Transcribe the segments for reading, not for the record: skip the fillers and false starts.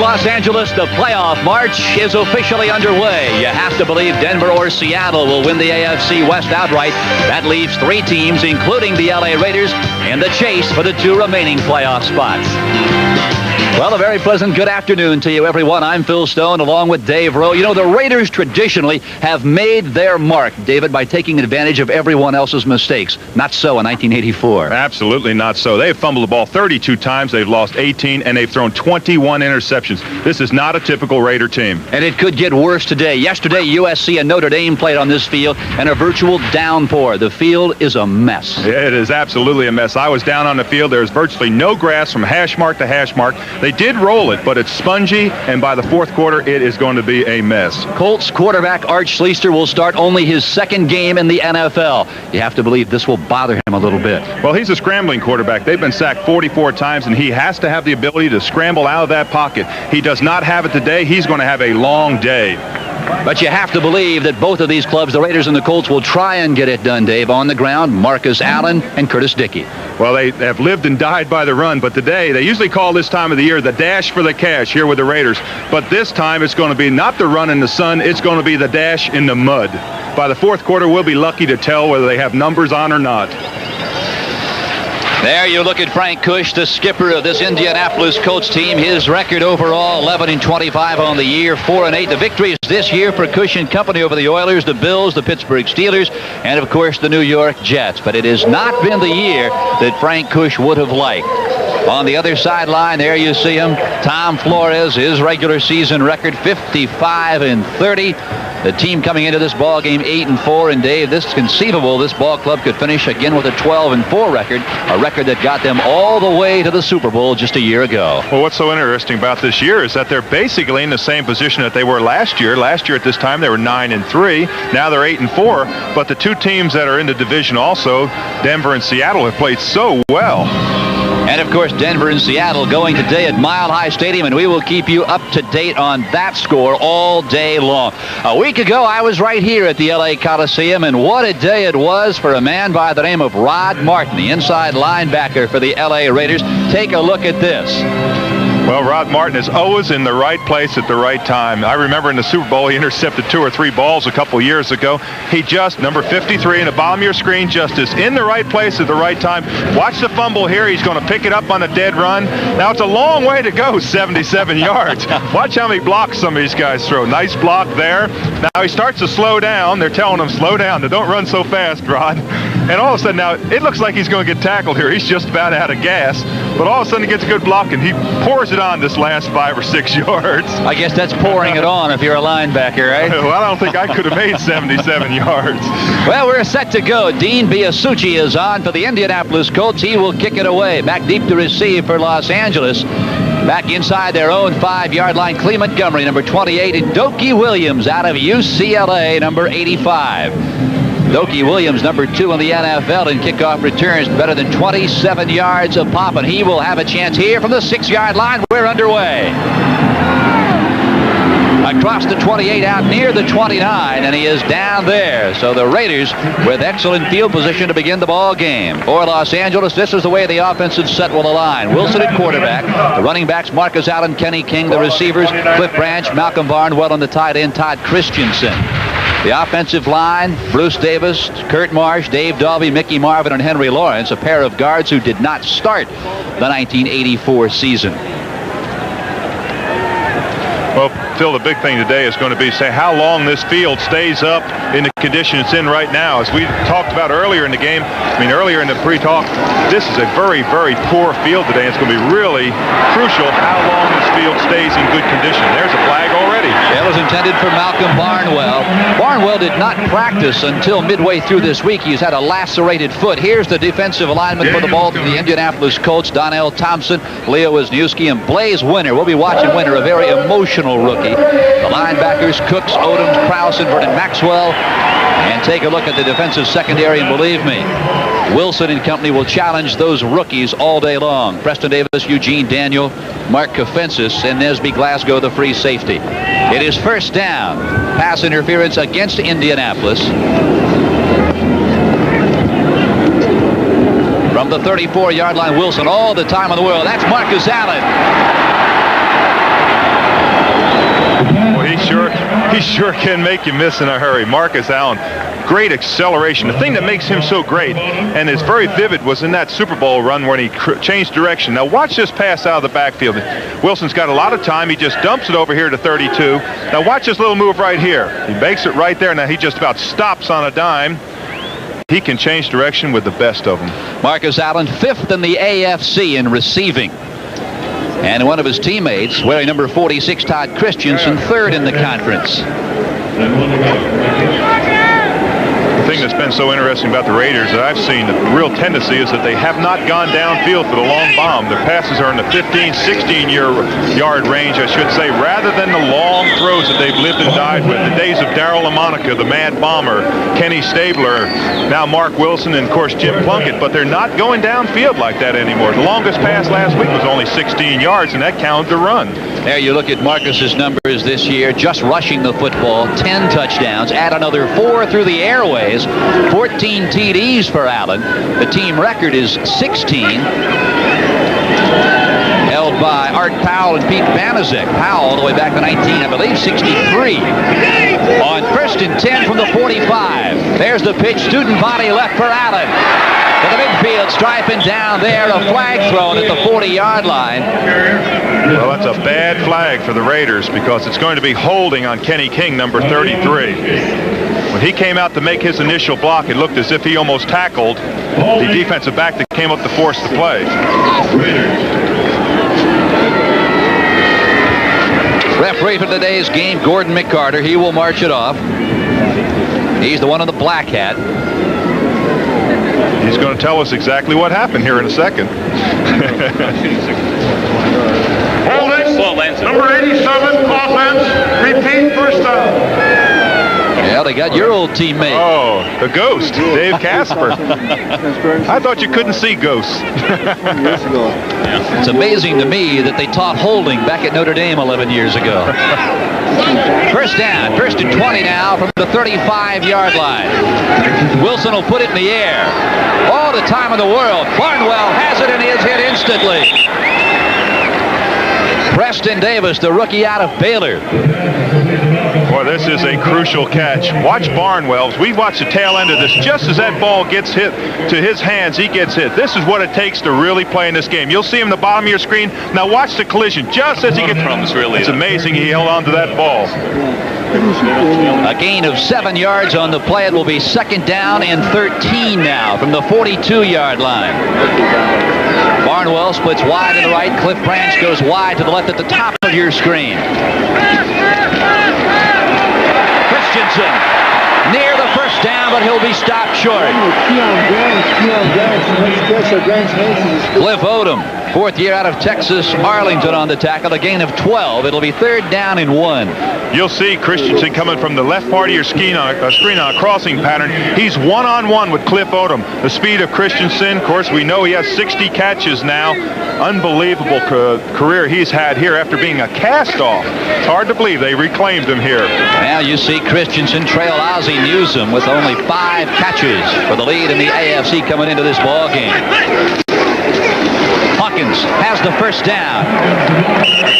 Los Angeles, the playoff march is officially underway. You have to believe Denver or Seattle will win the AFC West outright. That leaves 3 teams, including the LA Raiders, in the chase for the 2 remaining playoff spots. Well, a very pleasant good afternoon to you, everyone. I'm Phil Stone, along with Dave Rowe. You know, the Raiders traditionally have made their mark, David, by taking advantage of everyone else's mistakes. Not so in 1984. Absolutely not so. They've fumbled the ball 32 times. They've lost 18, and they've thrown 21 interceptions. This is not a typical Raider team. And it could get worse today. Yesterday, USC and Notre Dame played on this field, and a virtual downpour. The field is a mess. It is absolutely a mess. I was down on the field. There's virtually no grass from hash mark to hash mark. They did roll it, but it's spongy, and by the fourth quarter, it is going to be a mess. Colts quarterback Art Schlichter will start only his 2nd game in the NFL. You have to believe this will bother him a little bit. Well, he's a scrambling quarterback. They've been sacked 44 times, and he has to have the ability to scramble out of that pocket. He does not have it today. He's going to have a long day. But you have to believe that both of these clubs, the Raiders and the Colts, will try and get it done, Dave. On the ground, Marcus Allen and Curtis Dickey. Well, they have lived and died by the run, but today, they usually call this time of the year the dash for the cash here with the Raiders. But this time, it's going to be not the run in the sun, it's going to be the dash in the mud. By the fourth quarter, we'll be lucky to tell whether they have numbers on or not. There you look at Frank Kush, the skipper of this Indianapolis Colts team. His record overall, 11-25 on the year, 4-8. The victories this year for Kush and company over the Oilers, the Bills, the Pittsburgh Steelers, and of course the New York Jets. But it has not been the year that Frank Kush would have liked. On the other sideline, there you see him, Tom Flores, his regular season record, 55-30. The team coming into this ball game 8-4, and Dave, this is conceivable. This ball club could finish again with a 12-4 record, a record that got them all the way to the Super Bowl just a year ago. Well, what's so interesting about this year is that they're basically in the same position that they were last year. Last year at this time they were 9-3. Now they're 8-4. But the 2 teams that are in the division also, Denver and Seattle, have played so well. And, of course, Denver and Seattle going today at Mile High Stadium, and we will keep you up to date on that score all day long. A week ago, I was right here at the L.A. Coliseum, and what a day it was for a man by the name of Rod Martin, the inside linebacker for the L.A. Raiders. Take a look at this. Well, Rod Martin is always in the right place at the right time. I remember in the Super Bowl, he intercepted 2 or 3 balls a couple years ago. He just, number 53 in the bottom of your screen, just is in the right place at the right time. Watch the fumble here. He's going to pick it up on a dead run. Now, it's a long way to go, 77 yards. Watch how many blocks some of these guys throw. Nice block there. Now, he starts to slow down. They're telling him, slow down. Don't run so fast, Rod. And all of a sudden, now, it looks like he's going to get tackled here. He's just about out of gas. But all of a sudden, he gets a good block, and he pours it on this last 5 or 6 yards. I guess that's pouring it on if you're a linebacker, right? Well, I don't think I could have made 77 yards. Well, we're set to go. Dean Biasucci is on for the Indianapolis Colts. He will kick it away. Back deep to receive for Los Angeles. Back inside their own 5-yard line, Clee Montgomery, number 28, and Dokie Williams out of UCLA, number 85. Dokie Williams, number 2 in the NFL in kickoff returns, better than 27 yards of pop, and he will have a chance here from the 6-yard line. We're underway. Across the 28 out near the 29, and he is down there. So the Raiders with excellent field position to begin the ball game. For Los Angeles, this is the way the offensive set will align. Wilson at quarterback. The running backs, Marcus Allen, Kenny King. The receivers, Cliff Branch, Malcolm Barnwell, and the tight end, Todd Christensen. The offensive line, Bruce Davis, Kurt Marsh, Dave Dalby, Mickey Marvin, and Henry Lawrence, a pair of guards who did not start the 1984 season. Well, Phil, the big thing today is going to be say how long this field stays up in the condition it's in right now. As we talked about earlier in the game, earlier in the pre-talk, this is a very, very poor field today. It's going to be really crucial how long this field stays in good condition. There's a flag already. That was intended for Malcolm Barnwell. Barnwell did not practice until midway through this week. He's had a lacerated foot. Here's the defensive alignment for the ball from the Indianapolis Colts. Donnell Thompson, Leo Wisniewski, and Blaze Winter. We'll be watching Winter, a very emotional rookie. The linebackers, Cooks, Odoms, Krause, and Vernon Maxwell. And take a look at the defensive secondary, and believe me, Wilson and company will challenge those rookies all day long. Preston Davis, Eugene Daniel, Mark Kofensis, and Nesby Glasgow, the free safety. It is first down. Pass interference against Indianapolis. From the 34-yard line, Wilson all the time in the world. That's Marcus Allen. sure can make you miss in a hurry. Marcus Allen, great acceleration. The thing that makes him so great and is very vivid was in that Super Bowl run when he changed direction. Now watch this pass out of the backfield. Wilson's got a lot of time. He just dumps it over here to 32. Now watch this little move right here. He makes it right there. Now he just about stops on a dime. He can change direction with the best of them. Marcus Allen, 5th in the AFC in receiving. And one of his teammates, wearing number 46, Todd Christensen, 3rd in the conference. The thing that's been so interesting about the Raiders that I've seen, the real tendency is that they have not gone downfield for the long bomb. Their passes are in the 15, 16-yard range, I should say, rather than the long throws that they've lived and died with. The days of Darryl LaMonica, the Mad Bomber, Kenny Stabler, now Mark Wilson, and, of course, Jim Plunkett. But they're not going downfield like that anymore. The longest pass last week was only 16 yards, and that counted the run. There you look at Marcus's numbers this year, just rushing the football, 10 touchdowns, add another 4 through the airways, 14 TDs for Allen. The team record is 16. Held by Art Powell and Pete Banaszak. Powell all the way back to 1963. On 1st and 10 from the 45. There's the pitch, student body left for Allen. To the midfield, striping down there, a flag thrown at the 40-yard line. Well, that's a bad flag for the Raiders because it's going to be holding on Kenny King, number 33. When he came out to make his initial block, it looked as if he almost tackled the defensive back that came up to force the play. Referee for today's game, Gordon McCarter. He will march it off. He's the one in the black hat. He's going to tell us exactly what happened here in a second. Holding, number 87, offense, repeat first down. Yeah, they got your old teammate. Oh, the ghost, Dave Casper. I thought you couldn't see ghosts. It's amazing to me that they taught holding back at Notre Dame 11 years ago. First down, 1st and 20 now from the 35-yard line. Wilson will put it in the air. All the time in the world. Barnwell has it and he is hit instantly. Preston Davis, the rookie out of Baylor. Boy, this is a crucial catch. Watch Barnwell. We watch the tail end of this. Just as that ball gets hit to his hands, he gets hit. This is what it takes to really play in this game. You'll see him in the bottom of your screen. Now watch the collision. Just as he gets... It's amazing he held on to that ball. A gain of 7 yards on the play. It will be 2nd down and 13 now from the 42-yard line. Barnwell splits wide to the right. Cliff Branch goes wide to the left at the top of your screen. Christensen near the first down, but he'll be stopped short. Cliff Odom, 4th year out of Texas, Arlington on the tackle. A gain of 12. It'll be 3rd down and 1. You'll see Christensen coming from the left part of your screen on a crossing pattern. He's one-on-one with Cliff Odom. The speed of Christensen, of course, we know he has 60 catches now. Unbelievable career he's had here after being a cast-off. It's hard to believe they reclaimed him here. Now you see Christensen trail Ozzie Newsome with only 5 catches for the lead in the AFC coming into this ball game. Hawkins has the first down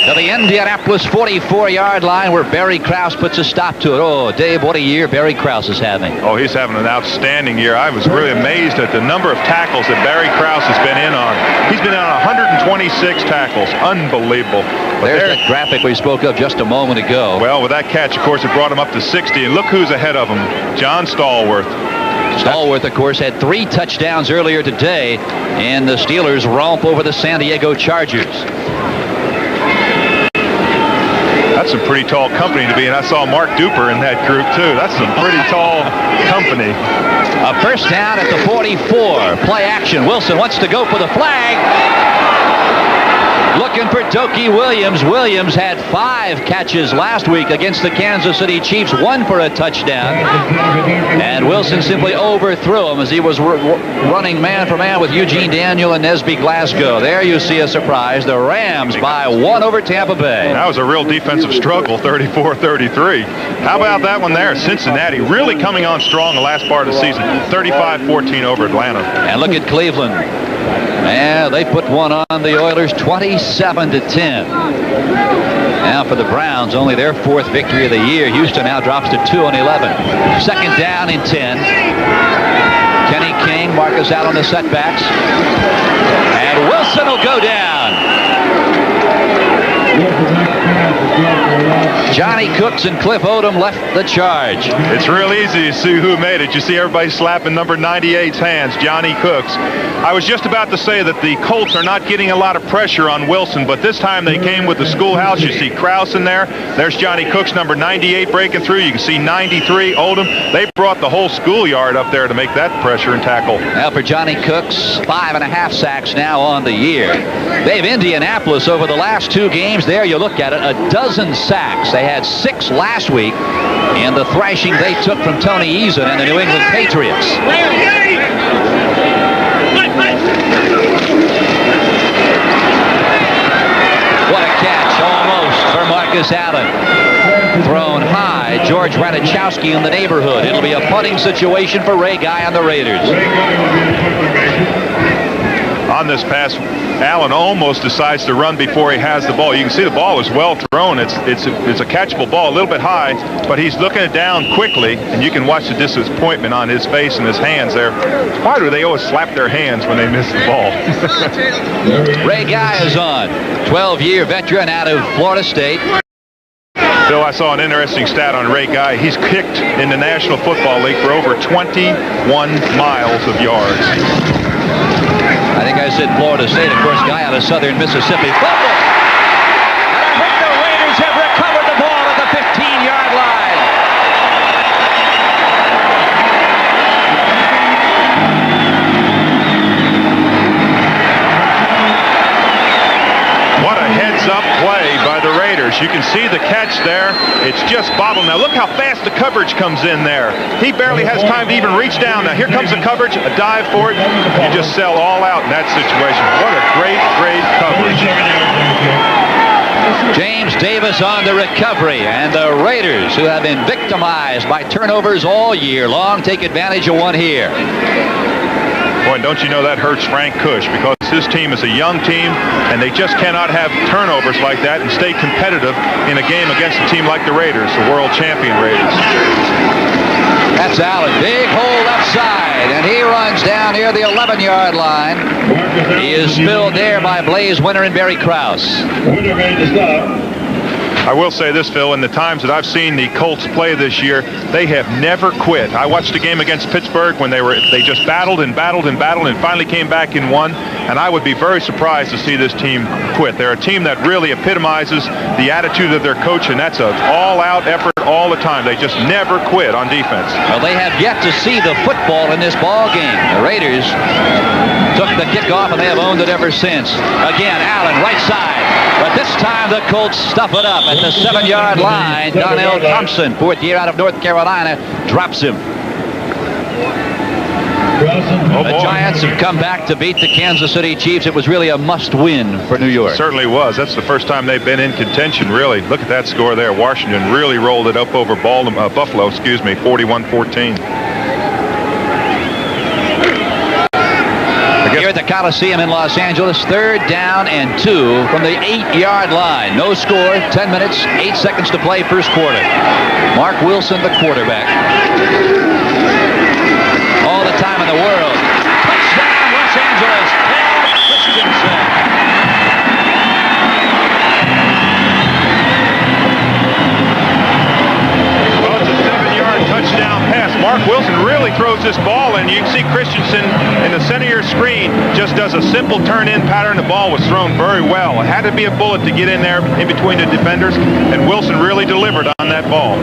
to the Indianapolis 44-yard line where Barry Krause puts a stop to it. Oh, Dave, what a year Barry Krause is having. Oh, he's having an outstanding year. I was really amazed at the number of tackles that Barry Krause has been in on. He's been on 126 tackles. Unbelievable. There's that graphic we spoke of just a moment ago. Well, with that catch, of course, it brought him up to 60. And look who's ahead of him, John Stallworth. Stallworth, of course, had 3 touchdowns earlier today, and the Steelers romp over the San Diego Chargers. That's some pretty tall company to be in. I saw Mark Duper in that group, too. That's some pretty tall company. A first down at the 44. Play action. Wilson wants to go for the flag. Looking for Dokie Williams. Williams had 5 catches last week against the Kansas City Chiefs, 1 for a touchdown. And Wilson simply overthrew him as he was running man for man with Eugene Daniel and Nesby Glasgow. There you see a surprise. The Rams by 1 over Tampa Bay. That was a real defensive struggle, 34-33. How about that one there? Cincinnati really coming on strong the last part of the season, 35-14 over Atlanta. And look at Cleveland. Yeah, they put one on the Oilers, 27-10. Now for the Browns, only their 4th victory of the year. Houston now drops to 2-11. 2nd down and 10. Kenny King, Marcus out on the setbacks. And Wilson will go down. Johnny Cooks and Cliff Odom left the charge. It's real easy to see who made it. You see everybody slapping number 98's hands, Johnny Cooks. I was just about to say that the Colts are not getting a lot of pressure on Wilson, but this time they came with the schoolhouse. You see Krause in there. There's Johnny Cooks, number 98, breaking through. You can see 93, Odom. They brought the whole schoolyard up there to make that pressure and tackle. Now for Johnny Cooks, 5.5 sacks now on the year. They have Indianapolis over the last 2 games. There you look at it, a dozen sacks. They had 6 last week in the thrashing they took from Tony Eason and the New England Patriots. What a catch, almost, for Marcus Allen. Thrown high, George Radachowski in the neighborhood. It'll be a punting situation for Ray Guy on the Raiders. On this pass, Allen almost decides to run before he has the ball. You can see the ball is well thrown. It's a catchable ball, a little bit high, but he's looking it down quickly, and you can watch the disappointment on his face and his hands there. Why do they always slap their hands when they miss the ball? Ray Guy is on, 12-year veteran out of Florida State. Bill, I saw an interesting stat on Ray Guy. He's kicked in the National Football League for over 21 miles of yards. I think I said Florida State. Of course, Guy out of southern Mississippi. Fumble! And I think the Raiders have recovered the ball at the 15-yard line. What a heads-up play by the Raiders. You can see the catch there. It's just bobbled. Now look how fast the coverage comes in there. He barely has time to even reach down. Now here comes the coverage, a dive for it. You just sell all out in that situation. What a great, great coverage. James Davis on the recovery, and the Raiders, who have been victimized by turnovers all year long, take advantage of one here. Boy, don't you know that hurts Frank Kush, because his team is a young team, and they just cannot have turnovers like that and stay competitive in a game against a team like the Raiders, the world champion Raiders. That's Allen. Big hole left side, and he runs down near the 11-yard line. He is spilled there by Blaze Winter and Barry Krause. I will say this, Phil, in the times that I've seen the Colts play this year, they have never quit. I watched a game against Pittsburgh when they just battled and finally came back and won, and I would be very surprised to see this team quit. They're a team that really epitomizes the attitude of their coach, and that's an all-out effort all the time. They just never quit on defense. Well, they have yet to see the football in this ball game. The Raiders took the kickoff, and they have owned it ever since. Again, Allen, right side. But this time the Colts stuff it up at the 7-yard line. Donnell Thompson, 4th year out of North Carolina, drops him. The Giants have come back to beat the Kansas City Chiefs. It was really a must-win for New York. It certainly was. That's the first time they've been in contention, really. Look at that score there. Washington really rolled it up over Buffalo, 41-14. Here at the Coliseum in Los Angeles, 3rd down and 2 from the 8-yard line. No score, 10 minutes, 8 seconds to play, first quarter. Mark Wilson, the quarterback. All the time in the world. Touchdown, Los Angeles. Ted Christensen. Well, it's a 7-yard touchdown pass. Mark Wilson really throws this ball, and you can see Christensen in the center of your screen just does a simple turn-in pattern. The ball was thrown very well. It had to be a bullet to get in there in between the defenders, and Wilson really delivered on that ball.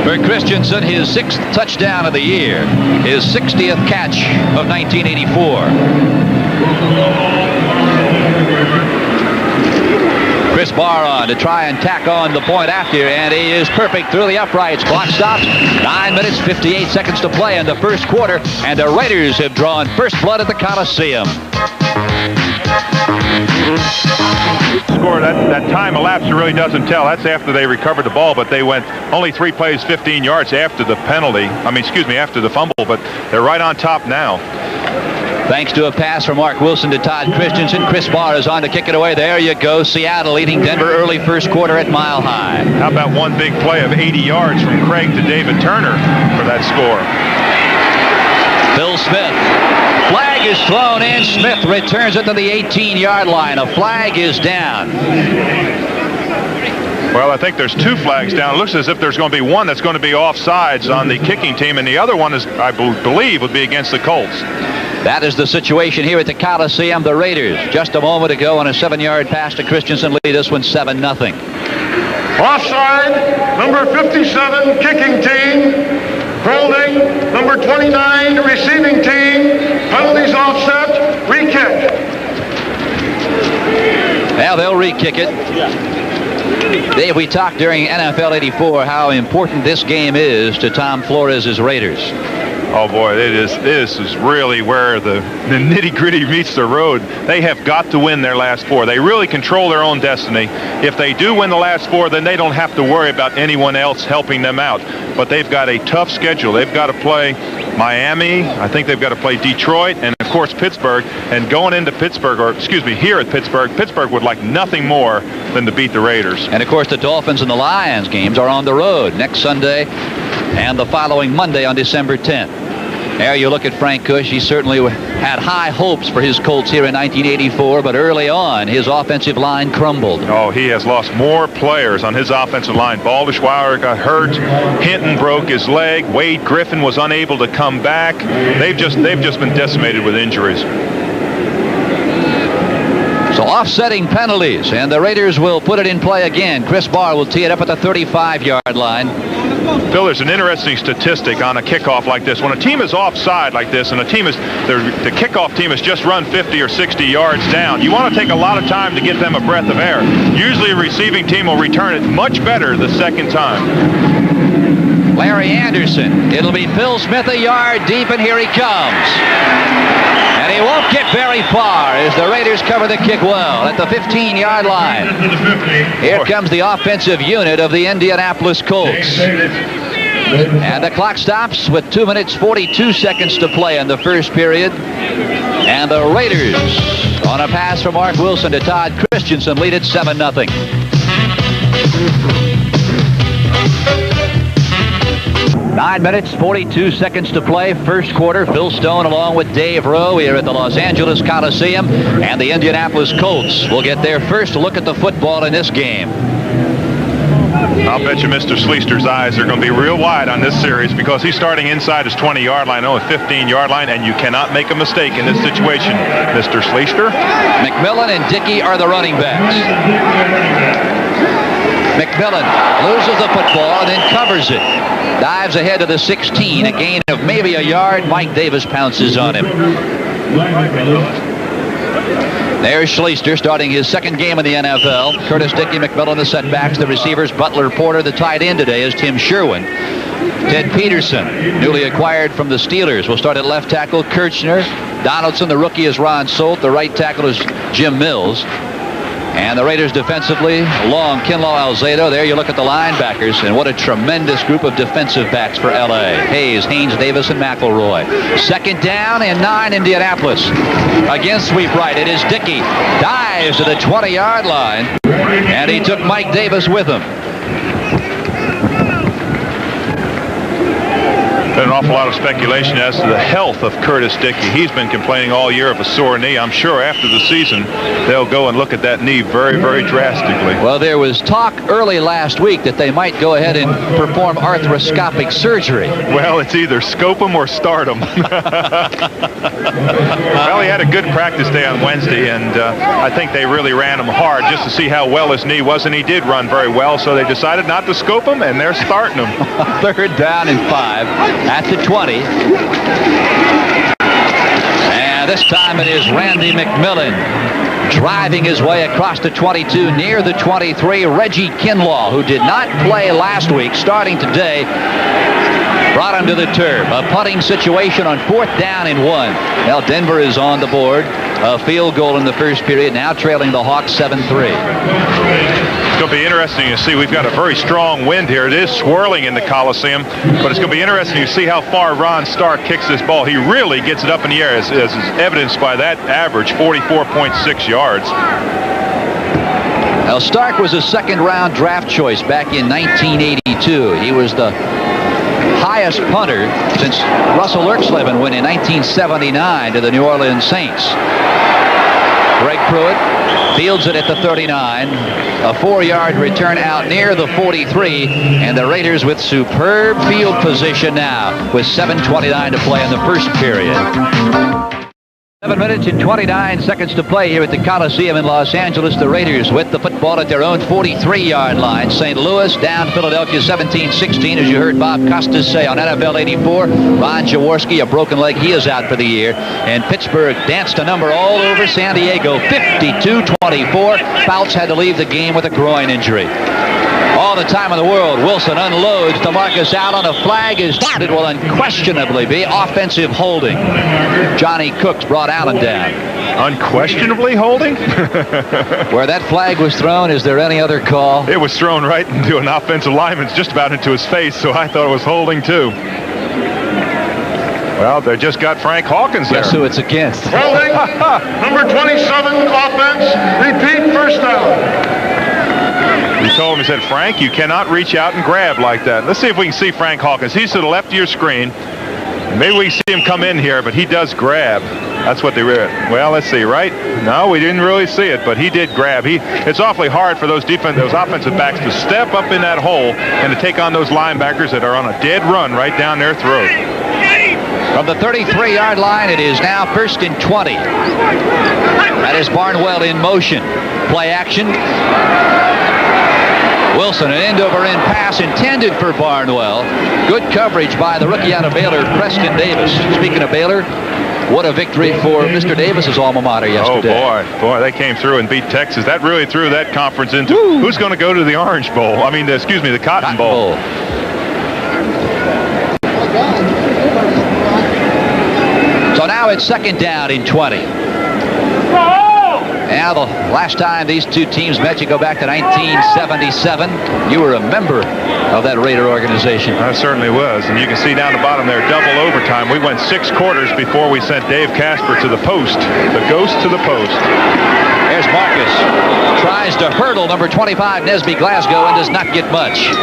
For Christensen, his 6th touchdown of the year, his 60th catch of 1984. Chris Barr on to try and tack on the point after, and he is perfect through the uprights. Clock stops. 9 minutes, 58 seconds to play in the first quarter, and the Raiders have drawn first blood at the Coliseum. Score, that time elapsed really doesn't tell. That's after they recovered the ball, but they went only 3 plays, 15 yards after the penalty. After the fumble, but they're right on top now. Thanks to a pass from Mark Wilson to Todd Christensen. Chris Barr is on to kick it away. There you go. Seattle leading Denver early first quarter at Mile High. How about one big play of 80 yards from Craig to David Turner for that score? Bill Smith. Flag is thrown in. Smith returns it to the 18-yard line. A flag is down. Well, I think there's 2 flags down. It looks as if there's going to be one that's going to be offsides on the kicking team, and the other one is, I believe, would be against the Colts. That is the situation here at the Coliseum. The Raiders, just a moment ago on a 7-yard pass to Christensen, lead this one 7-0. Offside, number 57, kicking team. Holding, number 29, receiving team. Penalties offset, re-kick. Now they'll re-kick it. Dave, we talked during NFL 84 how important this game is to Tom Flores' Raiders. Oh boy, this is really where the nitty-gritty meets the road. They have got to win their last 4. They really control their own destiny. If they do win the last 4, then they don't have to worry about anyone else helping them out. But they've got a tough schedule. They've got to play Miami. I think they've got to play Detroit, and of course Pittsburgh. And going into Pittsburgh, or excuse me, here at Pittsburgh would like nothing more than to beat the Raiders. And of course the Dolphins and the Lions games are on the road next Sunday and the following Monday on December 10th. There you look at Frank Kush. He certainly had high hopes for his Colts here in 1984, but early on his offensive line crumbled. Oh, he has lost more players on his offensive line. Baldwin got hurt. Hinton broke his leg. Wade Griffin was unable to come back. They've just been decimated with injuries. So offsetting penalties, and the Raiders will put it in play again. Chris Barr will tee it up at the 35-yard line. Phil, there's an interesting statistic on a kickoff like this. When a team is offside like this, and the kickoff team has just run 50 or 60 yards down, you want to take a lot of time to get them a breath of air. Usually a receiving team will return it much better the second time. Larry Anderson. It'll be Bill Smith a yard deep, and here he comes. And he won't get very far as the Raiders cover the kick well at the 15-yard line. Here comes the offensive unit of the Indianapolis Colts. And the clock stops with 2 minutes 42 seconds to play in the first period. And the Raiders, on a pass from Mark Wilson to Todd Christensen, lead it 7-0. Nine minutes, 42 seconds to play. First quarter. Phil Stone along with Dave Rowe here at the Los Angeles Coliseum. And the Indianapolis Colts will get their first look at the football in this game. I'll bet you Mr. Schleister's eyes are going to be real wide on this series because he's starting inside his 20-yard line, no, a 15-yard line, and you cannot make a mistake in this situation, Mr. Schleister. McMillan and Dickey are the running backs. McMillan loses the football and then covers it. Dives ahead to the 16, a gain of maybe a yard. Mike Davis pounces on him. There's Schleister starting his second game in the NFL. Curtis Dickey, McMillan, the setbacks. The receivers, Butler Porter. The tight end today is Tim Sherwin. Ted Peterson, newly acquired from the Steelers, will start at left tackle. Kirchner. Donaldson, the rookie, is Ron Solt. The right tackle is Jim Mills. And the Raiders defensively, Long, Kinlaw, Alzado. There you look at the linebackers, and what a tremendous group of defensive backs for L.A. Hayes, Haynes, Davis, and McElroy. Second down and 9, Indianapolis. Again, sweep right. It is Dickey. Dives to the 20-yard line, and he took Mike Davis with him. Been an awful lot of speculation as to the health of Curtis Dickey. He's been complaining all year of a sore knee. I'm sure after the season they'll go and look at that knee very, very drastically. Well, there was talk early last week that they might go ahead and perform arthroscopic surgery. Well, it's either scope him or start him. Well, he had a good practice day on Wednesday, and I think they really ran him hard just to see how well his knee was, and he did run very well, so they decided not to scope him, and they're starting him. Third down and 5. At the 20. And this time it is Randy McMillan driving his way across the 22 near the 23. Reggie Kinlaw, who did not play last week, starting today, brought him to the turf. A punting situation on 4th down and 1. Now Denver is on the board. A field goal in the first period, now trailing the Hawks 7-3. going to be interesting to see. We've got a very strong wind here. It is swirling in the Coliseum, but it's going to be interesting to see how far Ron Stark kicks this ball. He really gets it up in the air, as is evidenced by that average, 44.6 yards. Now, Stark was a second-round draft choice back in 1982. He was the highest punter since Russell Erxleben went in 1979 to the New Orleans Saints. Greg Pruitt fields it at the 39. A 4-yard return out near the 43. And the Raiders with superb field position now with 7:29 to play in the first period. 7 minutes and 29 seconds to play here at the Coliseum in Los Angeles. The Raiders with the football at their own 43-yard line. St. Louis down Philadelphia 17-16, as you heard Bob Costas say on NFL 84. Ron Jaworski, a broken leg, he is out for the year. And Pittsburgh danced a number all over San Diego, 52-24. Fouts had to leave the game with a groin injury. All the time in the world, Wilson unloads to Marcus Allen. A flag is down. It will unquestionably be offensive holding. Johnny Cooks brought Allen down. Unquestionably holding? Where that flag was thrown, is there any other call? It was thrown right into an offensive lineman, just about into his face, so I thought it was holding too. Well, they just got Frank Hawkins there. Guess who it's against? Holding, number 27, offense. Repeat, first down. He told him, he said, Frank, you cannot reach out and grab like that. Let's see if we can see Frank Hawkins. He's to the left of your screen. Maybe we see him come in here, but he does grab. That's what they were. Well, let's see, right? No, we didn't really see it, but he did grab. It's awfully hard for those offensive backs to step up in that hole and to take on those linebackers that are on a dead run right down their throat. From the 33-yard line, it is now 1st and 20. That is Barnwell in motion. Play action. Wilson, an end-over-end pass intended for Barnwell. Good coverage by the rookie out of Baylor, Preston Davis. Speaking of Baylor, what a victory for Mr. Davis's alma mater yesterday. Oh, boy, they came through and beat Texas. That really threw that conference into who's going to go to the Orange Bowl. I mean, excuse me, the Cotton Bowl. So now it's 2nd down and 20. Now, the last time these two teams met, you go back to 1977. You were a member of that Raider organization. I certainly was. And you can see down the bottom there, double overtime. We went 6 quarters before we sent Dave Casper to the post. The ghost to the post. There's Marcus. Tries to hurdle number 25, Nesby Glasgow, and does not get much.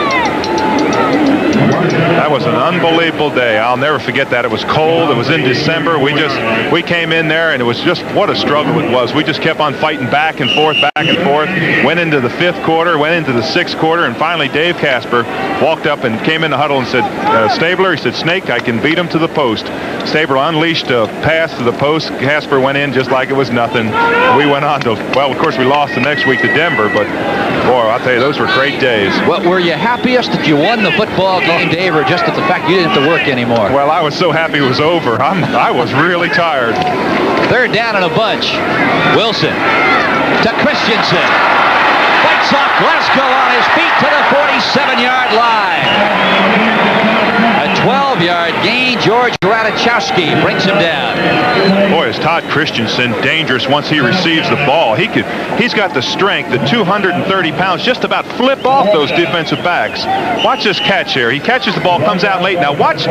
That was an unbelievable day. I'll never forget that. It was cold. It was in December. We came in there, and it was just what a struggle it was. We just kept on fighting back and forth. Went into the 5th quarter, went into the 6th quarter, and finally Dave Casper walked up and came in the huddle and said, Stabler, he said, Snake, I can beat him to the post. Stabler unleashed a pass to the post. Casper went in just like it was nothing. We went on to, well, of course, we lost the next week to Denver, but boy, I'll tell you, those were great days. Well, were you happiest that you won the football game, Dave, or just at the fact you didn't have to work anymore? Well, I was so happy it was over. I was really tired. 3rd down and a bunch. Wilson to Christensen. Fights off Glasgow on his feet to the 47-yard line. A 12-yard gain. George Radichowski brings him down. Boy, is Todd Christensen dangerous once he receives the ball. He's got the strength, the 230 pounds, just about flip off those defensive backs. Watch this catch here. He catches the ball, comes out late. Now watch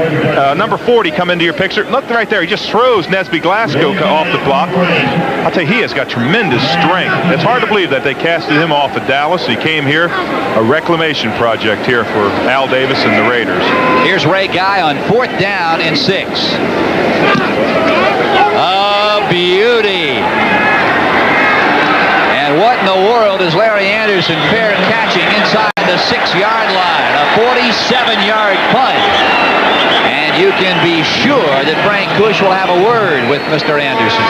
number 40 come into your picture. Look right there. He just throws Nesby Glasgow off the block. I'll tell you, he has got tremendous strength. It's hard to believe that they casted him off of Dallas. He came here, a reclamation project here for Al Davis and the Raiders. Here's Ray Guy on 4th down and 6. A beauty. And what in the world is Larry Anderson fair catching inside the 6-yard line? A 47-yard punt. And you can be sure that Frank Kush will have a word with Mr. Anderson.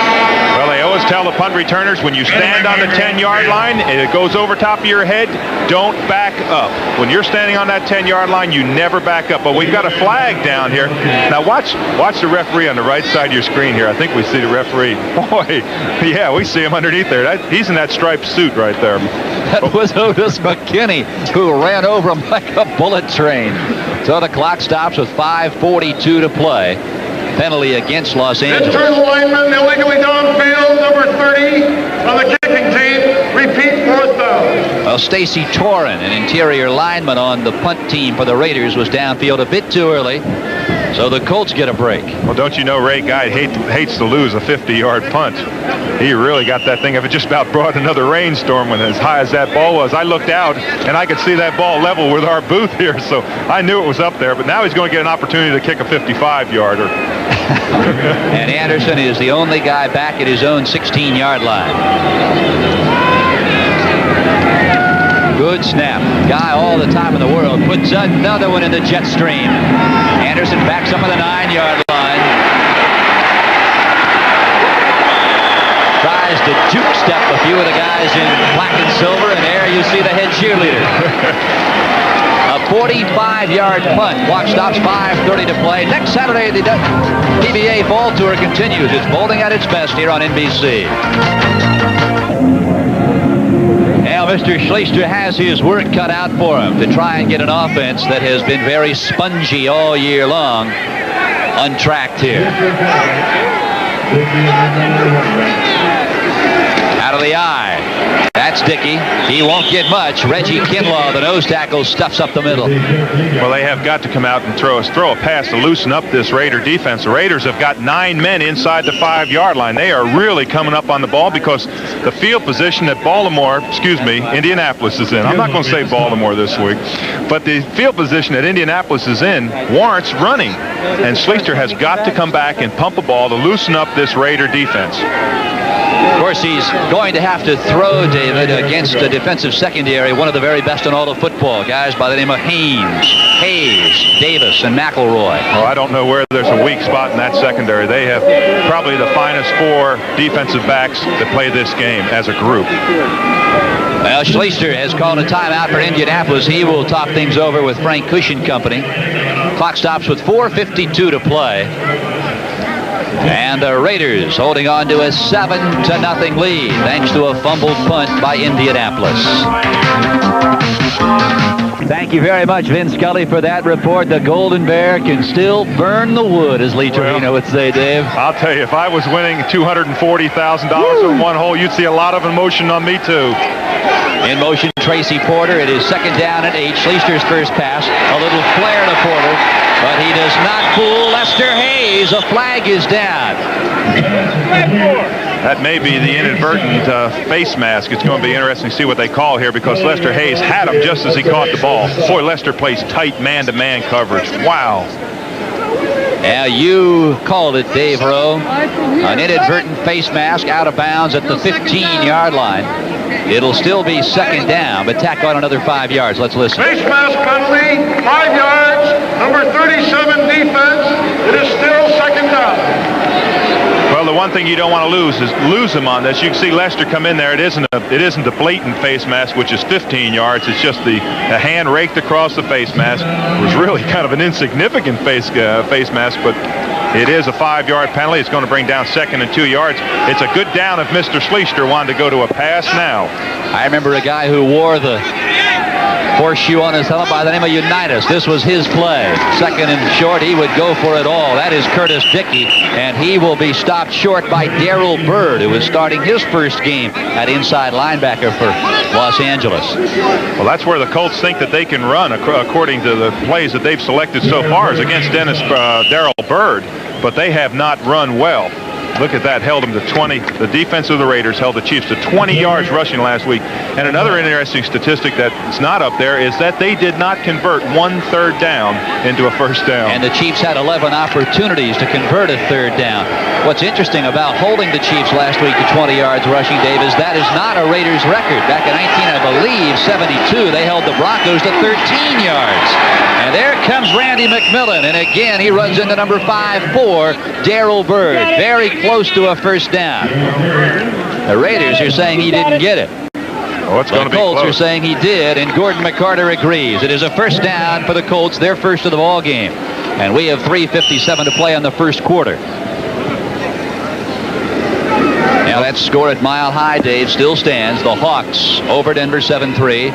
Well, they always tell the punt returners, when you stand on the 10-yard line and it goes over top of your head, don't back up. When you're standing on that 10-yard line, you never back up. But we've got a flag down here. Now watch the referee on the right side of your screen here. I think we see the referee. Boy, yeah, we see him underneath there. He's in that striped suit right there. That was Otis McKinney, who ran over him like a bullet train. So the clock stops with 5:42 to play. Penalty against Los Angeles. Internal lineman illegally downfield, number 30 on the kicking team. Repeat, 4th down. Well, Stacy Torin, an interior lineman on the punt team for the Raiders, was downfield a bit too early. So the Colts get a break. Well, don't you know Ray Guy hates to lose a 50-yard punt. He really got that thing. If it just about brought another rainstorm when as high as that ball was. I looked out, and I could see that ball level with our booth here, so I knew it was up there. But now he's going to get an opportunity to kick a 55-yarder. And Anderson is the only guy back at his own 16-yard line. Good snap. Guy all the time in the world puts another one in the jet stream. Anderson backs up on the 9-yard line. Tries to juke step a few of the guys in black and silver, and there you see the head cheerleader. A 45-yard punt. Clock stops, 5:30 to play. Next Saturday, the PBA Fall Tour continues. It's bowling at its best here on NBC. Now, Mr. Schleister has his work cut out for him to try and get an offense that has been very spongy all year long untracked here. Out of the eye. That's Dickey. He won't get much. Reggie Kinlaw, the nose tackle, stuffs up the middle. Well, they have got to come out and throw a pass to loosen up this Raider defense. The Raiders have got 9 men inside the 5-yard line. They are really coming up on the ball because the field position that Indianapolis is in. I'm not going to say Baltimore this week, but the field position that Indianapolis is in warrants running. And Schleister has got to come back and pump a ball to loosen up this Raider defense. Of course, he's going to have to throw, David, against a defensive secondary, one of the very best in all of football. Guys by the name of Haynes, Hayes, Davis, and McElroy. Well, I don't know where there's a weak spot in that secondary. They have probably the finest 4 defensive backs that play this game as a group. Well, Schleister has called a timeout for Indianapolis. He will talk things over with Frank Cush and company. Clock stops with 4:52 to play. And the Raiders holding on to a 7-0 lead thanks to a fumbled punt by Indianapolis. Thank you very much, Vin Scully, for that report. The Golden Bear can still burn the wood, as Lee Trevino would say, Dave. I'll tell you, if I was winning $240,000 in one hole, you'd see a lot of emotion on me, too. In motion, Tracy Porter. It is 2nd down and 8. Schleister's first pass. A little flare to Porter, but he does not fool Lester Hayes. A flag is down. That may be the inadvertent face mask. It's going to be interesting to see what they call here because Lester Hayes had him just as he caught the ball. Boy, Lester plays tight man-to-man coverage. Wow. Now you called it, Dave Rowe. An inadvertent face mask out of bounds at the 15-yard line. It'll still be 2nd down, but tack on another 5 yards. Let's listen. Face mask penalty, 5 yards, number 37 defense. It is still 2nd down. Well, the one thing you don't want to lose him on this. You can see Lester come in there. It isn't a blatant face mask, which is 15 yards. It's just a hand raked across the face mask. It was really kind of an insignificant face mask, but it is a 5-yard penalty. It's going to bring down 2nd and 2 yards. It's a good down if Mr. Schleister wanted to go to a pass now. I remember a guy who wore the horseshoe on his helmet by the name of Unitas. This was his play. 2nd and short, he would go for it all. That is Curtis Dickey, and he will be stopped short by Darrell Byrd, who is starting his first game at inside linebacker for Los Angeles. Well, that's where the Colts think that they can run, according to the plays that they've selected so far, is against Darrell Byrd, but they have not run well. Look at that, held them to 20. The defense of the Raiders held the Chiefs to 20 yards rushing last week. And another interesting statistic that's not up there is that they did not convert 1 third down into a first down. And the Chiefs had 11 opportunities to convert a 3rd down. What's interesting about holding the Chiefs last week to 20 yards rushing, Dave, is that is not a Raiders record. Back in 1972, they held the Broncos to 13 yards. And there comes Randy McMillan, and again he runs into number 5-4, Darrell Byrd. Very close to a first down. The Raiders are saying he didn't get it. Oh, it's going to be Colts close. are saying he did, and Gordon McCarter agrees. It is a first down for the Colts, their first of the ball game. And we have 3:57 to play in the first quarter. Now that score at Mile High, Dave, still stands. The Hawks over Denver 7-3.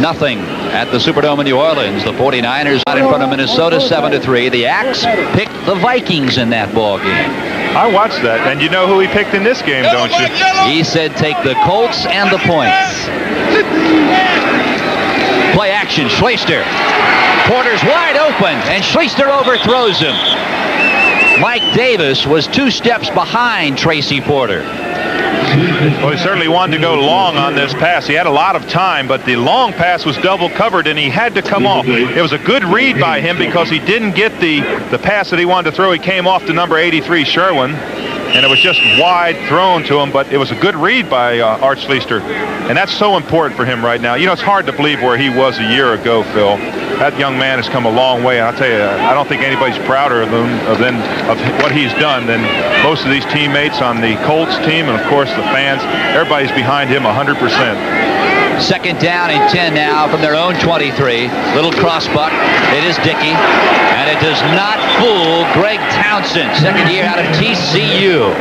Nothing at the Superdome in New Orleans. The 49ers out in front of Minnesota 7-3. The Axe picked the Vikings in that ball game. I watched that, and you know who he picked in this game, don't you? He said take the Colts and the points. Play action, Schleister. Porter's wide open, and Schleister overthrows him. Mike Davis was 2 steps behind Tracy Porter. Well, he certainly wanted to go long on this pass. He had a lot of time, but the long pass was double covered, and he had to come off. It was a good read by him because he didn't get the pass that he wanted to throw. He came off to number 83, Sherwin, and it was just wide thrown to him, but it was a good read by Art Schleister, and that's so important for him right now. You know, it's hard to believe where he was a year ago, Phil. That young man has come a long way, and I'll tell you, I don't think anybody's prouder of what he's done than most of these teammates on the Colts team, and of course the fans. Everybody's behind him 100%. Second down and 10 now from their own 23. Little cross buck. It is Dickey, and it does not fool Greg Townsend, second year out of TCU.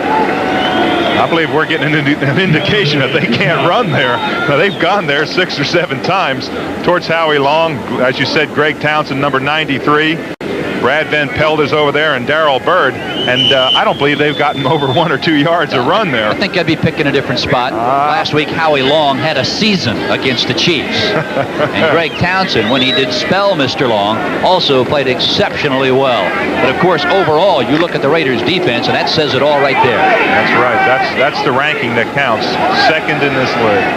I believe we're getting an indication that they can't run there. Now, they've gone there 6 or 7 times towards Howie Long. As you said, Greg Townsend, number 93. Brad Van Pelt is over there, and Darrell Bird. And I don't believe they've gotten over 1 or 2 yards of run there. I think I'd be picking a different spot. Last week, Howie Long had a season against the Chiefs. And Greg Townsend, when he did spell Mr. Long, also played exceptionally well. But, of course, overall, you look at the Raiders' defense, and that says it all right there. That's right. That's the ranking that counts. Second in this league.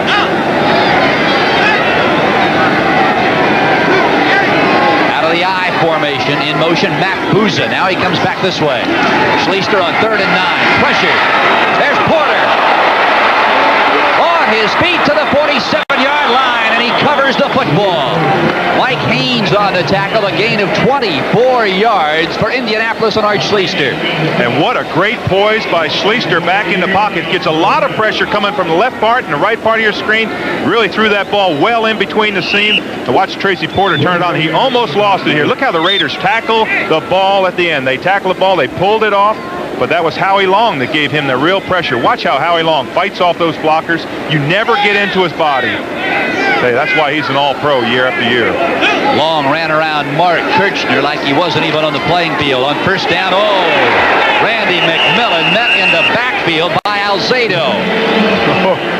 The I formation in motion, Mac Booza. Now he comes back this way. Schleister on 3rd and 9. Pressure. There's Porter. On his feet to the 47-yard line, and he covers the football. Mike Haynes on the tackle, a gain of 24 yards for Indianapolis and Art Schleister. And what a great poise by Schleister back in the pocket. Gets a lot of pressure coming from the left part and the right part of your screen. Really threw that ball well in between the seam. To watch Tracy Porter turn it on, he almost lost it here. Look how the Raiders tackle the ball at the end. They tackle the ball, they pulled it off, but that was Howie Long that gave him the real pressure. Watch how Howie Long fights off those blockers. You never get into his body. Hey, that's why he's an all-pro year after year. Long ran around Mark Kirchner like he wasn't even on the playing field. On first down, Randy McMillan met in the backfield by Alzado.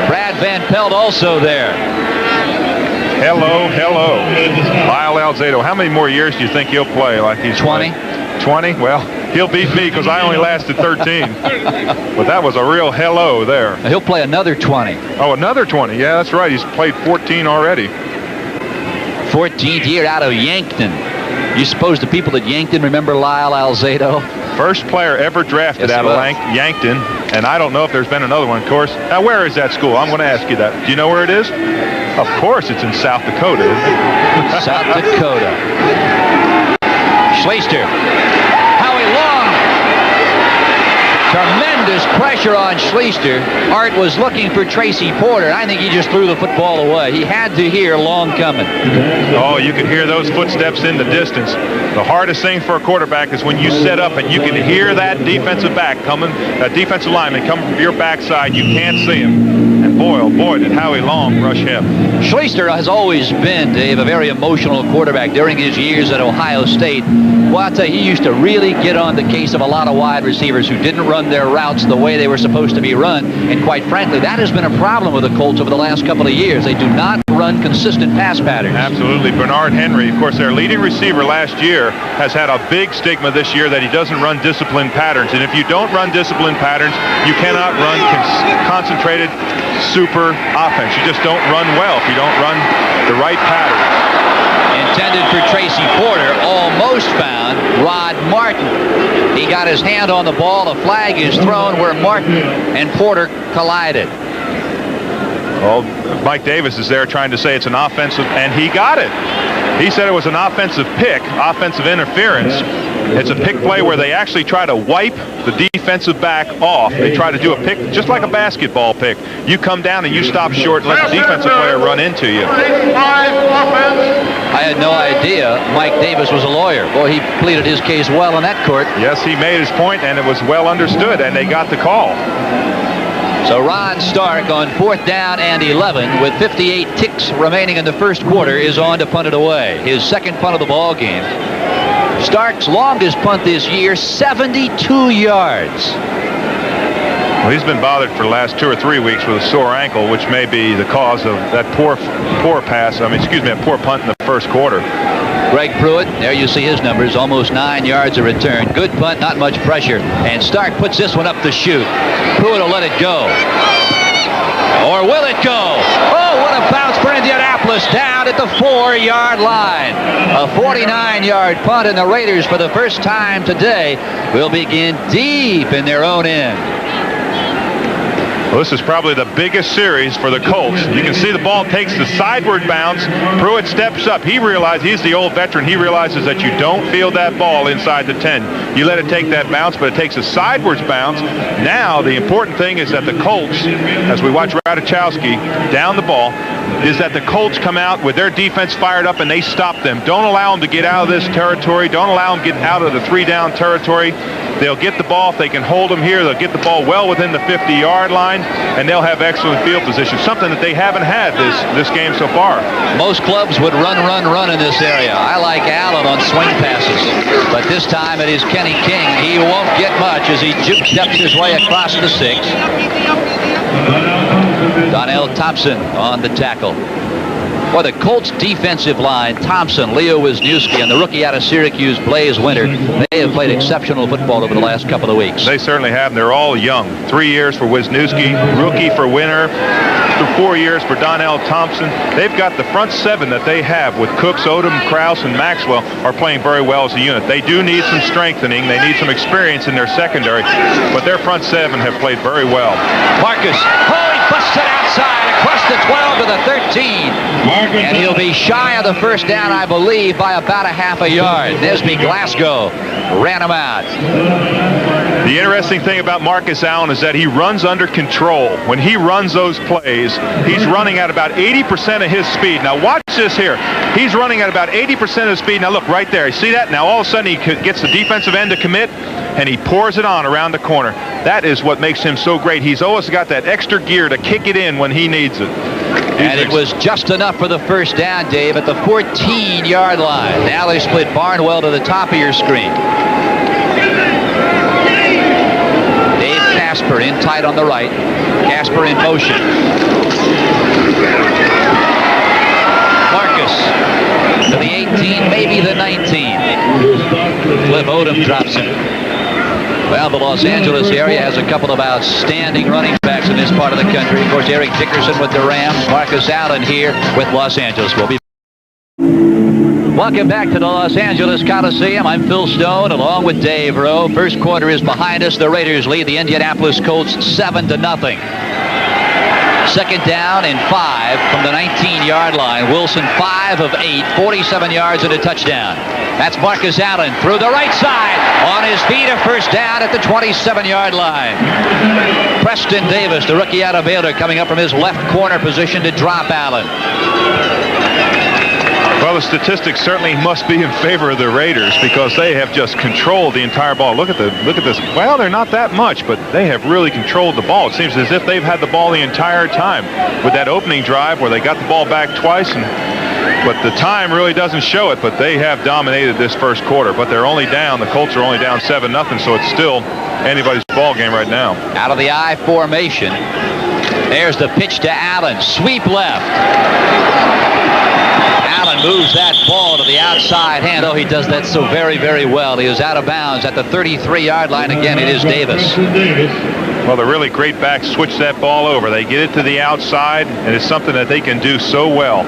Brad Van Pelt also there. Hello. Lyle Alzado. How many more years do you think he'll play like he's 20? 20? Well, he'll beat me because I only lasted 13. But that was a real hello there. He'll play another 20. Oh, another 20. Yeah, that's right. He's played 14 already. 14th year out of Yankton. You suppose the people at Yankton remember Lyle Alzado? First player ever drafted out of Yankton, and I don't know if there's been another one, of course. Now, where is that school? I'm going to ask you that. Do you know where it is? Of course, it's in South Dakota. South Dakota. Schleister. Howie Long. Tremendous pressure on Schleister. Art was looking for Tracy Porter. I think he just threw the football away. He had to hear Long coming. Oh, you could hear those footsteps in the distance. The hardest thing for a quarterback is when you set up and you can hear that defensive back coming, that defensive lineman coming from your backside. You can't see him. And boy, oh boy, did Howie Long rush him. Schleister has always been, Dave, a very emotional quarterback during his years at Ohio State. Well, I'll tell you, he used to really get on the case of a lot of wide receivers who didn't run their routes the way they were supposed to be run. And quite frankly, that has been a problem with the Colts over the last couple of years. They do not run consistent pass patterns. Absolutely. Bernard Henry, of course, their leading receiver last year, has had a big stigma this year that he doesn't run disciplined patterns. And if you don't run disciplined patterns, you cannot run concentrated super offense. You just don't run well if you don't run the right patterns. Intended for Tracy Porter, almost found Rod Martin. He got his hand on the ball. The flag is thrown where Martin and Porter collided. Well, Mike Davis is there trying to say it's an offensive, and he got it. He said it was an offensive pick, offensive interference. It's a pick play where they actually try to wipe the defensive back off. They try to do a pick just like a basketball pick. You come down and you stop short and let the defensive player run into you. I had no idea Mike Davis was a lawyer. Boy, he pleaded his case well in that court. Yes, he made his point, and it was well understood, and they got the call. So Ron Stark on 4th down and 11 with 58 ticks remaining in the first quarter is on to punt it away. His second punt of the ball game. Stark's longest punt this year, 72 yards. Well, he's been bothered for the last 2 or 3 weeks with a sore ankle, which may be the cause of that poor pass. That poor punt in the first quarter. Greg Pruitt, there you see his numbers, almost 9 yards a return. Good punt, not much pressure. And Stark puts this one up to shoot. Pruitt will let it go. Or will it go? Oh, what a bounce for Indianapolis, down at the 4-yard line. A 49-yard punt, and the Raiders, for the first time today, will begin deep in their own end. Well, this is probably the biggest series for the Colts. You can see the ball takes the sideward bounce. Pruitt steps up. He realizes, he's the old veteran, he realizes that you don't field that ball inside the 10. You let it take that bounce, but it takes a sidewards bounce. Now, the important thing is that the Colts, as we watch Radachowski down the ball, is that the Colts come out with their defense fired up and they stop them. Don't allow them to get out of this territory. Don't allow them to get out of the 3-down territory. They'll get the ball. If they can hold them here, they'll get the ball well within the 50-yard line, and they'll have excellent field position, something that they haven't had this game so far. Most clubs would run in this area. I like Allen on swing passes, but this time it is Kenny King. He won't get much as he juke steps his way across the 6. Donnell Thompson on the tackle. For the Colts defensive line, Thompson, Leo Wisniewski, and the rookie out of Syracuse, Blaze Winter, they have played exceptional football over the last couple of weeks. They certainly have, and they're all young. 3 years for Wisniewski, rookie for Winter, 4 years for Donnell Thompson. They've got the front 7 that they have with Cooks, Odom, Krause, and Maxwell are playing very well as a unit. They do need some strengthening. They need some experience in their secondary, but their front 7 have played very well. Marcus, he busted outside across the 12 to the 13. And he'll be shy of the first down, I believe, by about a half a yard. Nesby Glasgow ran him out. The interesting thing about Marcus Allen is that he runs under control. When he runs those plays, he's running at about 80% of his speed. Now watch this here. He's running at about 80% of his speed. Now look right there. You see that? Now all of a sudden he gets the defensive end to commit, and he pours it on around the corner. That is what makes him so great. He's always got that extra gear to kick it in when he needs it. And it was just enough for the first down, Dave, at the 14-yard line. Now they split Barnwell to the top of your screen. Dave Casper in tight on the right. Casper in motion. Marcus to the 18, maybe the 19. Cliff Odom drops him. Well, the Los Angeles area has a couple of outstanding running backs in this part of the country. Of course, Eric Dickerson with the Rams, Marcus Allen here with Los Angeles. We'll be welcome back to the Los Angeles Coliseum. I'm Phil Stone along with Dave Rowe. First quarter is behind us. The Raiders lead the Indianapolis Colts 7-0. Second down and 5 from the 19-yard line. Wilson 5 of 8, 47 yards and a touchdown. That's Marcus Allen through the right side. On his feet, a first down at the 27-yard line. Preston Davis, the rookie out of Baylor, coming up from his left corner position to drop Allen. Well, the statistics certainly must be in favor of the Raiders because they have just controlled the entire ball. Look at this. Well, they're not that much, but they have really controlled the ball. It seems as if they've had the ball the entire time with that opening drive where they got the ball back twice, but the time really doesn't show it. But they have dominated this first quarter, but they're only down. The Colts are only down 7-0, so it's still anybody's ball game right now. Out of the I formation. There's the pitch to Allen. Sweep left. Allen moves that ball to the outside hand. Oh, he does that so very, very well. He is out of bounds at the 33-yard line. Again, it is Davis. Well, the really great backs switch that ball over. They get it to the outside, and it's something that they can do so well.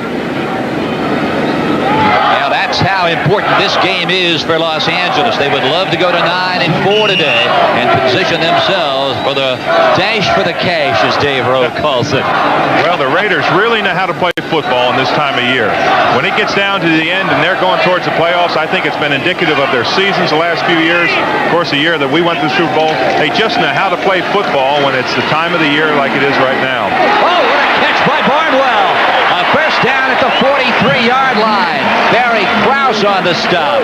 Now, that's how important this game is for Los Angeles. They would love to go to 9-4 today and position themselves for the dash for the cash, as Dave Rowe calls it. Well, the Raiders really know how to play football in this time of year. When it gets down to the end and they're going towards the playoffs, I think it's been indicative of their seasons the last few years. Of course, the year that we went to the Super Bowl, they just know how to play football when it's the time of the year like it is right now. Oh, what a catch by Barnwell. A first down at the 43-yard line. Barry Krause on the stop.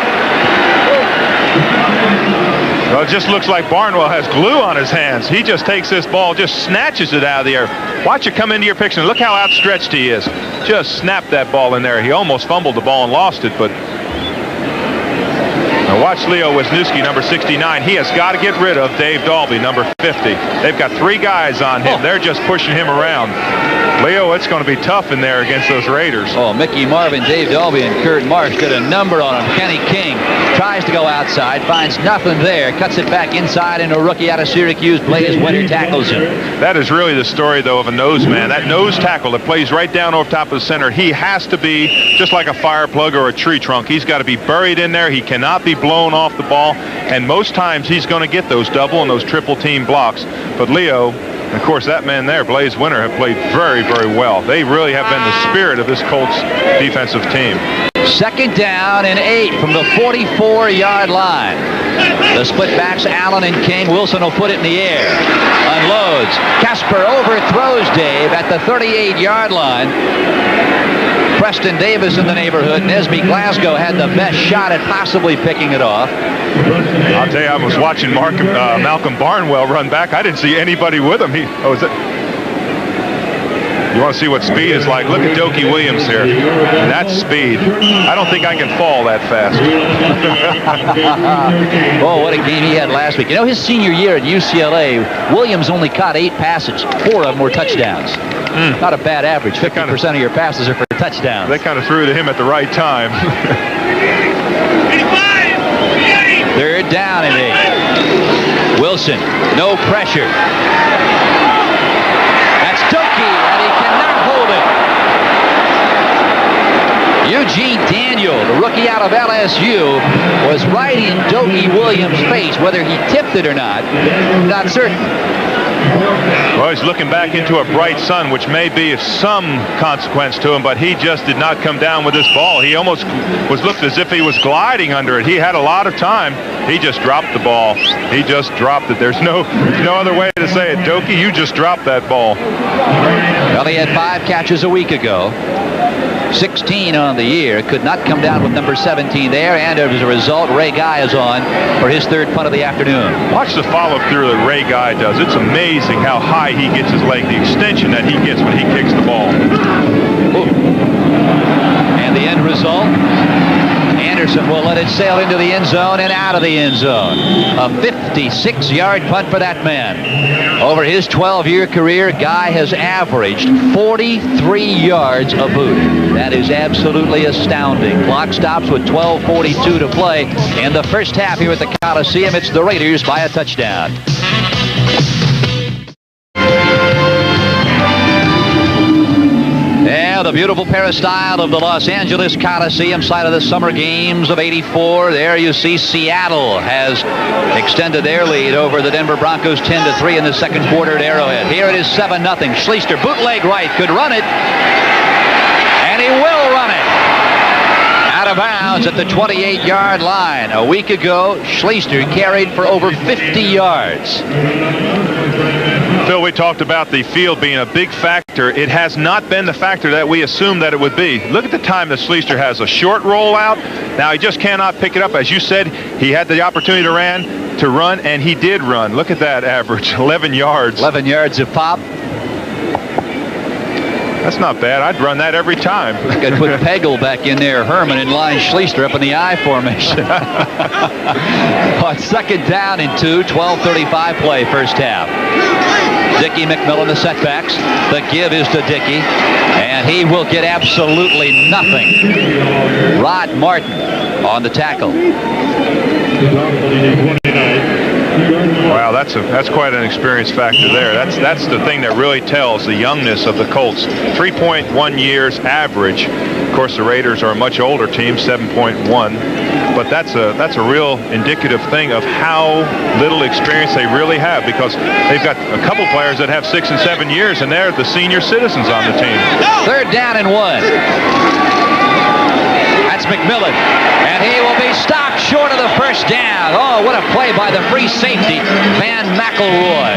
Well, it just looks like Barnwell has glue on his hands. He just takes this ball, just snatches it out of the air. Watch it come into your picture. Look how outstretched he is. Just snapped that ball in there. He almost fumbled the ball and lost it, but Now watch Leo Wisniewski, number 69. He has got to get rid of Dave Dalby, number 50. They've got 3 guys on him. They're just pushing him around. Leo, it's going to be tough in there against those Raiders. Oh, Mickey Marvin, Dave Dalby, and Kurt Marsh did a number on him. Kenny King tries to go outside, finds nothing there, cuts it back inside, and a rookie out of Syracuse, Blaze Winter, tackles him. That is really the story, though, of a nose man. That nose tackle that plays right down over top of the center, he has to be just like a fire plug or a tree trunk. He's got to be buried in there. He cannot be blown off the ball, and most times he's going to get those double and those triple team blocks. But Leo, of course, that man there, Blaze Winter, have played very, very well. They really have been the spirit of this Colts defensive team. 2nd down and 8 from the 44-yard line. The split backs, Allen and King. Wilson will put it in the air. Unloads. Casper overthrows Dave at the 38-yard line. Preston Davis in the neighborhood. Nesby Glasgow had the best shot at possibly picking it off. I'll tell you, I was watching Malcolm Barnwell run back. I didn't see anybody with him. You want to see what speed is like? Look at Dokie Williams here. That's speed. I don't think I can fall that fast. Oh, what a game he had last week. You know, his senior year at UCLA, Williams only caught 8 passes. 4 of them were touchdowns. Not a bad average. 50% of your passes are for touchdowns. They kind of threw to him at the right time. 3rd down and 8. Wilson, no pressure. That's Dokie, and he cannot hold it. Eugene Daniel, the rookie out of LSU, was right in Dokie Williams' face. Whether he tipped it or not certain. Well, he's looking back into a bright sun, which may be of some consequence to him, but he just did not come down with this ball. He almost looked as if he was gliding under it. He had a lot of time. He just dropped the ball. He just dropped it. There's no other way to say it. Dokie, you just dropped that ball. Well, he had 5 catches a week ago. 16 on the year. Could not come down with number 17 there, and as a result, Ray Guy is on for his 3rd punt of the afternoon. Watch the follow-through that Ray Guy does. It's amazing how high he gets his leg, the extension that he gets when he kicks the ball. Ooh. And the end result, Anderson will let it sail into the end zone and out of the end zone. A 56-yard punt for that man. Over his 12-year career, Guy has averaged 43 yards a boot. That is absolutely astounding. Clock stops with 12:42 to play in the first half here at the Coliseum. It's the Raiders by a touchdown. Yeah, the beautiful peristyle of the Los Angeles Coliseum, site of the Summer Games of '84. There you see Seattle has extended their lead over the Denver Broncos 10-3 in the 2nd quarter at Arrowhead. Here it is 7-0. Schleister, bootleg right, could run it. And he will run it. Out of bounds at the 28-yard line. A week ago, Schleister carried for over 50 yards. Phil, we talked about the field being a big factor. It has not been the factor that we assumed that it would be. Look at the time that Schleister has a short rollout. Now he just cannot pick it up. As you said, he had the opportunity to run, and he did run. Look at that average, 11 yards. 11 yards of pop. That's not bad. I'd run that every time. Got to put Peggle back in there. Herman in line, Schleister up in the I formation. On 2nd down and 2, 12:35 play, first half. Dickie McMillan, the setbacks. The give is to Dickie, and he will get absolutely nothing. Rod Martin on the tackle. Wow, that's quite an experience factor there. That's the thing that really tells the youngness of the Colts. 3.1 years average. Of course, the Raiders are a much older team, 7.1. But that's a real indicative thing of how little experience they really have, because they've got a couple players that have 6 and 7 years, and they're the senior citizens on the team. 3rd down and 1. That's McMillan, and he will be stopped short of the first down. Oh, what a play by the free safety, Van McElroy.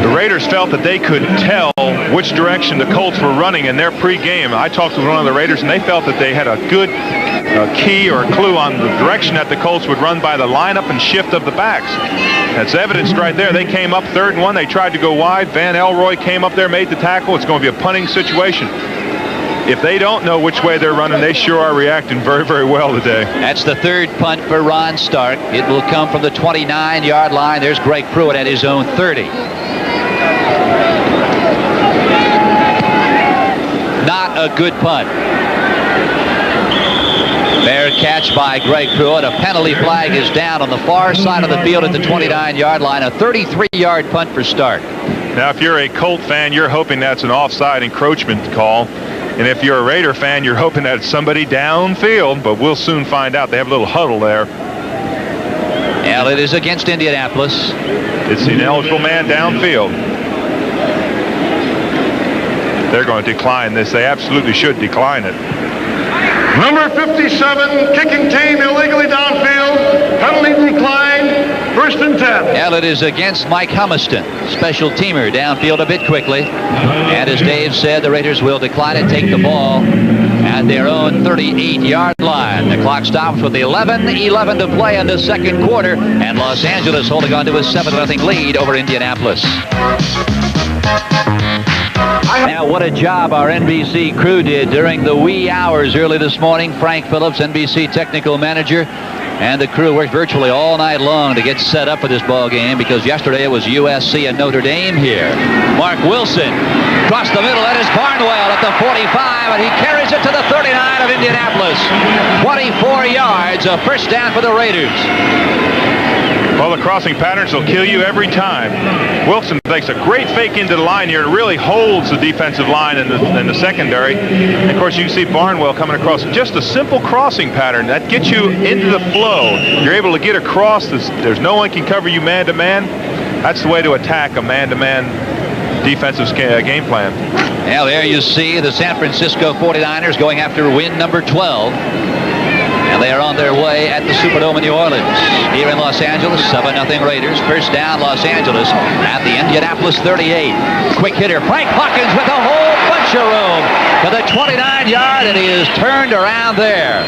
The Raiders felt that they could tell which direction the Colts were running in their pregame. I talked with one of the Raiders, and they felt that they had a good key or a clue on the direction that the Colts would run by the lineup and shift of the backs. That's evidenced right there. They came up 3rd and 1. They tried to go wide. Van Elroy came up there, made the tackle. It's going to be a punting situation. if they don't know which way they're running, they sure are reacting very, very well today. That's the third punt for Ron Stark. It will come from the 29-yard line. There's Greg Pruitt at his own 30. Not a good punt. Fair catch by Greg Pruitt. A penalty flag is down on the far side of the field at the 29-yard line. A 33-yard punt for Stark. Now, if you're a Colt fan, you're hoping that's an offside encroachment call. And if you're a Raider fan, you're hoping that it's somebody downfield. But we'll soon find out. They have a little huddle there. And it is against Indianapolis. It's the ineligible man downfield. They're going to decline this. They absolutely should decline it. Number 57, kicking team illegally downfield. Penalty declined. 1st and 10. And it is against Mike Humiston, special teamer downfield a bit quickly. And as Dave said, the Raiders will decline and take the ball at their own 38-yard line. The clock stops with 11:11 to play in the second quarter, and Los Angeles holding on to a 7-0 lead over Indianapolis. Now, what a job our NBC crew did during the wee hours early this morning. Frank Phillips, NBC technical manager, and the crew worked virtually all night long to get set up for this ball game, because yesterday it was USC and Notre Dame here. Mark Wilson across the middle. That is Barnwell at the 45, and he carries it to the 39 of Indianapolis. 24 yards, a first down for the Raiders. Well, the crossing patterns will kill you every time. Wilson makes a great fake into the line here and really holds the defensive line in the secondary. And of course, you can see Barnwell coming across. Just a simple crossing pattern that gets you into the flow. You're able to get across. There's no one can cover you man-to-man. That's the way to attack a man-to-man defensive game plan. Now, there you see the San Francisco 49ers going after win number 12. And they are on their way at the Superdome in New Orleans. Here in Los Angeles, 7-0 Raiders. First down, Los Angeles at the Indianapolis 38. Quick hitter, Frank Hawkins with a whole bunch of room to the 29-yard, and he is turned around there.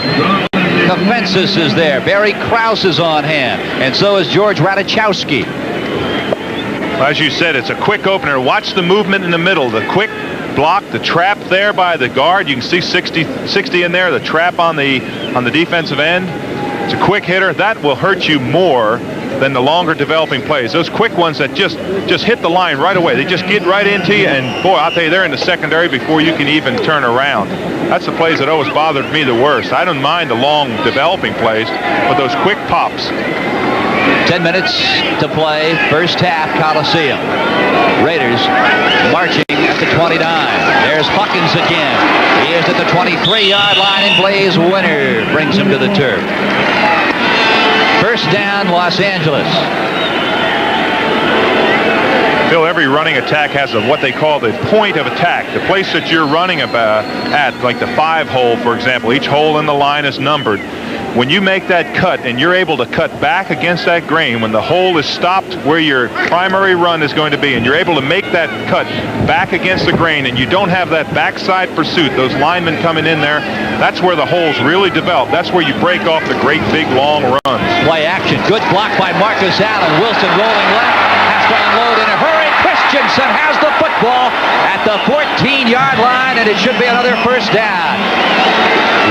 The fences is there. Barry Krause is on hand, and so is George Radichowski. As you said, it's a quick opener. Watch the movement in the middle. The quick block, the trap there by the guard. You can see 60 in there, the trap on the defensive end. It's a quick hitter. That will hurt you more than the longer developing plays. Those quick ones that just hit the line right away. They just get right into you, and boy, I'll tell you, they're in the secondary before you can even turn around. That's the plays that always bothered me the worst. I don't mind the long developing plays, but those quick pops. 10 minutes to play, first half, Coliseum. Raiders marching at the 29. There's Hawkins again. He is at the 23-yard line, and Blaze Winter brings him to the turf. First down, Los Angeles. Bill, every running attack has what they call the point of attack, the place that you're running at, like the 5 hole, for example. Each hole in the line is numbered. When you make that cut and you're able to cut back against that grain, when the hole is stopped where your primary run is going to be, and you're able to make that cut back against the grain, and you don't have that backside pursuit, those linemen coming in there, that's where the holes really develop. That's where you break off the great big long runs. Play action. Good block by Marcus Allen. Wilson rolling left. Has to unload in a hurry. Christensen has the football at the 14-yard line, and it should be another first down.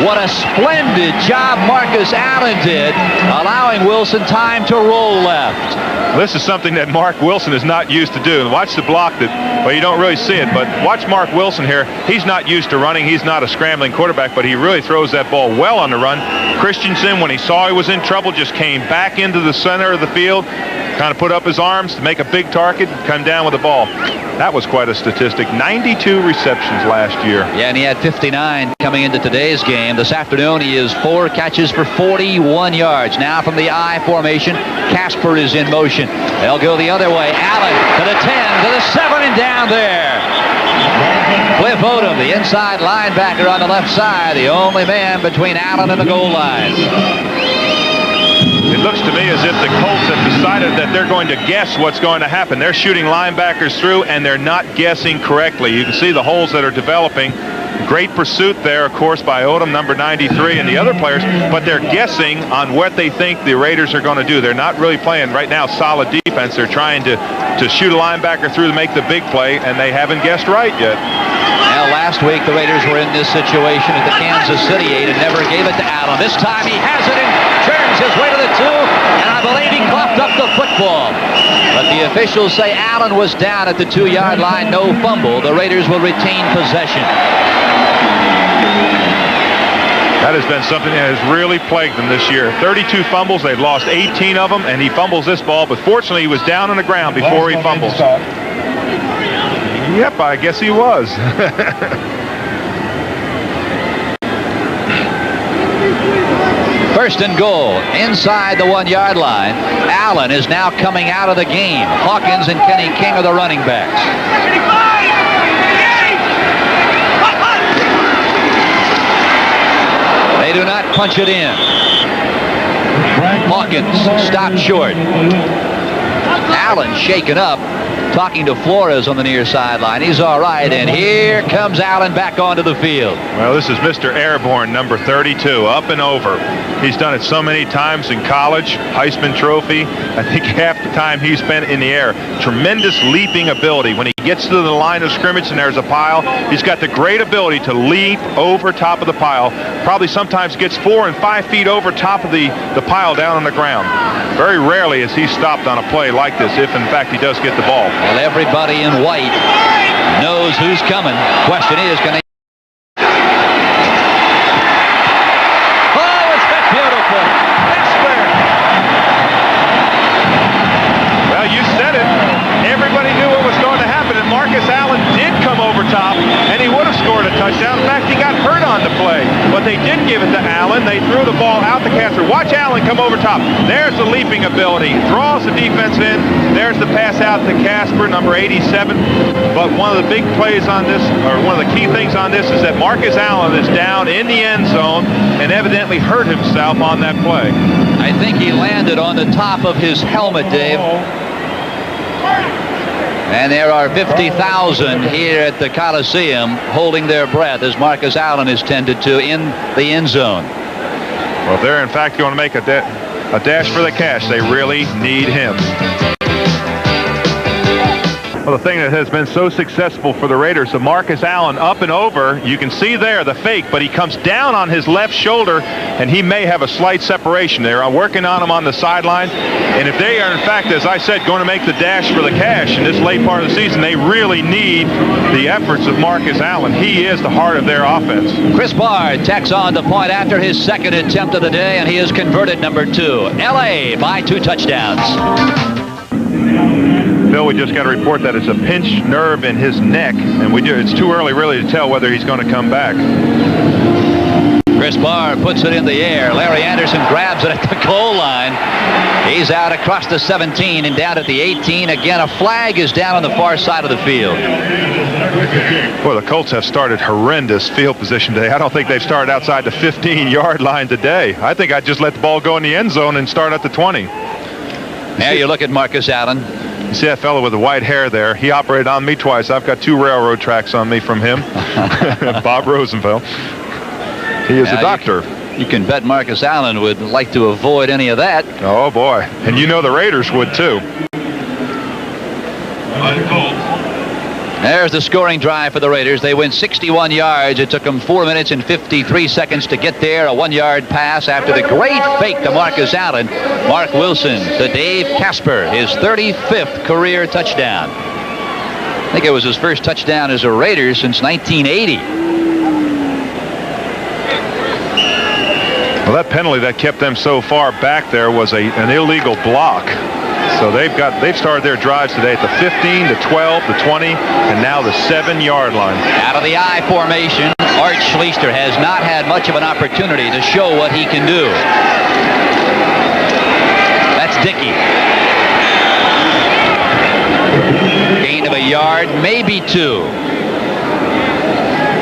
What a splendid job Marcus Allen did, allowing Wilson time to roll left. This is something that Mark Wilson is not used to doing. Watch the block well, you don't really see it, but watch Mark Wilson here. He's not used to running. He's not a scrambling quarterback, but he really throws that ball well on the run. Christensen, when he saw he was in trouble, just came back into the center of the field, kind of put up his arms to make a big target, come down with the ball. That was quite a statistic. 92 receptions last year. Yeah, and he had 59 coming into today's game. This afternoon, he is 4 catches for 41 yards. Now from the I formation, Casper is in motion. They'll go the other way. Allen to the 10, to the 7, and down there. Cliff Odom, the inside linebacker on the left side, the only man between Allen and the goal line. It looks to me as if the Colts have decided that they're going to guess what's going to happen. They're shooting linebackers through, and they're not guessing correctly. You can see the holes that are developing. Great pursuit there, of course, by Odom, number 93, and the other players, but they're guessing on what they think the Raiders are going to do. They're not really playing right now solid defense. They're trying to shoot a linebacker through to make the big play, and they haven't guessed right yet. Now Well, last week the Raiders were in this situation at the Kansas City 8 and never gave it to Allen. This time he has it and turns his way to the 2, and I believe he coughed up the football. But the officials say Allen was down at the 2-yard line, no fumble. The Raiders will retain possession. That has been something that has really plagued them this year. 32 fumbles, they've lost 18 of them, and he fumbles this ball, but fortunately he was down on the ground before he fumbles. Yep, I guess he was. First and goal, inside the 1-yard line. Allen is now coming out of the game. Hawkins and Kenny King are the running backs. They do not punch it in. Hawkins stopped short. Allen shaken up, talking to Flores on the near sideline. He's all right, and here comes Allen back onto the field. Well, this is Mr. Airborne, number 32, up and over. He's done it so many times in college, Heisman Trophy. I think half the time he spent in the air. Tremendous leaping ability. When he gets to the line of scrimmage and there's a pile, he's got the great ability to leap over top of the pile. Probably sometimes gets 4 and 5 feet over top of the pile down on the ground. Very rarely is he stopped on a play like this, if in fact he does get the ball. Well, everybody in white knows who's coming. Question is, can they? Oh, it's that beautiful. Casper. Well, you said it. Everybody knew what was going to happen, and Marcus Allen did come over top, and he would have scored a touchdown. In fact, he got hurt on the play, but they did give it to Allen. They threw the ball out to Casper. Watch Allen come over top. There's the leaping ability. Draws the defense in. There's the pass out to Casper, number 87. But one of the big plays on this, or one of the key things on this, is that Marcus Allen is down in the end zone and evidently hurt himself on that play. I think he landed on the top of his helmet, Dave. And there are 50,000 here at the Coliseum holding their breath as Marcus Allen is tended to in the end zone. Well, they're in fact going to make a dash for the cash. They really need him. Well, the thing that has been so successful for the Raiders, so Marcus Allen up and over, you can see there the fake, but he comes down on his left shoulder, and he may have a slight separation. They're working on him on the sideline, and if they are, in fact, as I said, going to make the dash for the cash in this late part of the season, they really need the efforts of Marcus Allen. He is the heart of their offense. Chris Bard tacks on the point after his second attempt of the day, and he has converted number 2. L.A. by 2 touchdowns. Bill, we just got a report that it's a pinched nerve in his neck, and it's too early really to tell whether he's going to come back. Chris Barr puts it in the air. Larry Anderson grabs it at the goal line. He's out across the 17 and down at the 18. Again, a flag is down on the far side of the field. Well, the Colts have started horrendous field position today. I don't think they've started outside the 15-yard line today. I think I'd just let the ball go in the end zone and start at the 20. Now you look at Marcus Allen. You see that fellow with the white hair there? He operated on me twice. I've got 2 railroad tracks on me from him. Bob Rosenfeld. He is a doctor. You can bet Marcus Allen would like to avoid any of that. Oh, boy. And you know the Raiders would, too. There's the scoring drive for the Raiders. They went 61 yards. It took them 4 minutes and 53 seconds to get there. A 1-yard pass after the great fake to Marcus Allen. Mark Wilson to Dave Casper, his 35th career touchdown. I think it was his first touchdown as a Raider since 1980. Well, that penalty that kept them so far back there was an illegal block. So they've started their drives today at the 15, the 12, the 20, and now the 7-yard line. Out of the I formation, Art Schleister has not had much of an opportunity to show what he can do. That's Dickey. Gain of a yard, maybe 2.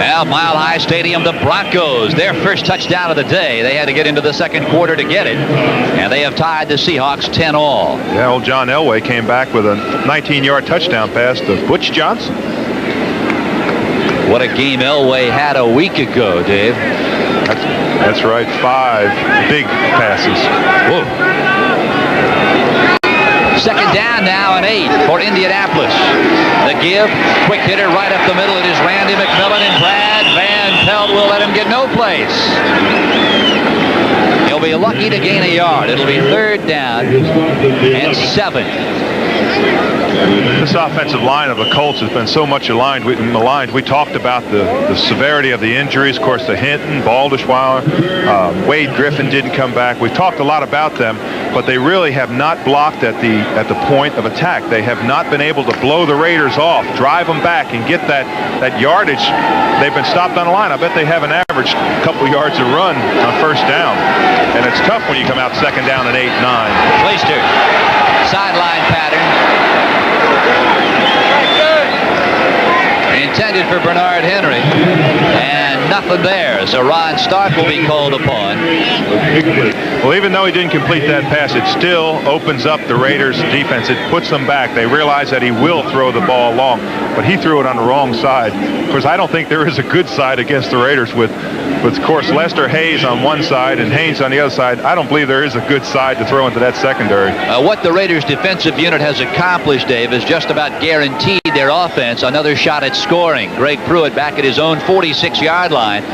Well, Mile High Stadium, the Broncos, their first touchdown of the day. They had to get into the second quarter to get it, and they have tied the Seahawks 10-all. Yeah, old John Elway came back with a 19-yard touchdown pass to Butch Johnson. What a game Elway had a week ago, Dave. That's right, 5 big passes. Whoa. Second down now and 8 for Indianapolis. The give, quick hitter right up the middle. It is Randy McMillan, and Brad Van Pelt will let him get no place. He'll be lucky to gain a yard. It'll be third down and 7. This offensive line of the Colts has been so much maligned. We talked about the severity of the injuries. Of course, the Hinton, Baldishweiler, Wade Griffin didn't come back. We've talked a lot about them, but they really have not blocked at the point of attack. They have not been able to blow the Raiders off, drive them back, and get that yardage. They've been stopped on the line. I bet they have an average couple yards a run on first down, and it's tough when you come out second down and 8, 9. Leister, sideline pattern. Intended for Bernard Henry, and nothing there. So Ron Stark will be called upon. Well, even though he didn't complete that pass, it still opens up the Raiders' defense. It puts them back. They realize that he will throw the ball long, but he threw it on the wrong side. Of course, I don't think there is a good side against the Raiders with of course, Lester Hayes on one side and Haynes on the other side. I don't believe there is a good side to throw into that secondary. What the Raiders' defensive unit has accomplished, Dave, is just about guaranteed their offense another shot at scoring. Greg Pruitt back at his own 46-yard line.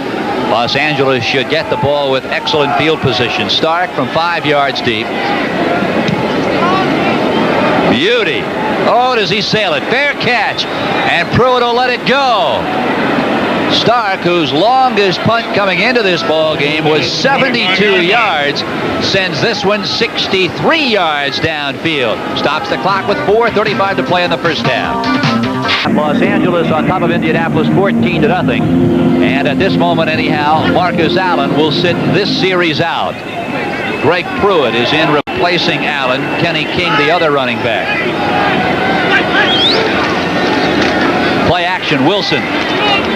Los Angeles should get the ball with excellent field position. Stark from 5 yards deep. Beauty. Oh, does he sail it? Fair catch. And Pruitt will let it go. Stark, whose longest punt coming into this ball game was 72 yards, sends this one 63 yards downfield. Stops the clock with 4:35 to play in the first half. Los Angeles on top of Indianapolis 14-0. And at this moment anyhow, Marcus Allen will sit this series out. Greg Pruitt is in replacing Allen. Kenny King, the other running back. Play action, Wilson.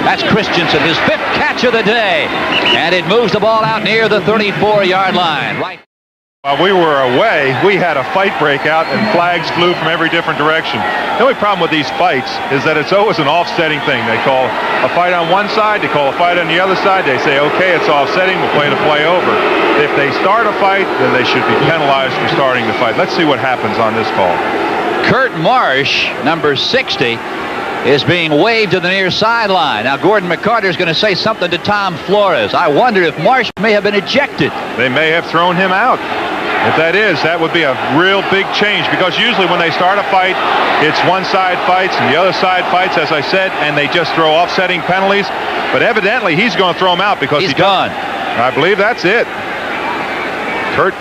That's Christensen, his 5th catch of the day. And it moves the ball out near the 34-yard line. Right. While we were away, we had a fight break out and flags flew from every different direction. The only problem with these fights is that it's always an offsetting thing. They call a fight on one side, they call a fight on the other side. They say, okay, it's offsetting, we'll play the play over. If they start a fight, then they should be penalized for starting the fight. Let's see what happens on this call. Kurt Marsh, number 60, is being waved to the near sideline. Now Gordon McCarter is going to say something to Tom Flores. I wonder if Marsh may have been ejected. They may have thrown him out. If that is, that would be a real big change, because usually when they start a fight, it's one side fights and the other side fights, as I said, and they just throw offsetting penalties. But evidently he's going to throw him out because he's gone. I believe that's it. Kurt.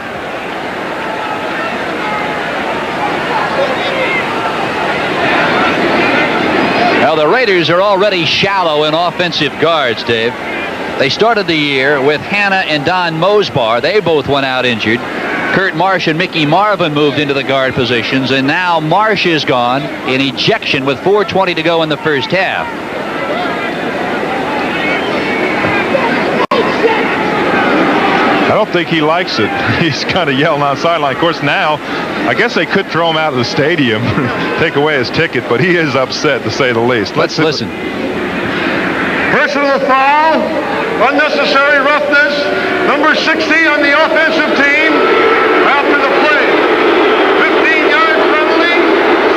Now the Raiders are already shallow in offensive guards, Dave. They started the year with Hanna and Don Mosbar. They both went out injured. Kurt Marsh and Mickey Marvin moved into the guard positions, and now Marsh is gone in ejection with 4:20 to go in the first half. I don't think he likes it. He's kind of yelling on the sideline. Of course, now, I guess they could throw him out of the stadium, take away his ticket, but he is upset, to say the least. Let's listen. Personal foul, unnecessary roughness, number 60 on the offensive team. After the play, 15-yard penalty,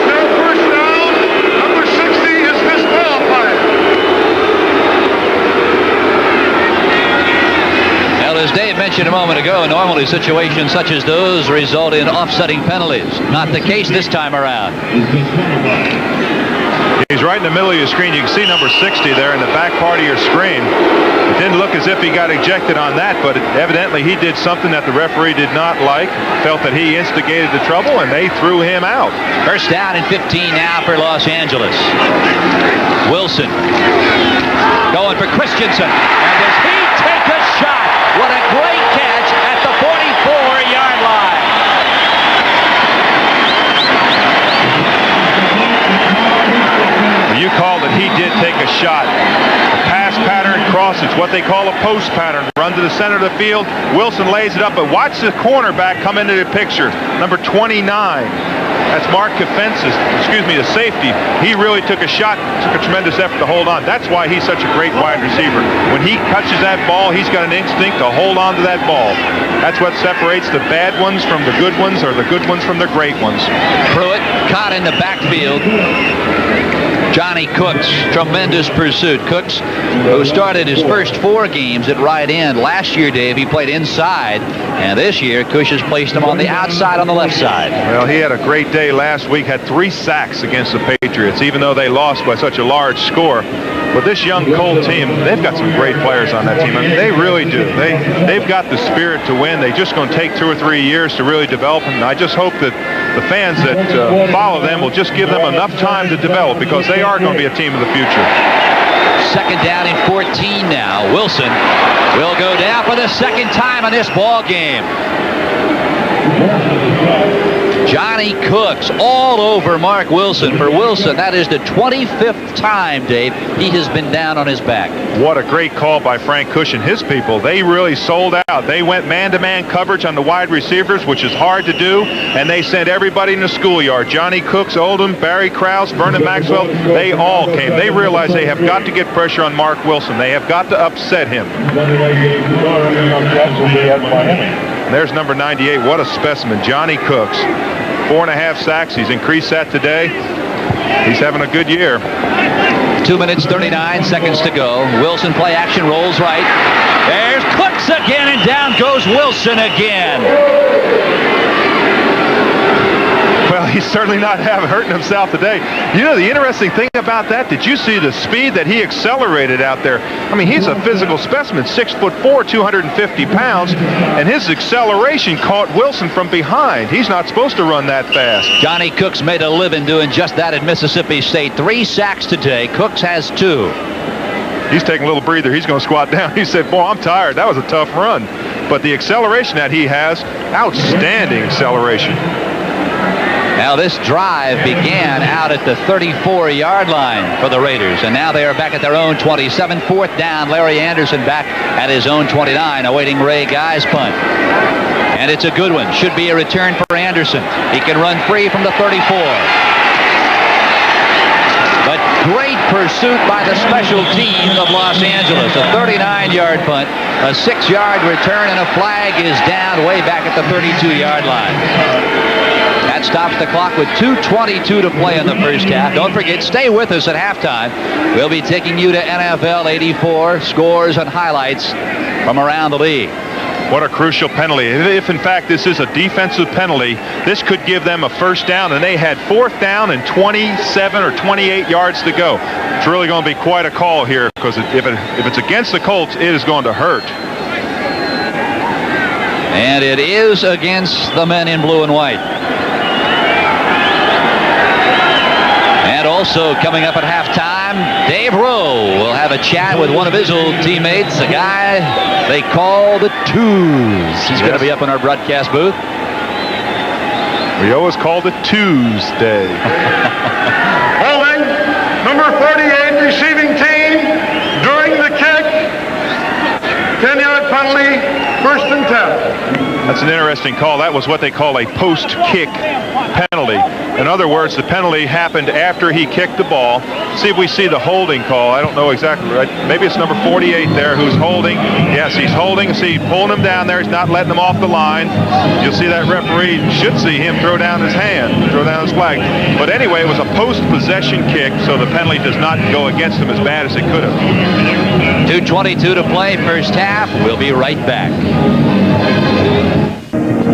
still first down. Number 60 is disqualified. Well, as Dave mentioned a moment ago, normally situations such as those result in offsetting penalties. Not the case this time around. He's right in the middle of your screen. You can see number 60 there in the back part of your screen. It didn't look as if he got ejected on that, but evidently he did something that the referee did not like, felt that he instigated the trouble, and they threw him out. First down and 15 now for Los Angeles. Wilson going for Christensen. And does he take a shot? What a great catch at the 44-yard line. You call that he did take a shot. A pass pattern cross. It's what they call a post pattern. Run to the center of the field. Wilson lays it up, but watch the cornerback come into the picture. Number 29. That's Mark Kafensis, the safety. He really took a shot, took a tremendous effort to hold on. That's why he's such a great wide receiver. When he catches that ball, he's got an instinct to hold on to that ball. That's what separates the bad ones from the good ones, or the good ones from the great ones. Pruitt caught in the backfield. Johnny Cooks, tremendous pursuit. Cooks, who started his first 4 games at right end. Last year, Dave, he played inside. And this year, Cush has placed him on the outside on the left side. Well, he had a great day last week. Had 3 sacks against the Patriots, even though they lost by such a large score. But this young Colt team, they've got some great players on that team. I mean, they really do. They've got the spirit to win. They're just going to take 2 or 3 years to really develop. And I just hope that the fans that follow them will just give them enough time to develop, because they are going to be a team of the future. Second down and 14 now. Wilson will go down for the second time in this ball game. Johnny Cooks all over Mark Wilson. For Wilson, that is the 25th time, Dave, he has been down on his back. What a great call by Frank Cush and his people. They really sold out. They went man-to-man coverage on the wide receivers, which is hard to do, and they sent everybody in the schoolyard. Johnny Cooks, Oldham, Barry Krause, Vernon Maxwell, they all came. They realized they have got to get pressure on Mark Wilson. They have got to upset him. There's number 98. What a specimen, Johnny Cooks. 4.5 sacks. He's increased that today. He's having a good year. 2 minutes, 39 seconds to go. Wilson play action, rolls right. There's Cooks again, and down goes Wilson again. Well, he's certainly not hurting himself today. You know, the interesting thing about that, did you see the speed that he accelerated out there? I mean, he's a physical specimen, 6'4", 250 pounds, and his acceleration caught Wilson from behind. He's not supposed to run that fast. Johnny Cooks made a living doing just that at Mississippi State. 3 sacks today. Cooks has 2. He's taking a little breather. He's going to squat down. He said, boy, I'm tired. That was a tough run. But the acceleration that he has, outstanding acceleration. Now this drive began out at the 34-yard line for the Raiders, and now they are back at their own 27. 4th down. Larry Anderson back at his own 29, awaiting Ray Guy's punt. And it's a good one. Should be a return for Anderson. He can run free from the 34. But great pursuit by the special teams of Los Angeles. A 39-yard punt, a 6-yard return, and a flag is down way back at the 32-yard line. That stops the clock with 2:22 to play in the first half. Don't forget, stay with us at halftime. We'll be taking you to NFL 84 scores and highlights from around the league. What a crucial penalty. If, in fact, this is a defensive penalty, this could give them a first down, and they had 4th down and 27 or 28 yards to go. It's really going to be quite a call here, because if it's against the Colts, it is going to hurt. And it is against the men in blue and white. And also coming up at halftime, Dave Rowe will have a chat with one of his old teammates, a guy they call the Twos. He's going to be up in our broadcast booth. We always called it Tuesday. Holding, number 48, receiving team, during the kick, 10-yard penalty, 1st and 10. That's an interesting call. That was what they call a post-kick penalty. In other words, the penalty happened after he kicked the ball. See if we see the holding call. I don't know exactly, right? Maybe it's number 48 there who's holding. Yes, he's holding. See, pulling him down there. He's not letting him off the line. You'll see that referee should see him throw down his hand, throw down his flag. But anyway, it was a post-possession kick, so the penalty does not go against him as bad as it could have. 2:22 to play, first half. We'll be right back.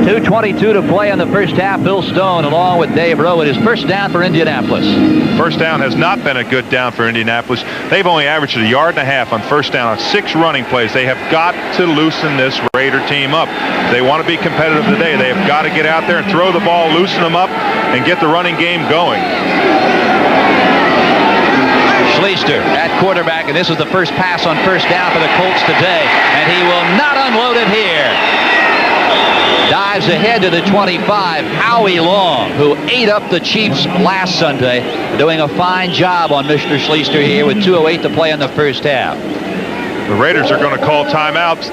2:22 to play in the first half. Bill Stone along with Dave Rowe. It is first down for Indianapolis. First down has not been a good down for Indianapolis. They've only averaged 1.5 yards on first down on 6 running plays. They have got to loosen this Raider team up. If they want to be competitive today, they have got to get out there and throw the ball, loosen them up, and get the running game going. Schleister at quarterback, and this is the first pass on first down for the Colts today, and he will not unload it here. Dives ahead to the 25, Howie Long, who ate up the Chiefs last Sunday, doing a fine job on Mr. Schleister here with 2:08 to play in the first half. The Raiders are going to call timeouts.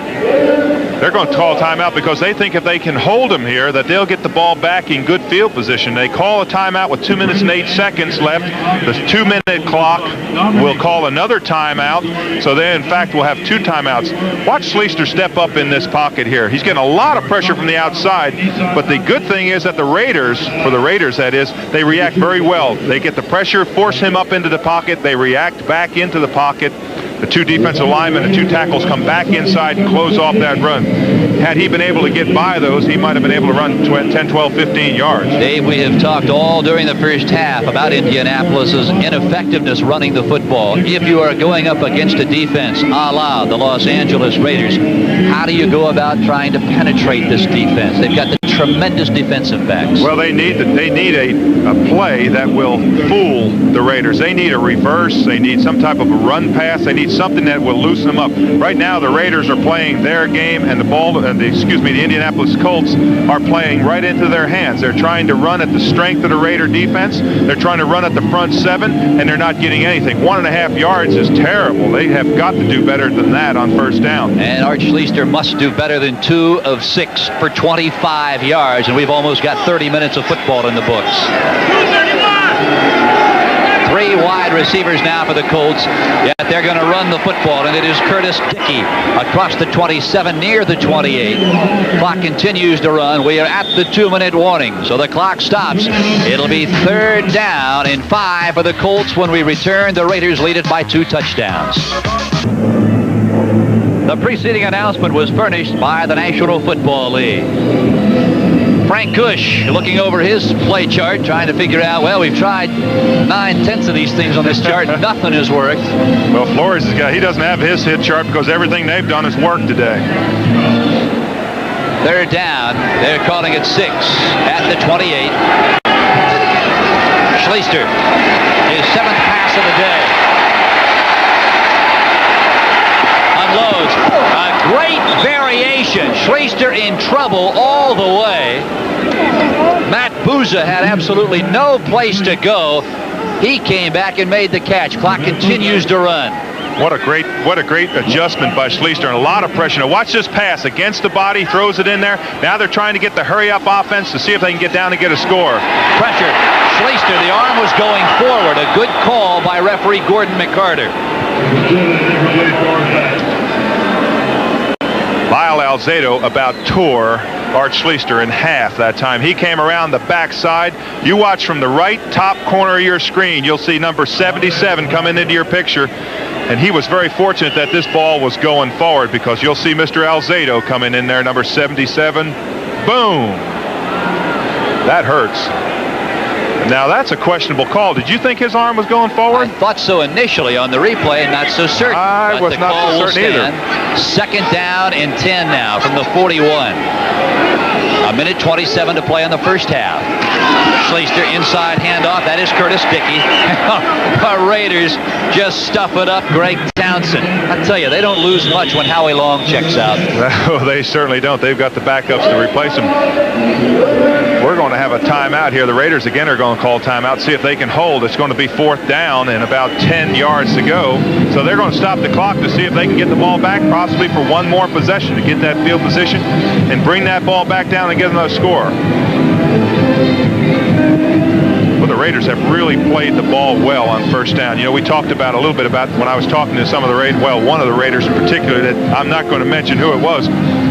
They're going to call timeout because they think if they can hold them here that they'll get the ball back in good field position. They call a timeout with 2 minutes and 8 seconds left. The 2-minute clock will call another timeout. So they, in fact, will have 2 timeouts. Watch Schleister step up in this pocket here. He's getting a lot of pressure from the outside. But the good thing is that the Raiders, for the Raiders that is, they react very well. They get the pressure, force him up into the pocket. They react back into the pocket. The 2 defensive linemen and 2 tackles come back inside and close off that run. Had he been able to get by those, he might have been able to run 10, 12, 15 yards. Dave, we have talked all during the first half about Indianapolis's ineffectiveness running the football. If you are going up against a defense a la the Los Angeles Raiders, how do you go about trying to penetrate this defense? They've got the tremendous defensive backs. Well, they need a play that will fool the Raiders. They need a reverse. They need some type of a run pass. They need something that will loosen them up. Right now, the Raiders are playing their game, and the Indianapolis Colts are playing right into their hands. They're trying to run at the strength of the Raider defense. They're trying to run at the front 7, and they're not getting anything. 1.5 yards is terrible. They have got to do better than that on first down. And Art Schleister must do better than 2 of 6 for 25 yards, and we've almost got 30 minutes of football in the books. 3 wide receivers now for the Colts, yet they're going to run the football, and it is Curtis Dickey across the 27 near the 28. Clock continues to run. We are at the 2-minute warning, so the clock stops. It'll be 3rd down and 5 for the Colts when we return. The Raiders lead it by 2 touchdowns. The preceding announcement was furnished by the National Football League. Frank Cush looking over his play chart, trying to figure out, well, we've tried 9/10 of these things on this chart. Nothing has worked. Well, Flores he doesn't have his hit chart because everything they've done has worked today. 3rd down. They're calling it 6 at the 28. Schleister, his 7th pass of the day. Unloads. A great variation. Schleister in trouble all the way. Matt Booza had absolutely no place to go. He came back and made the catch. Clock continues to run. What a great adjustment by Schleister, and a lot of pressure. Now watch this pass against the body, throws it in there. Now they're trying to get the hurry-up offense to see if they can get down and get a score. Pressure. Schleister, the arm was going forward. A good call by referee Gordon McCarter. Lyle Alzado about tore Art Schleister in half that time. He came around the backside. You watch from the right top corner of your screen. You'll see number 77 coming into your picture. And he was very fortunate that this ball was going forward, because you'll see Mr. Alzado coming in there, number 77. Boom. That hurts. Now that's a questionable call. Did you think his arm was going forward? I thought so initially on the replay, and not so certain. I was not so certain either. 2nd down and 10 now from the 41. 1:27 to play in the first half. Schleister inside handoff. That is Curtis Dickey. Our Raiders just stuff it up. Greg Townsend. I tell you, they don't lose much when Howie Long checks out. No, they certainly don't. They've got the backups to replace him. We're going to have a timeout here. The Raiders again are going to call timeout, see if they can hold. It's going to be 4th down and about 10 yards to go. So they're going to stop the clock to see if they can get the ball back, possibly for one more possession to get that field position and bring that ball back down and get another score. Well, the Raiders have really played the ball well on first down. You know, we talked about a little bit about when I was talking to some of the Raiders, well, one of the Raiders in particular, that I'm not going to mention who it was,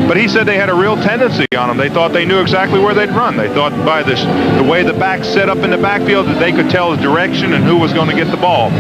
but he said they had a real tendency on them. They thought they knew exactly where they'd run. They thought by the way the backs set up in the backfield that they could tell the direction and who was going to get the ball.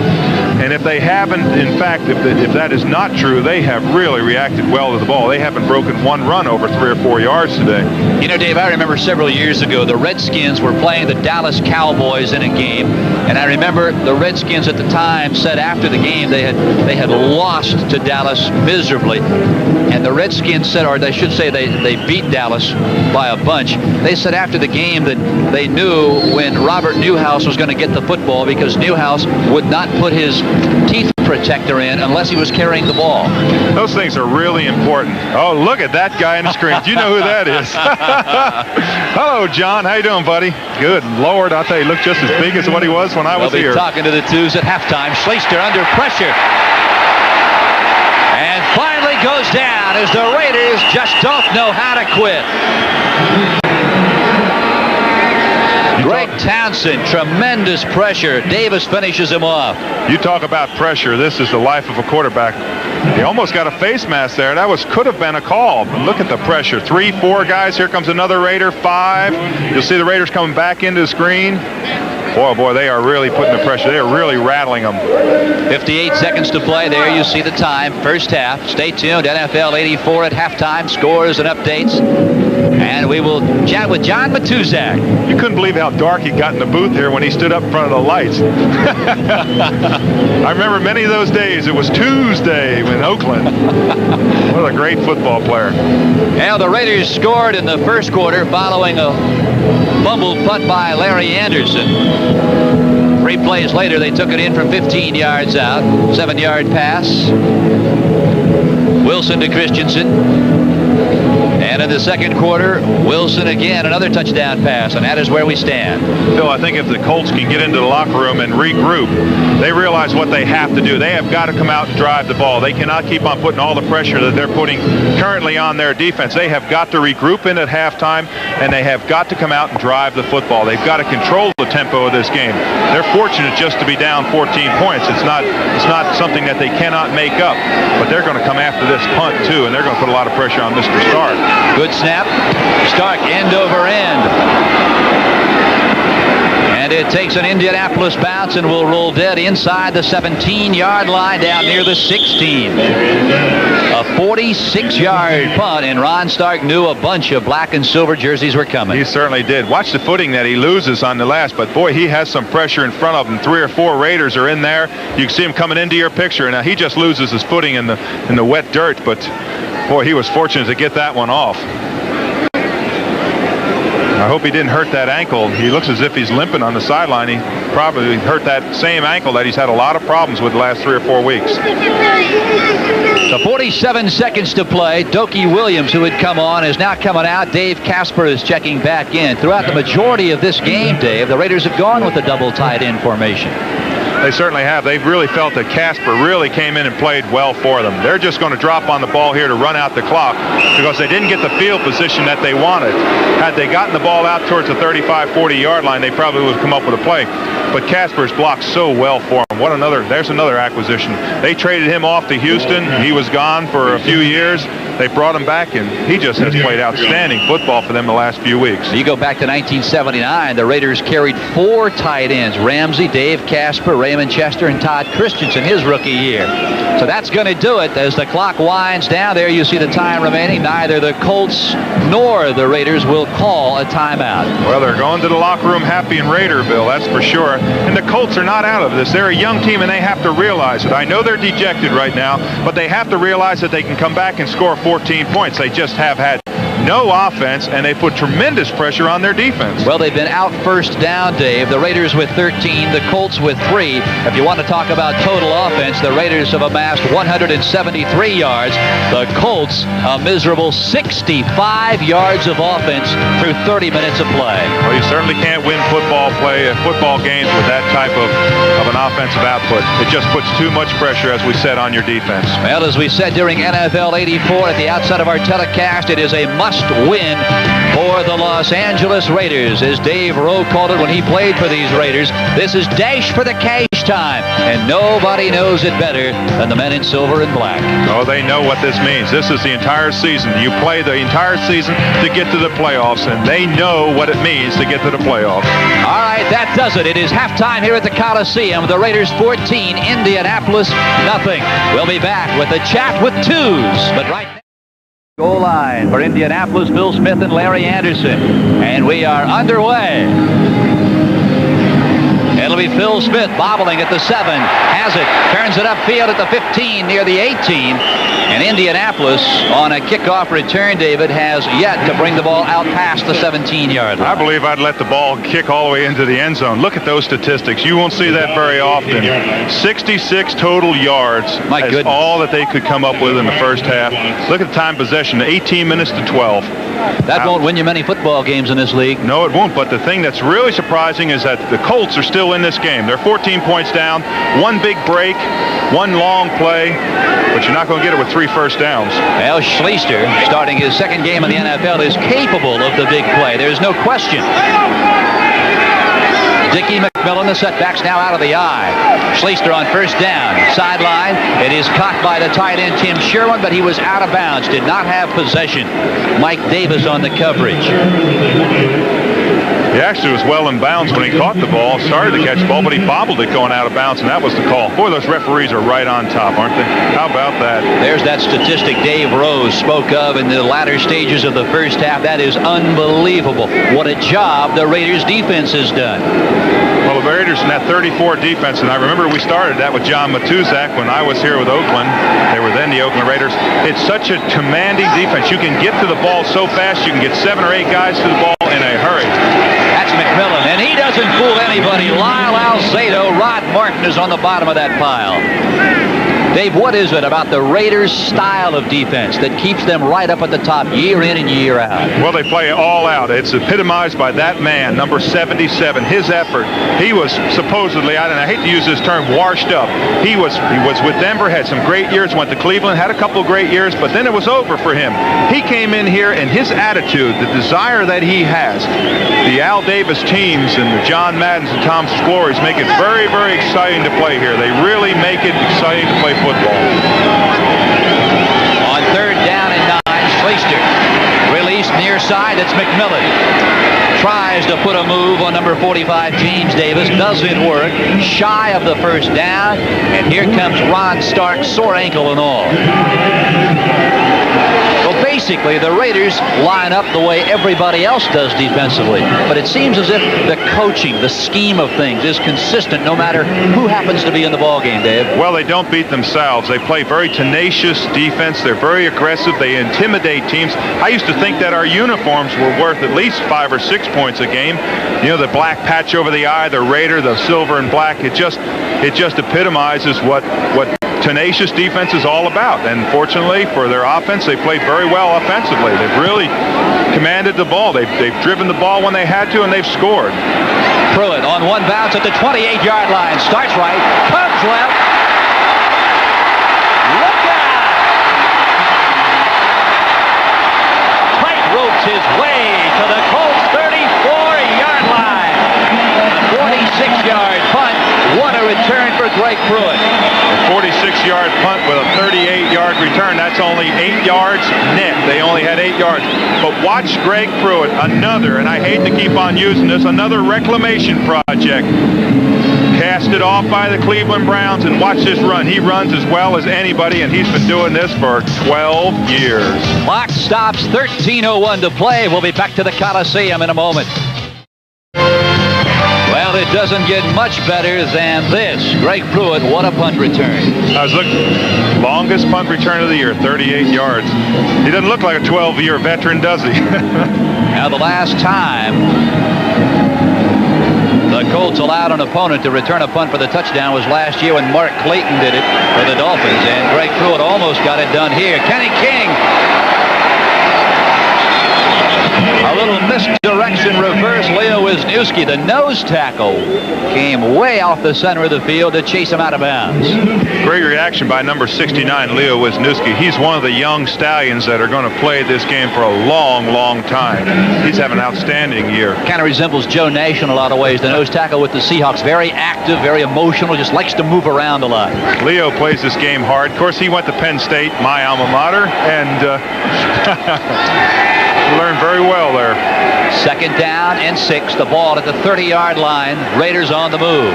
And if they haven't, in fact, if that is not true, they have really reacted well to the ball. They haven't broken one run over 3 or 4 yards today. You know, Dave, I remember several years ago, the Redskins were playing the Dallas Cowboys in a game, and I remember the Redskins at the time said after the game they had lost to Dallas miserably, and the Redskins said, or they should say they beat Dallas by a bunch. They said after the game that they knew when Robert Newhouse was going to get the football, because Newhouse would not put his teeth protector in unless he was carrying the ball. Those things are really important. Oh, look at that guy on the screen. Do you know who that is? Hello, John. How you doing, buddy? Good Lord, I'll tell you, he looked just as big as what he was when I was here. We'll be talking to the twos at halftime. Schleister under pressure. And finally goes down as the Raiders just don't know how to quit. Greg Townsend, tremendous pressure. Davis finishes him off. You talk about pressure. This is the life of a quarterback. He almost got a face mask there. That could have been a call. But look at the pressure. 3, 4 guys. Here comes another Raider. 5. You'll see the Raiders coming back into the screen. Boy, they are really putting the pressure. They are really rattling them. 58 seconds to play. There you see the time. First half. Stay tuned. NFL 84 at halftime. Scores and updates. And we will chat with John Matuzak. You couldn't believe how dark he got in the booth here when he stood up in front of the lights. I remember many of those days. It was Tuesday in Oakland. What a great football player. Now the Raiders scored in the first quarter following a fumbled punt by Larry Anderson. 3 plays later, they took it in from 15 yards out. 7-yard pass. Wilson to Christensen. And in the second quarter, Wilson again, another touchdown pass, and that is where we stand. Phil, I think if the Colts can get into the locker room and regroup, they realize what they have to do. They have got to come out and drive the ball. They cannot keep on putting all the pressure that they're putting currently on their defense. They have got to regroup in at halftime, and they have got to come out and drive the football. They've got to control the tempo of this game. They're fortunate just to be down 14 points. It's not something that they cannot make up, but they're going to come after this punt, too, and they're going to put a lot of pressure on Mr. Stark. Good snap. Stark end over end. And it takes an Indianapolis bounce and will roll dead inside the 17-yard line down near the 16. A 46-yard punt, and Ron Stark knew a bunch of black and silver jerseys were coming. He certainly did. Watch the footing that he loses on the last, but boy, he has some pressure in front of him. 3 or 4 Raiders are in there. You can see him coming into your picture, and now he just loses his footing in the wet dirt, but boy, he was fortunate to get that one off. I hope he didn't hurt that ankle. He looks as if he's limping on the sideline. He probably hurt that same ankle that he's had a lot of problems with the last 3 or 4 weeks. So 47 seconds to play. Dokie Williams, who had come on, is now coming out. Dave Casper is checking back in. Throughout the majority of this game, Dave, the Raiders have gone with the double tight end formation. They certainly have. They've really felt that Casper really came in and played well for them. They're just going to drop on the ball here to run out the clock because they didn't get the field position that they wanted. Had they gotten the ball out towards the 35, 40-yard line, they probably would have come up with a play. But Casper's blocked so well for him. There's another acquisition. They traded him off to Houston. He was gone for a few years. They brought him back, and he just has played outstanding football for them the last few weeks. You go back to 1979, the Raiders carried 4 tight ends: Ramsey, Dave Casper, Raymond Chester, and Todd Christensen his rookie year. So that's going to do it. As the clock winds down, there you see the time remaining. Neither the Colts nor the Raiders will call a timeout. Well, they're going to the locker room happy in Raiderville, that's for sure. And the Colts are not out of this. They're a young team, and they have to realize it. I know they're dejected right now, but they have to realize that they can come back and score 14 points. They just have had no offense, and they put tremendous pressure on their defense. Well, they've been out first down, Dave. The Raiders with 13, the Colts with 3. If you want to talk about total offense, the Raiders have amassed 173 yards. The Colts, a miserable 65 yards of offense through 30 minutes of play. Well, you certainly can't win football games with that type of an offensive output. It just puts too much pressure, as we said, on your defense. Well, as we said during NFL 84 at the outset of our telecast, it is a must-win for the Los Angeles Raiders. As Dave Rowe called it when he played for these Raiders, this is dash for the cash time, and nobody knows it better than the men in silver and black. Oh, they know what this means. This is the entire season. You play the entire season to get to the playoffs, and they know what it means to get to the playoffs. All right, that does it. It is halftime here at the Coliseum. The Raiders 14, Indianapolis nothing. We'll be back with a chat with twos, but right now, goal line for Indianapolis, Bill Smith and Larry Anderson. And we are underway. It'll be Phil Smith bobbling at the 7. Has it. Turns it upfield at the 15 near the 18. And Indianapolis on a kickoff return, David, has yet to bring the ball out past the 17-yard line. I believe I'd let the ball kick all the way into the end zone. Look at those statistics. You won't see that very often. 66 total yards. My goodness. All that they could come up with in the first half. Look at the time possession, 18 minutes to 12. That won't win you many football games in this league. No, it won't. But the thing that's really surprising is that the Colts are still win this game. They're 14 points down, one big break, one long play, but you're not going to get it with 3 first downs. Well, Schleister, starting his second game in the NFL, is capable of the big play. There's no question. Dickie McMillan, the setback's now out of the eye. Schleister on first down, sideline. It is caught by the tight end, Tim Sherwin, but he was out of bounds, did not have possession. Mike Davis on the coverage. He actually was well in bounds when he caught the ball, started to catch the ball, but he bobbled it going out of bounds, and that was the call. Boy, those referees are right on top, aren't they? How about that? There's that statistic Dave Rose spoke of in the latter stages of the first half. That is unbelievable. What a job the Raiders defense has done. Well, the Raiders in that 34 defense, and I remember we started that with John Matuzak when I was here with Oakland. They were then the Oakland Raiders. It's such a commanding defense. You can get to the ball so fast, you can get 7 or 8 guys to the ball in a hurry. That's McMillan, and he doesn't fool anybody. Lyle Alzado, Rod Martin is on the bottom of that pile. Dave, what is it about the Raiders' style of defense that keeps them right up at the top year in and year out? Well, they play all out. It's epitomized by that man, number 77. His effort. He was supposedly, I hate to use this term, washed up. He was with Denver, had some great years, went to Cleveland, had a couple of great years, but then it was over for him. He came in here, and his attitude, the desire that he has, the Al Davis teams and the John Maddens and Tom Glories make it very, very exciting to play here. They really make it exciting to play football. On third down and 9, Schleister. Released near side, it's McMillan. Tries to put a move on number 45, James Davis. Doesn't work. Shy of the first down. And here comes Ron Stark, sore ankle and all. Well, basically, the Raiders line up the way everybody else does defensively. But it seems as if the coaching, the scheme of things is consistent no matter who happens to be in the ballgame, Dave. Well, they don't beat themselves. They play very tenacious defense. They're very aggressive. They intimidate teams. I used to think that our uniforms were worth at least 5 or 6 points a game. You know, the black patch over the eye, the Raider, the silver and black, it just epitomizes what tenacious defense is all about. And fortunately for their offense, they played very well offensively. They've really commanded the ball. They've driven the ball when they had to, and they've scored. Pruitt on one bounce at the 28-yard line. Starts right, comes left. Look out! Tight ropes his way to the Colts 34-yard line. A 46-yard punt. What a return for Greg Pruitt. A 46-yard punt with a 38-yard return. That's only 8 yards net. They only had 8 yards. But watch Greg Pruitt, another, and I hate to keep on using this, another reclamation project. Cast it off by the Cleveland Browns, and watch this run. He runs as well as anybody, and he's been doing this for 12 years. Clock stops, 13:01 to play. We'll be back to the Coliseum in a moment. Well, it doesn't get much better than this. Greg Pruitt, what a punt return. I was looking, longest punt return of the year, 38 yards. He doesn't look like a 12-year veteran, does he? Now, the last time the Colts allowed an opponent to return a punt for the touchdown was last year when Mark Clayton did it for the Dolphins, and Greg Pruitt almost got it done here. Kenny King. A little misdirection reverse. Leo Wisniewski, the nose tackle, came way off the center of the field to chase him out of bounds. Great reaction by number 69, Leo Wisniewski. He's one of the young stallions that are going to play this game for a long, long time. He's having an outstanding year. Kind of resembles Joe Nash in a lot of ways, the nose tackle with the Seahawks. Very active, very emotional, just likes to move around a lot. Leo plays this game hard. Of course, he went to Penn State, my alma mater, and learned very well there. Second down and 6. The ball at the 30-yard line. Raiders on the move.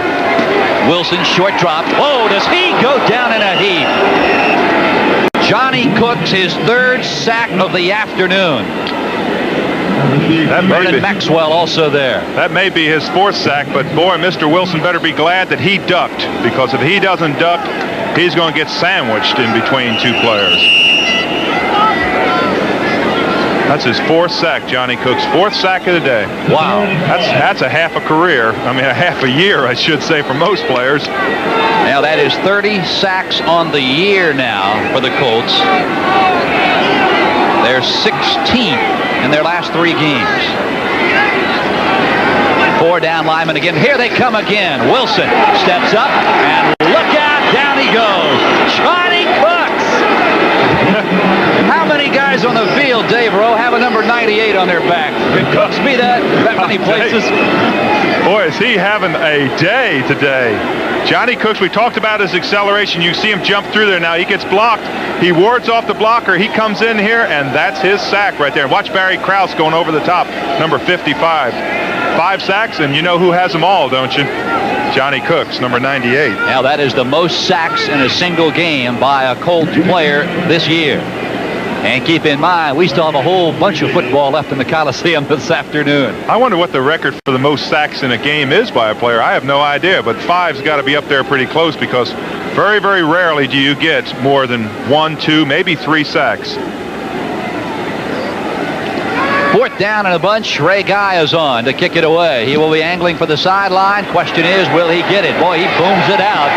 Wilson short drop. Whoa, does he go down in a heap? Johnny Cooks, his 3rd sack of the afternoon. Vernon Maxwell also there. That may be his 4th sack, but boy, Mr. Wilson better be glad that he ducked, because if he doesn't duck, he's going to get sandwiched in between 2 players. That's his 4th sack, Johnny Cook's 4th sack of the day. Wow. That's a half a career. I mean, a half a year, I should say, for most players. Now, that is 30 sacks on the year now for the Colts. They're 16th in their last 3 games. 4 down linemen again. Here they come again. Wilson steps up, and look out, down he goes. Johnny Cooks. How many guys on the field, Dave Rowe, have a number 98 on their back? Can Cooks be that many places? Boy, is he having a day today. Johnny Cooks, we talked about his acceleration. You see him jump through there now. He gets blocked. He wards off the blocker. He comes in here, and that's his sack right there. Watch Barry Krause going over the top, number 55. 5 sacks, and you know who has them all, don't you? Johnny Cooks, number 98. Now, that is the most sacks in a single game by a Colts player this year. And keep in mind, we still have a whole bunch of football left in the Coliseum this afternoon. I wonder what the record for the most sacks in a game is by a player. I have no idea, but 5's got to be up there pretty close because very, very rarely do you get more than 1, 2, maybe 3 sacks. 4th down and a bunch. Ray Guy is on to kick it away. He will be angling for the sideline. Question is, will he get it? Boy, he booms it out.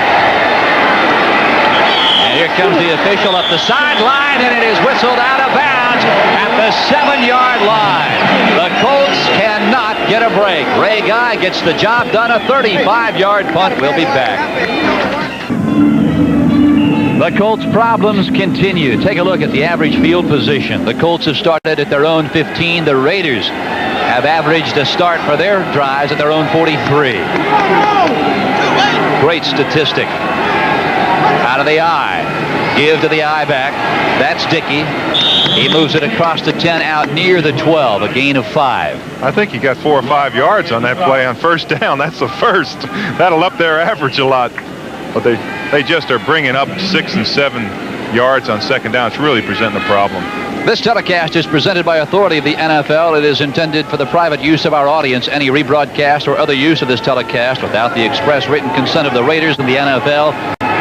And here comes the official up the sideline, and it is whistled out of bounds at the 7-yard line. The Colts cannot get a break. Ray Guy gets the job done. A 35-yard punt. We'll be back. The Colts' problems continue. Take a look at the average field position. The Colts have started at their own 15. The Raiders have averaged a start for their drives at their own 43. Great statistic. Out of the eye. Give to the eye back. That's Dickey. He moves it across the 10 out near the 12. A gain of 5. I think he got 4 or 5 yards on that play on first down. That's the first. That'll up their average a lot. But they just are bringing up 6 and 7 yards on second down. It's really presenting a problem. This telecast is presented by authority of the NFL. It is intended for the private use of our audience. Any rebroadcast or other use of this telecast without the express written consent of the Raiders and the NFL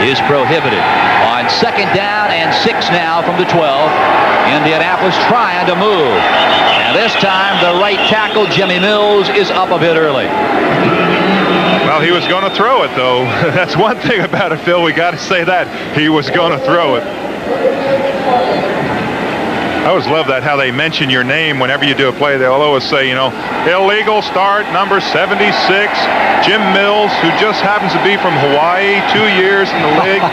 is prohibited. On second down and 6 now from the 12. Indianapolis trying to move. And this time the right tackle, Jimmy Mills, is up a bit early. Well, he was going to throw it, though. That's one thing about it, Phil. We got to say that. He was going to throw it. I always love that, how they mention your name whenever you do a play. They'll always say, you know, illegal start, number 76, Jim Mills, who just happens to be from Hawaii, 2 years in the league.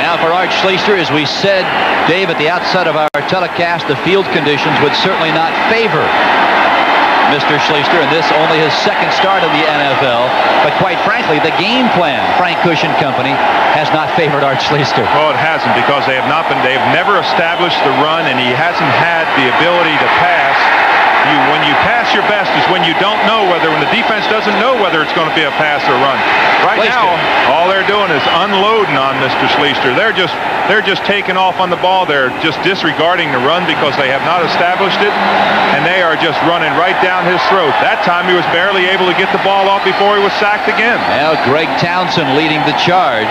Now for Art Schleister, as we said, Dave, at the outset of our telecast, the field conditions would certainly not favor Mr. Schleister, and this only his second start in the NFL. But quite frankly, the game plan, Frank Cush and company, has not favored Art Schleister. Well, it hasn't, because they've never established the run, and he hasn't had the ability to pass. When you pass your best is when you don't know when the defense doesn't know whether it's going to be a pass or run. Right now, all they're doing is unloading on Mr. Schleister. They're just taking off on the ball. They're just disregarding the run because they have not established it, and they are just running right down his throat. That time he was barely able to get the ball off before he was sacked again. Now Greg Townsend leading the charge.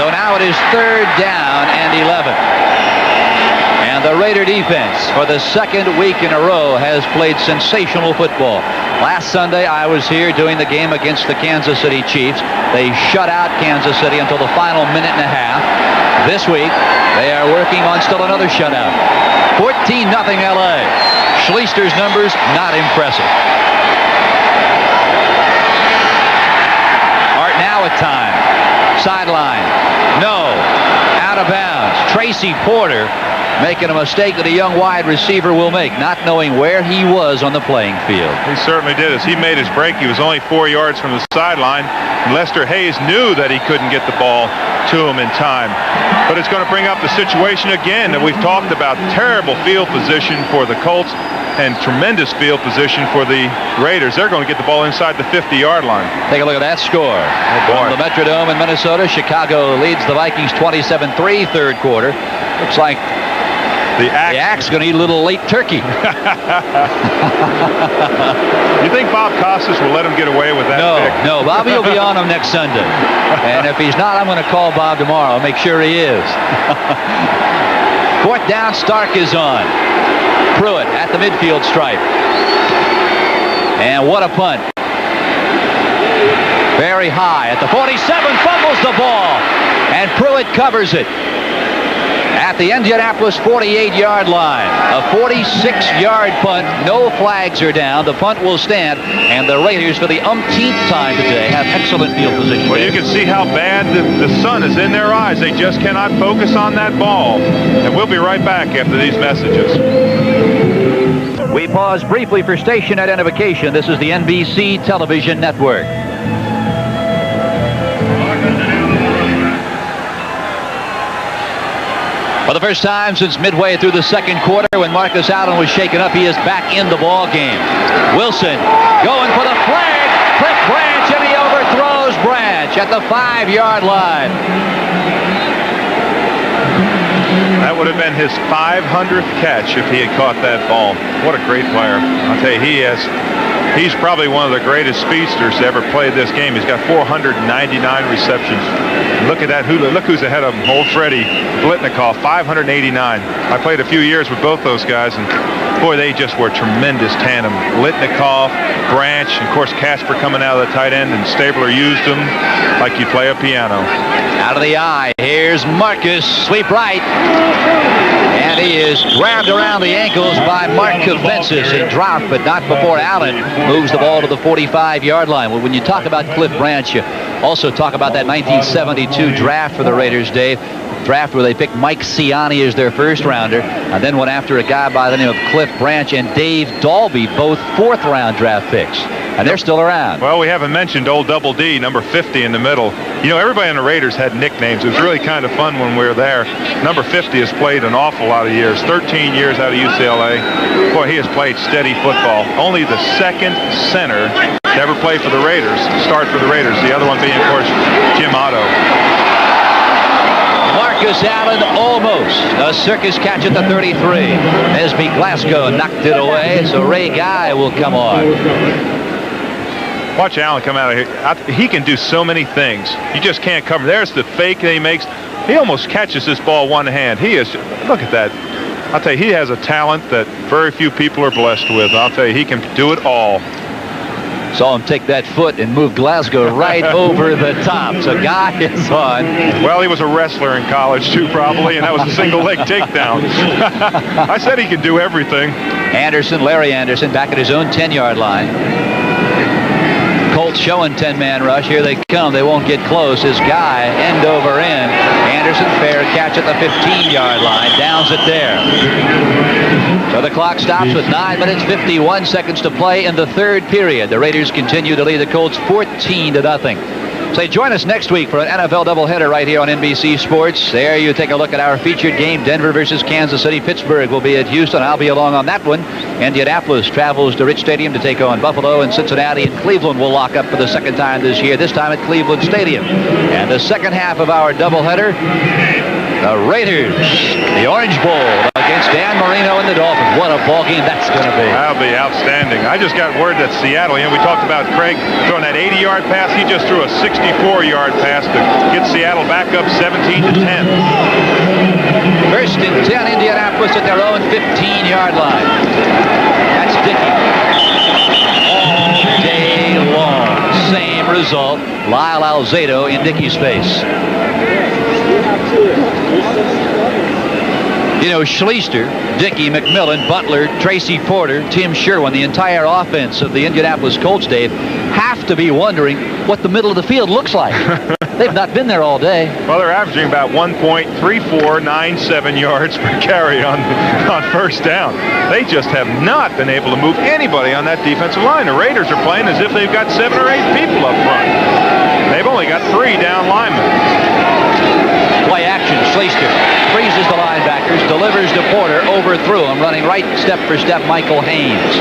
So now it is 3rd down and 11. And the Raider defense, for the second week in a row, has played sensational football. Last Sunday, I was here doing the game against the Kansas City Chiefs. They shut out Kansas City until the final minute and a half. This week, they are working on still another shutout. 14-0 LA. Schleister's numbers, not impressive. Art now at time. Sideline. No. Out of bounds. Tracy Porter making a mistake that a young wide receiver will make, not knowing where he was on the playing field. He certainly did. As he made his break, he was only 4 yards from the sideline. Lester Hayes knew that he couldn't get the ball to him in time. But it's going to bring up the situation again that we've talked about. Terrible field position for the Colts and tremendous field position for the Raiders. They're going to get the ball inside the 50-yard line. Take a look at that score. From the Metrodome in Minnesota, Chicago leads the Vikings 27-3 third quarter. Looks like the Axe going to eat a little late turkey. You think Bob Costas will let him get away with that pick? No. Bobby will be on him next Sunday. And if he's not, I'm going to call Bob tomorrow. I'll make sure he is. 4th down, Stark is on. Pruitt at the midfield stripe. And what a punt. Very high at the 47, fumbles the ball. And Pruitt covers it at the Indianapolis 48-yard line. A 46-yard punt. No flags are down. The punt will stand. And the Raiders, for the umpteenth time today, have excellent field position. Well, you can see how bad the sun is in their eyes. They just cannot focus on that ball. And we'll be right back after these messages. We pause briefly for station identification. This is the NBC Television Network. For the first time since midway through the second quarter, when Marcus Allen was shaken up, he is back in the ball game. Wilson going for the flag. Cliff Branch, and he overthrows Branch at the 5-yard line. That would have been his 500th catch if he had caught that ball. What a great player. I'll tell you, he's probably one of the greatest speedsters to ever play this game. He's got 499 receptions. Look at that. Look who's ahead of him. Old Freddie Blitnikoff, 589. I played a few years with both those guys, and boy, they just were a tremendous tandem. Blitnikoff, Branch, and of course Casper coming out of the tight end, and Stabler used him like you play a piano. Out of the eye. Here's Marcus. Sweep right. And he is grabbed around the ankles by Mark Kafensis and dropped, but not before Allen moves the ball to the 45-yard line. Well, when you talk about Cliff Branch, you also talk about that 1972 draft for the Raiders, Dave. Draft where they picked Mike Ciani as their first rounder, and then went after a guy by the name of Cliff Branch and Dave Dalby, both 4th-round draft picks. And they're still around. Well, we haven't mentioned old Double D, number 50 in the middle. You know, everybody on the Raiders had nicknames. It was really kind of fun when we were there. Number 50 has played an awful lot of years, 13 years out of UCLA. Boy, he has played steady football. Only the second center to ever play for the Raiders, start for the Raiders. The other one being, of course, Jim Otto. Marcus Allen almost. A circus catch at the 33. Nesby Glasgow knocked it away, so Ray Guy will come on. Watch Allen come out of here. He can do so many things. You just can't cover. There's the fake that he makes. He almost catches this ball one hand. He is, look at that. I'll tell you, he has a talent that very few people are blessed with. I'll tell you, he can do it all. Saw him take that foot and move Glasgow right over the top. So Guy is on. Well, he was a wrestler in college too, probably, and that was a single leg takedown. I said he could do everything. Anderson, Larry Anderson, back at his own 10-yard line. Colts showing 10-man rush. Here they come. They won't get close. His Guy end over end. Anderson, fair catch at the 15-yard line. Downs it there. So the clock stops with 9 minutes, 51 seconds to play in the third period. The Raiders continue to lead the Colts 14-0. Say, join us next week for an NFL doubleheader right here on NBC Sports. There you take a look at our featured game, Denver versus Kansas City. Pittsburgh will be at Houston. I'll be along on that one. Indianapolis travels to Rich Stadium to take on Buffalo, and Cincinnati and Cleveland will lock up for the second time this year, this time at Cleveland Stadium. And the second half of our doubleheader, the Raiders, the Orange Bowl against Dan Marino and the Dolphins. What a ball game that's going to be. That'll be outstanding. I just got word that Seattle, you know, we talked about Craig throwing that 80-yard pass. He just threw a 64-yard pass to get Seattle back up 17-10. First and 10, Indianapolis at their own 15-yard line. That's Dickey. All day long. Same result. Lyle Alzado in Dickey's face. You know, Schleister, Dickey, McMillan, Butler, Tracy Porter, Tim Sherwin, the entire offense of the Indianapolis Colts, Dave, have to be wondering what the middle of the field looks like. They've not been there all day. Well, they're averaging about 1.3497 yards per carry on first down. They just have not been able to move anybody on that defensive line. The Raiders are playing as if they've got 7 or 8 people up front. They've only got 3 down linemen. Play action. Schleister freezes the linebackers, delivers to Porter, overthrew him, running right step for step, Michael Haynes.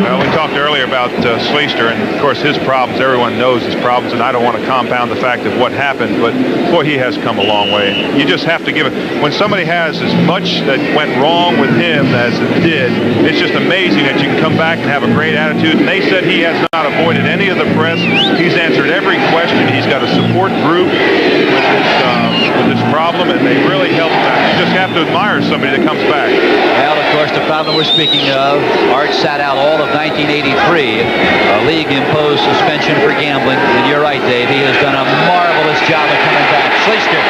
Well, we talked earlier about Schleister, and of course his problems. Everyone knows his problems, and I don't want to compound the fact of what happened, but boy, he has come a long way. You just have to give it. When somebody has as much that went wrong with him as it did, it's just amazing that you can come back and have a great attitude. And they said he has not avoided any of the press. He's answered every question. He's got a support group with this problem, and they really helped him out. You just have to admire somebody that comes back. Well, of course, the problem we're speaking of. Art sat out all of 1983. A league-imposed suspension for gambling. And you're right, Dave. He has done a marvelous job of coming back. Schleister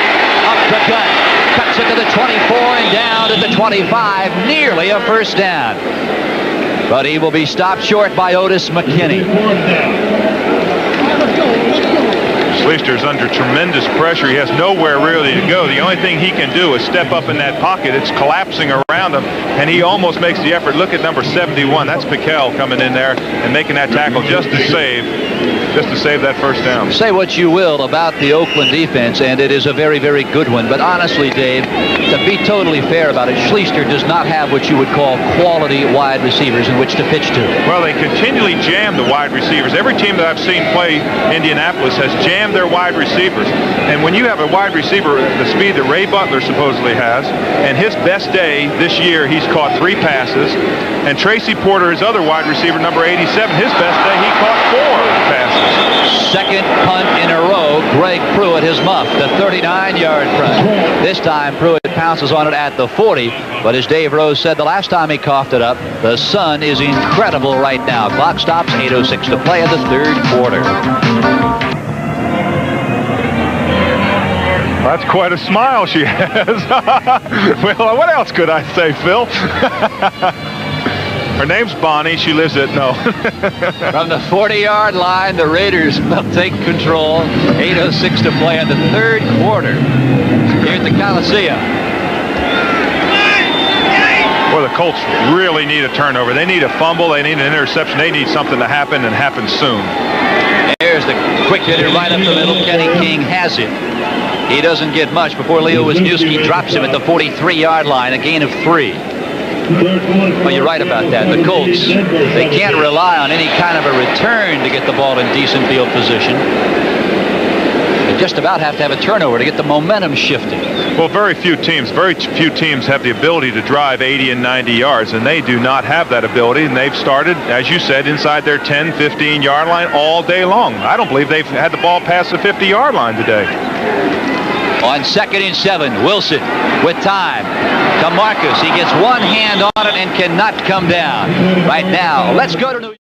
up the gut. Cuts it to the 24 and down to the 25. Nearly a first down. But he will be stopped short by Otis McKinney. Schleister's under tremendous pressure. He has nowhere really to go. The only thing he can do is step up in that pocket. It's collapsing around him, and he almost makes the effort. Look at number 71. That's Piquel coming in there and making that tackle just to save that first down. Say what you will about the Oakland defense, and it is a very, very good one. But honestly, Dave, to be totally fair about it, Schleister does not have what you would call quality wide receivers in which to pitch to. Well, they continually jam the wide receivers. Every team that I've seen play Indianapolis has jammed their wide receivers. And when you have a wide receiver the speed that Ray Butler supposedly has, and his best day this year, he's caught 3 passes. And Tracy Porter, his other wide receiver, number 87, his best day, he caught 4 passes. Second punt in a row. Greg Pruitt has muffed the 39-yard punt. This time Pruitt pounces on it at the 40. But as Dave Rose said the last time he coughed it up, the sun is incredible right now. Clock stops, 8:06 to play in the third quarter. That's quite a smile she has. Well, what else could I say, Phil? Her name's Bonnie. She lives at, no. From the 40-yard line, the Raiders will take control. 8:06 to play in the third quarter here at the Coliseum. Well, the Colts really need a turnover. They need a fumble. They need an interception. They need something to happen and happen soon. There's the quick hitter right up the middle. Kenny King has it. He doesn't get much before Leo Wisniewski drops him at the 43-yard line, a gain of 3. Well, you're right about that. The Colts, they can't rely on any kind of a return to get the ball in decent field position. They just about have to have a turnover to get the momentum shifting. Well, very few teams have the ability to drive 80 and 90 yards, and they do not have that ability, and they've started, as you said, inside their 10, 15-yard line all day long. I don't believe they've had the ball past the 50-yard line today. On 2nd and 7, Wilson with time to Marcus. He gets one hand on it and cannot come down. Right now, let's go to New York.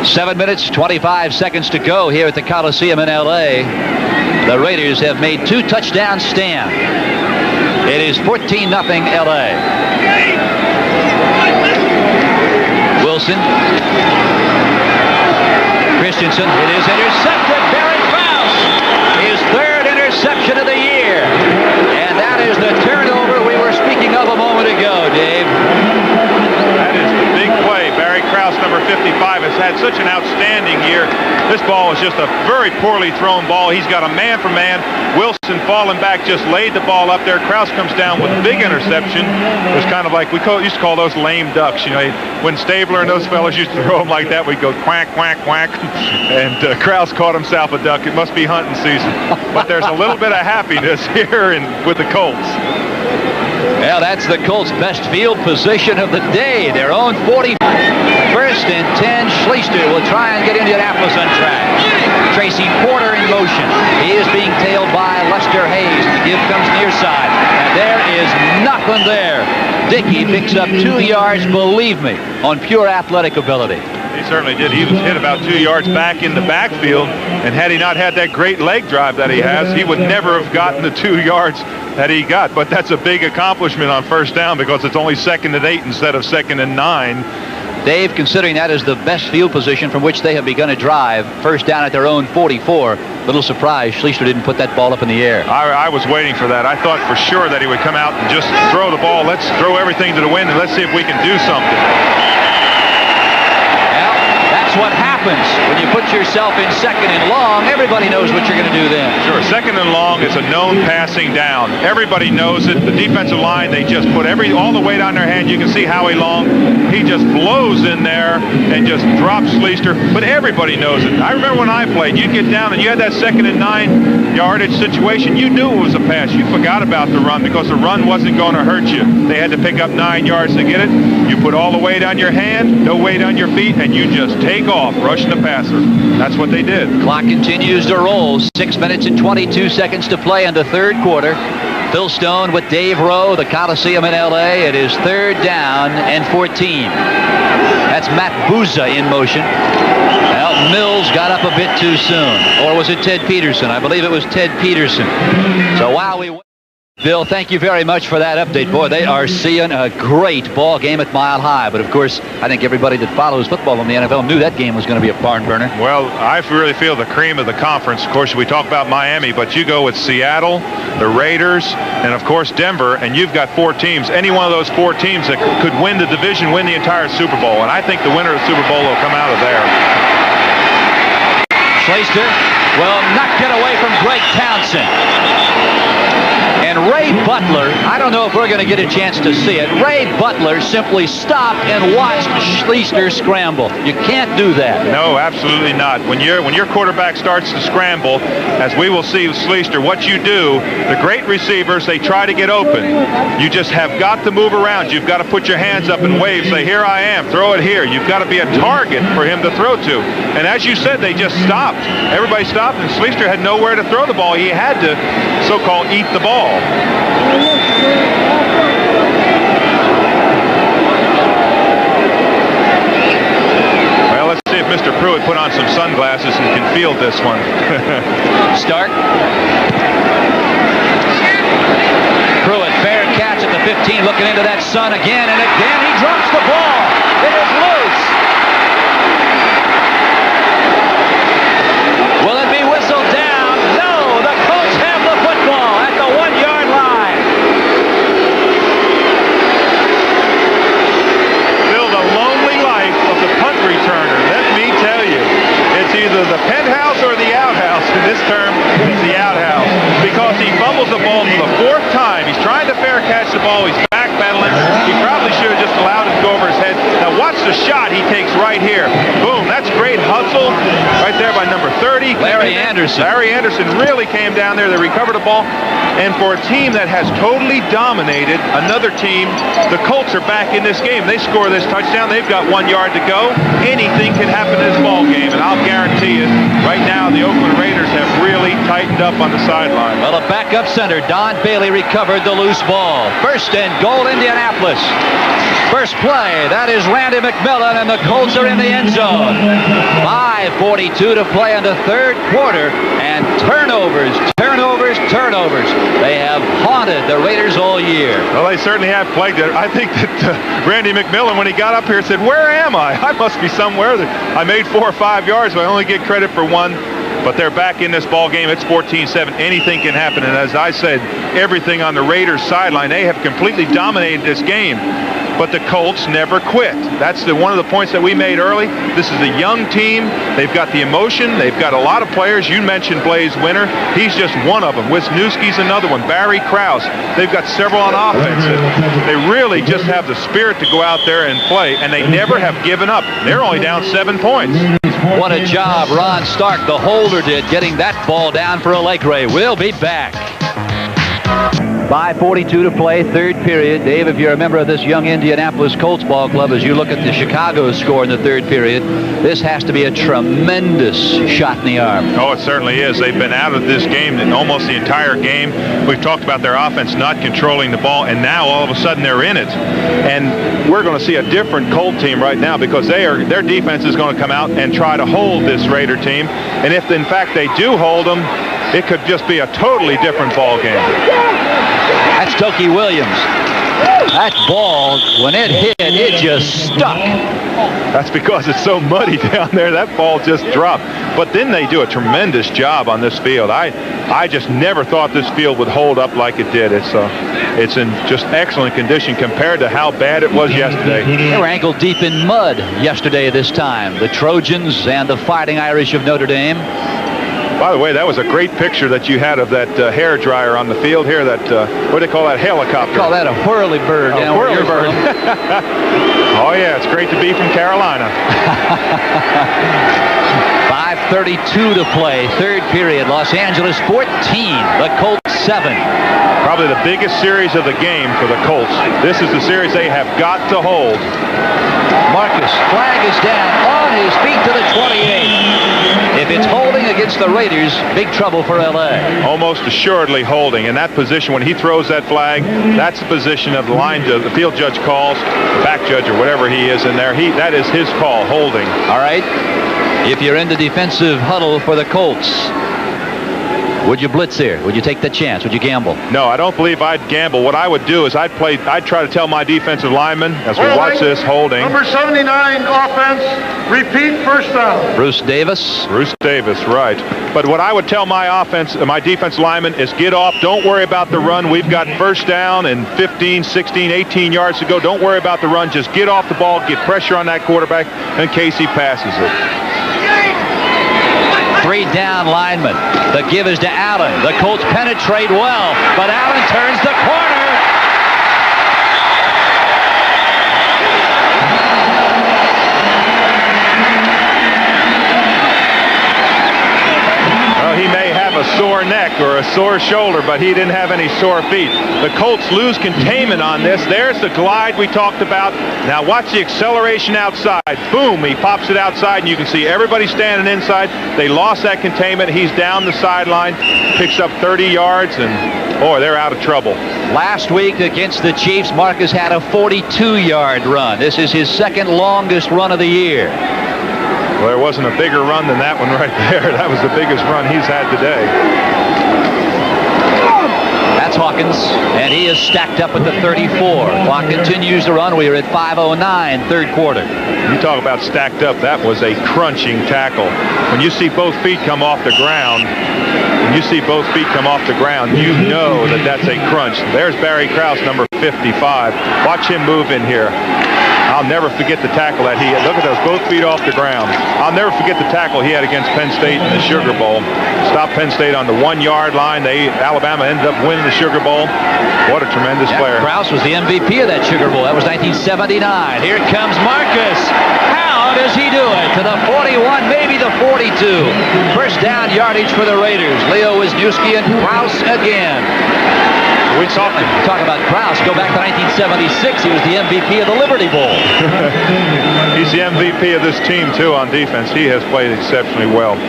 7 minutes, 25 seconds to go here at the Coliseum in L.A. The Raiders have made 2 touchdown stand. It is 14-0 L.A. Wilson. Christensen. It is intercepted. Barry Krause. His 3rd interception of the year. And that is the turnover we were speaking of a moment ago, Dave. That is the big play. Barry Krause, number 55, has had such an outstanding year. This ball is just a very poorly thrown ball. He's got a man-for-man. Wilson falling back, just laid the ball up there. Krause comes down with a big interception. It was kind of like, used to call those lame ducks. You know, when Stabler and those fellas used to throw them like that, we'd go quack, quack, quack. And Krause caught himself a duck. It must be hunting season. But there's a little bit of happiness here with the Colts. Well, that's the Colts' best field position of the day. Their own 40. 1st and 10. Schleister will try and get Indianapolis on track. Tracy Porter in motion. He is being tailed by Lester Hayes. The give comes near side. And there is nothing there. Dickey picks up 2 yards, believe me, on pure athletic ability. He certainly did. He was hit about 2 yards back in the backfield, and had he not had that great leg drive that he has, he would never have gotten the 2 yards that he got. But that's a big accomplishment on 1st down because it's only 2nd and 8 instead of 2nd and 9. Dave, considering that is the best field position from which they have begun to drive, 1st down at their own 44, little surprise Schleister didn't put that ball up in the air. I was waiting for that. I thought for sure that he would come out and just throw the ball. Let's throw everything to the wind and let's see if we can do something. That's what happens when you put yourself in 2nd and long. Everybody knows what you're going to do then. Sure, 2nd and long is a known passing down. Everybody knows it. The defensive line, they just put all the weight on their hand. You can see Howie Long. He just blows in there and just drops Schleister. But everybody knows it. I remember when I played, you'd get down and you had that 2nd and 9 yardage situation. You knew it was a pass. You forgot about the run because the run wasn't going to hurt you. They had to pick up 9 yards to get it. You put all the weight on your hand, no weight on your feet, and you just take off, rushing the passer. That's what they did. Clock continues to roll. 6 minutes and 22 seconds to play in the third quarter. Bill Stone with Dave Rowe, the Coliseum in L.A. It is 3rd down and 14. That's Matt Booza in motion. Well, Mills got up a bit too soon. Or was it Ted Peterson? I believe it was Ted Peterson. So while we... Bill, thank you very much for that update. Boy, they are seeing a great ball game at Mile High. But, of course, I think everybody that follows football in the NFL knew that game was going to be a barn burner. Well, I really feel the cream of the conference. Of course, we talk about Miami, but you go with Seattle, the Raiders, and, of course, Denver, and you've got 4 teams. Any one of those 4 teams that could win the division, win the entire Super Bowl. And I think the winner of the Super Bowl will come out of there. Schleyster will not get away from Greg Townsend. And Ray Butler, I don't know if we're going to get a chance to see it. Ray Butler simply stopped and watched Schleyster scramble. You can't do that. No, absolutely not. When your quarterback starts to scramble, as we will see with Schleyster, what you do, the great receivers, they try to get open. You just have got to move around. You've got to put your hands up and wave, say, here I am, throw it here. You've got to be a target for him to throw to. And as you said, they just stopped. Everybody stopped, and Schleyster had nowhere to throw the ball. He had to so-called eat the ball. Well, let's see if Mr. Pruitt put on some sunglasses and can field this one. Stark. Pruitt, fair catch at the 15, looking into that sun again, and again he drops the ball. It is loose. Will it be whistled down? No, the Colts have the football at the 1-yard line. Still the lonely life of the punt returner, let me tell you. It's either the penthouse or the outhouse. In this term, it's the outhouse. Because he fumbles the ball for the 4th time. He's trying to fair catch the ball. He's backpedaling. He probably should have just allowed it to go over his head. Now watch the shot he takes right here. Boom, that's great hustle right there by number 30. Larry Anderson. Larry Anderson really came down there. They recovered the ball. And for a team that has totally dominated another team, the Colts are back in this game. They score this touchdown. They've got 1 yard to go. Anything can happen in this ball game. And I'll guarantee you, right now, the Oakland Raiders have really tightened up on the sideline. Well, a backup center, Don Bailey, recovered the loose ball. 1st and goal, Indianapolis. First play, that is Randy McMillan, and the Colts are in the end zone. 5:42 to play in the 3rd quarter, and turnovers. They have haunted the Raiders all year. Well, they certainly have plagued it. I think that Randy McMillan, when he got up here, said, where am I? I must be somewhere. I made 4 or 5 yards, but I only get credit for 1. But they're back in this ball game. It's 14-7. Anything can happen. And as I said, everything on the Raiders sideline, they have completely dominated this game. But the Colts never quit. That's one of the points that we made early. This is a young team. They've got the emotion. They've got a lot of players. You mentioned Blaze Winter. He's just one of them. Wisniewski's another one. Barry Krause. They've got several on offense. They really just have the spirit to go out there and play, and they never have given up. They're only down 7 points. What a job Ron Stark, the holder, did getting that ball down for Alegre. We'll be back. 5:42 to play, 3rd period. Dave, if you're a member of this young Indianapolis Colts ball club, as you look at the Chicago score in the 3rd period, this has to be a tremendous shot in the arm. Oh, it certainly is. They've been out of this game almost the entire game. We've talked about their offense not controlling the ball, and now all of a sudden they're in it. And we're going to see a different Colt team right now because their defense is going to come out and try to hold this Raider team. And if, in fact, they do hold them, it could just be a totally different ball game. That's Toki Williams. That ball, when it hit, it just stuck. That's because it's so muddy down there. That ball just dropped. But then they do a tremendous job on this field. I just never thought this field would hold up like it did. It's in just excellent condition compared to how bad it was yesterday. They were ankle deep in mud yesterday this time. The Trojans and the Fighting Irish of Notre Dame. By the way, that was a great picture that you had of that hair dryer on the field here. That what do they call that, helicopter? Call that a whirly bird. A whirly bird. Oh yeah, it's great to be from Carolina. 5:32 to play, 3rd period. Los Angeles 14, the Colts Probably the biggest series of the game for the Colts. This is the series they have got to hold. Marcus, flag is down on his feet to the 28. If it's holding against the Raiders, big trouble for L.A. Almost assuredly holding. In that position, when he throws that flag, that's the position of the line judge, the field judge calls, the back judge or whatever he is in there. That is his call, holding. All right. If you're in the defensive huddle for the Colts, would you blitz here? Would you take the chance? Would you gamble? No, I don't believe I'd gamble. What I would do is I'd try to tell my defensive linemen as we watch this, holding. Number 79 offense, repeat first down. Bruce Davis. Bruce Davis, right. But what I would tell my defense linemen is get off. Don't worry about the run. We've got first down and 15, 16, 18 yards to go. Don't worry about the run. Just get off the ball, get pressure on that quarterback in case he passes it. 3 down linemen. The give is to Allen. The Colts penetrate well, but Allen turns the corner. Well, he may have a sore neck or a sore shoulder, but he didn't have any sore feet. The Colts lose containment on this. There's the glide we talked about. Now watch the acceleration outside. Boom, he pops it outside, and you can see everybody standing inside. They lost that containment. He's down the sideline, picks up 30 yards, and boy, they're out of trouble. Last week against the Chiefs, Marcus had a 42-yard run. This is his second longest run of the year. Well, there wasn't a bigger run than that one right there. That was the biggest run he's had today. That's Hawkins, and he is stacked up at the 34. Clock continues to run. We are at 5:09, third quarter. You talk about stacked up. That was a crunching tackle. When you see both feet come off the ground, you know that that's a crunch. There's Barry Krause, number 55. Watch him move in here. I'll never forget the tackle that he had. Look at those, both feet off the ground. I'll never forget the tackle he had against Penn State in the Sugar Bowl. Stopped Penn State on the 1-yard line. Alabama ended up winning the Sugar Bowl. What a tremendous player. Krause was the MVP of that Sugar Bowl. That was 1979. Here comes Marcus. How does he do it? To the 41, maybe the 42. First down yardage for the Raiders. Leo Wisniewski and Krause again. We talk about Krause. Go back to 1976. He was the MVP of the Liberty Bowl. He's the MVP of this team too on defense. He has played exceptionally well.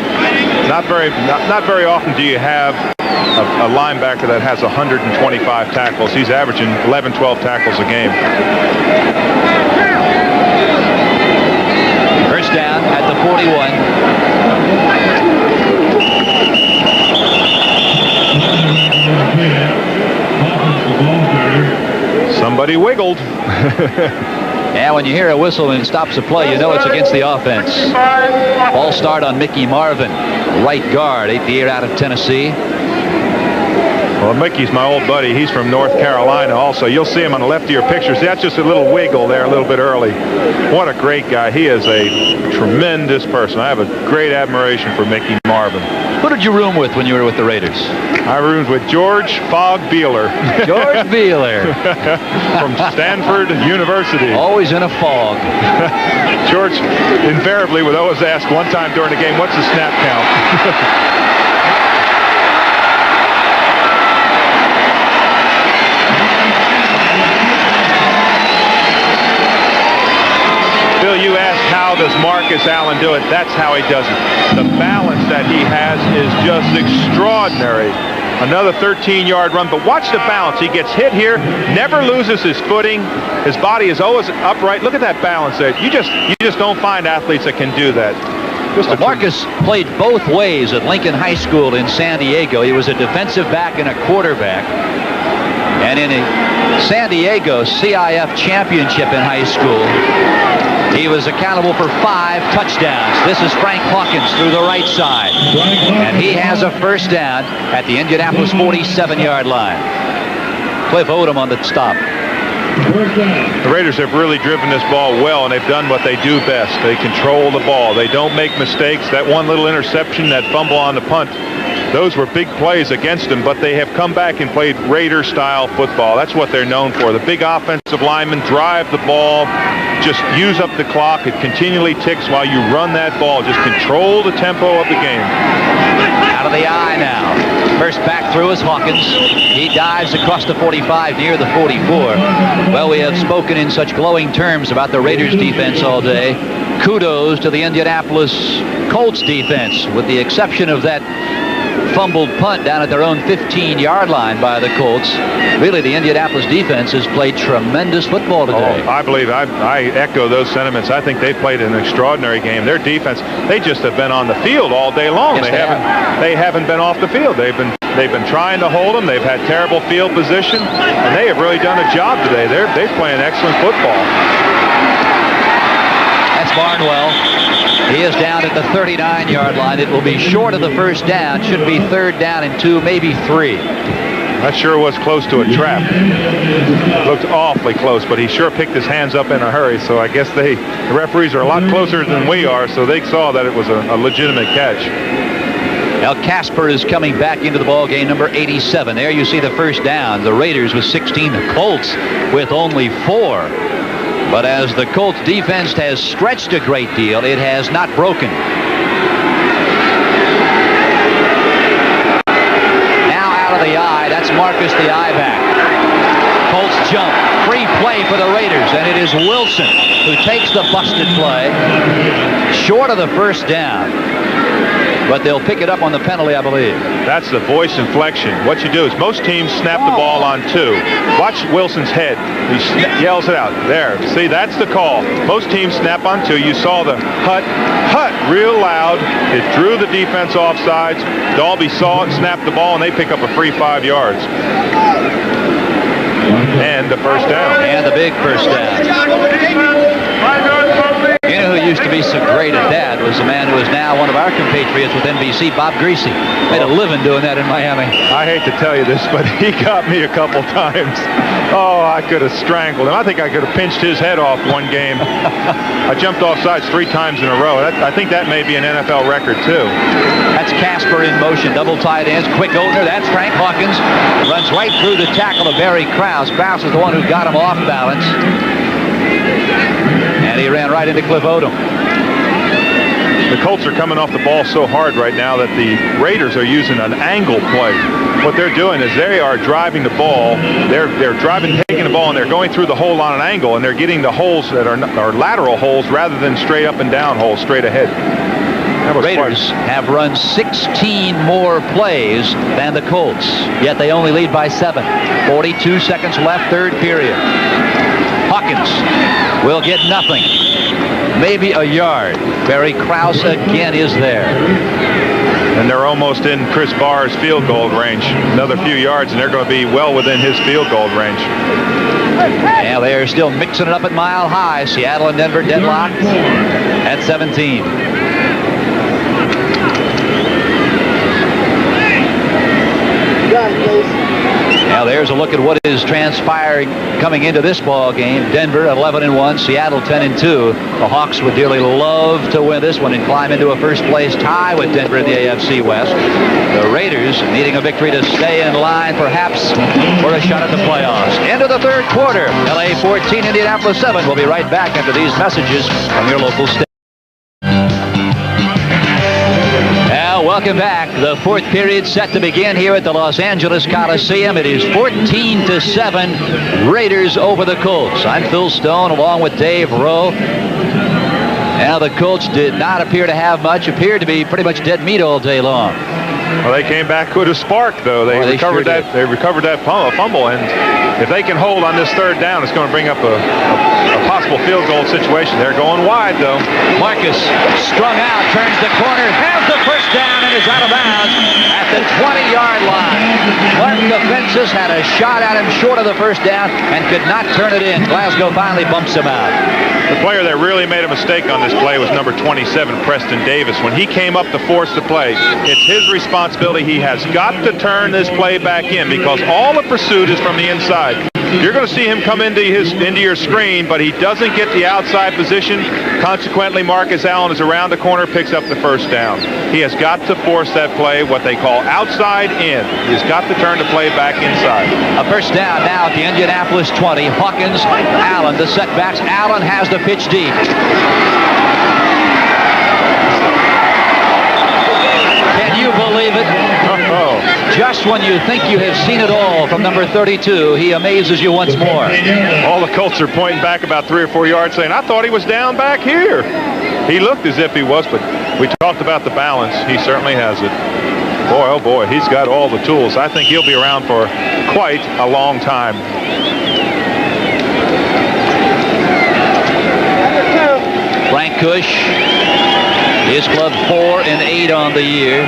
Not very often do you have a linebacker that has 125 tackles. He's averaging 11, 12 tackles a game. First down at the 41. Somebody wiggled. And when you hear a whistle and it stops the play, you know it's against the offense. Ball start on Mickey Marvin, right guard, 8th year out of Tennessee. Well, Mickey's my old buddy. He's from North Carolina also. You'll see him on the left of your pictures. That's just a little wiggle there a little bit early. What a great guy. He is a tremendous person. I have a great admiration for Mickey Marvin. Who did you room with when you were with the Raiders? I roomed with George Fogg Beeler. George Beeler. From Stanford University. Always in a fog. George invariably would always ask one time during the game, what's the snap count? Bill, you asked how does Marcus Allen do it? That's how he does it. The balance that he has is just extraordinary. Another 13-yard run, but watch the balance. He gets hit here, never loses his footing. His body is always upright. Look at that balance there. You just don't find athletes that can do that. Well, Marcus played both ways at Lincoln High School in San Diego. He was a defensive back and a quarterback. And in a San Diego CIF championship in high school, he was accountable for 5 touchdowns. This is Frank Hawkins through the right side. And he has a first down at the Indianapolis 47-yard line. Cliff Odom on the stop. The Raiders have really driven this ball well, and they've done what they do best. They control the ball. They don't make mistakes. That one little interception, that fumble on the punt, those were big plays against them, but they have come back and played Raider-style football. That's what they're known for. The big offensive linemen drive the ball, just use up the clock. It continually ticks while you run that ball. Just control the tempo of the game. Out of the eye now. First back through is Hawkins. He dives across the 45 near the 44. Well, we have spoken in such glowing terms about the Raiders defense all day. Kudos to the Indianapolis Colts defense, with the exception of that fumbled punt down at their own 15-yard line by the Colts. Really, the Indianapolis defense has played tremendous football today. I believe I echo those sentiments. I think they played an extraordinary game. Their defense, they just have been on the field all day long. Yes, they haven't been off the field. They've been trying to hold them. They've had terrible field position, and they have really done a job today. They're playing excellent football. That's Barnwell. He is down at the 39-yard line. It will be short of the first down. Should be 3rd down and 2, maybe 3. That sure was close to a trap. Looked awfully close, but he sure picked his hands up in a hurry. So I guess the referees are a lot closer than we are, so they saw that it was a legitimate catch. Now Casper is coming back into the ball game, number 87. There you see the first down. The Raiders with 16, the Colts with only 4. But as the Colts defense has stretched a great deal, it has not broken. Now out of the eye, that's Marcus the eye back. Colts jump, free play for the Raiders, and it is Wilson who takes the busted play short of the first down. But they'll pick it up on the penalty, I believe. That's the voice inflection. What you do is most teams snap the ball on 2. Watch Wilson's head. He yells it out. There. See, that's the call. Most teams snap on 2. You saw the hut real loud. It drew the defense off sides. Dalby saw it, snapped the ball, and they pick up a free 5 yards. And the first down. And the big first down. You know who used to be so great at that was the man who is now one of our compatriots with NBC, Bob Greasy. Made a living doing that in Miami. I hate to tell you this, but he got me a couple times. Oh, I could have strangled him. I think I could have pinched his head off one game. I jumped off sides 3 times in a row. I think that may be an NFL record, too. That's Casper in motion. Double tight ends. Quick opener. That's Frank Hawkins. Runs right through the tackle of Barry Krause. Krause is the one who got him off balance. And he ran right into Cliff Odom. The Colts are coming off the ball so hard right now that the Raiders are using an angle play. What they're doing is they are driving the ball. They're taking the ball, and they're going through the hole on an angle, and they're getting the holes that are lateral holes rather than straight up and down holes, straight ahead. The Raiders have run 16 more plays than the Colts, yet they only lead by 7. 42 seconds left, 3rd period. Hawkins will get nothing. Maybe a yard. Barry Krause again is there. And they're almost in Chris Barr's field goal range. Another few yards, and they're going to be well within his field goal range. Yeah, they're still mixing it up at Mile High. Seattle and Denver deadlocked at 17. Now there's a look at what is transpiring coming into this ball game. Denver 11-1, Seattle 10-2. The Hawks would dearly love to win this one and climb into a first-place tie with Denver in the AFC West. The Raiders needing a victory to stay in line, perhaps for a shot at the playoffs. Into the 3rd quarter. LA 14, Indianapolis 7. We'll be right back after these messages from your local station. Welcome back. The 4th period set to begin here at the Los Angeles Coliseum. It is 14-7, Raiders over the Colts. I'm Phil Stone along with Dave Rowe. Now the Colts did not appear to have much, appeared to be pretty much dead meat all day long. Well, they came back with a spark, though. They recovered that fumble, and if they can hold on this 3rd down, it's going to bring up a possible field goal situation. They're going wide, though. Marcus strung out, turns the corner, has the first down, and is out of bounds at the 20-yard line. Clark defenses had a shot at him short of the first down and could not turn it in. Glasgow finally bumps him out. The player that really made a mistake on this play was number 27, Preston Davis. When he came up to force the play, it's his responsibility. He has got to turn this play back in because all the pursuit is from the inside. You're going to see him come into your screen, but he doesn't get the outside position. Consequently, Marcus Allen is around the corner, picks up the first down. He has got to force that play, what they call outside in. He's got to turn the play back inside. A first down now at the Indianapolis 20. Hawkins, Allen, the setbacks. Allen has the pitch deep. Can you believe it? just when you think you have seen it all from number 32, he amazes you once more. All the Colts are pointing back about 3 or 4 yards saying, I thought he was down back here. He looked as if he was, but we talked about the balance. He certainly has it. Boy, oh boy, he's got all the tools. I think he'll be around for quite a long time. Frank Cush, his club 4-8 on the year.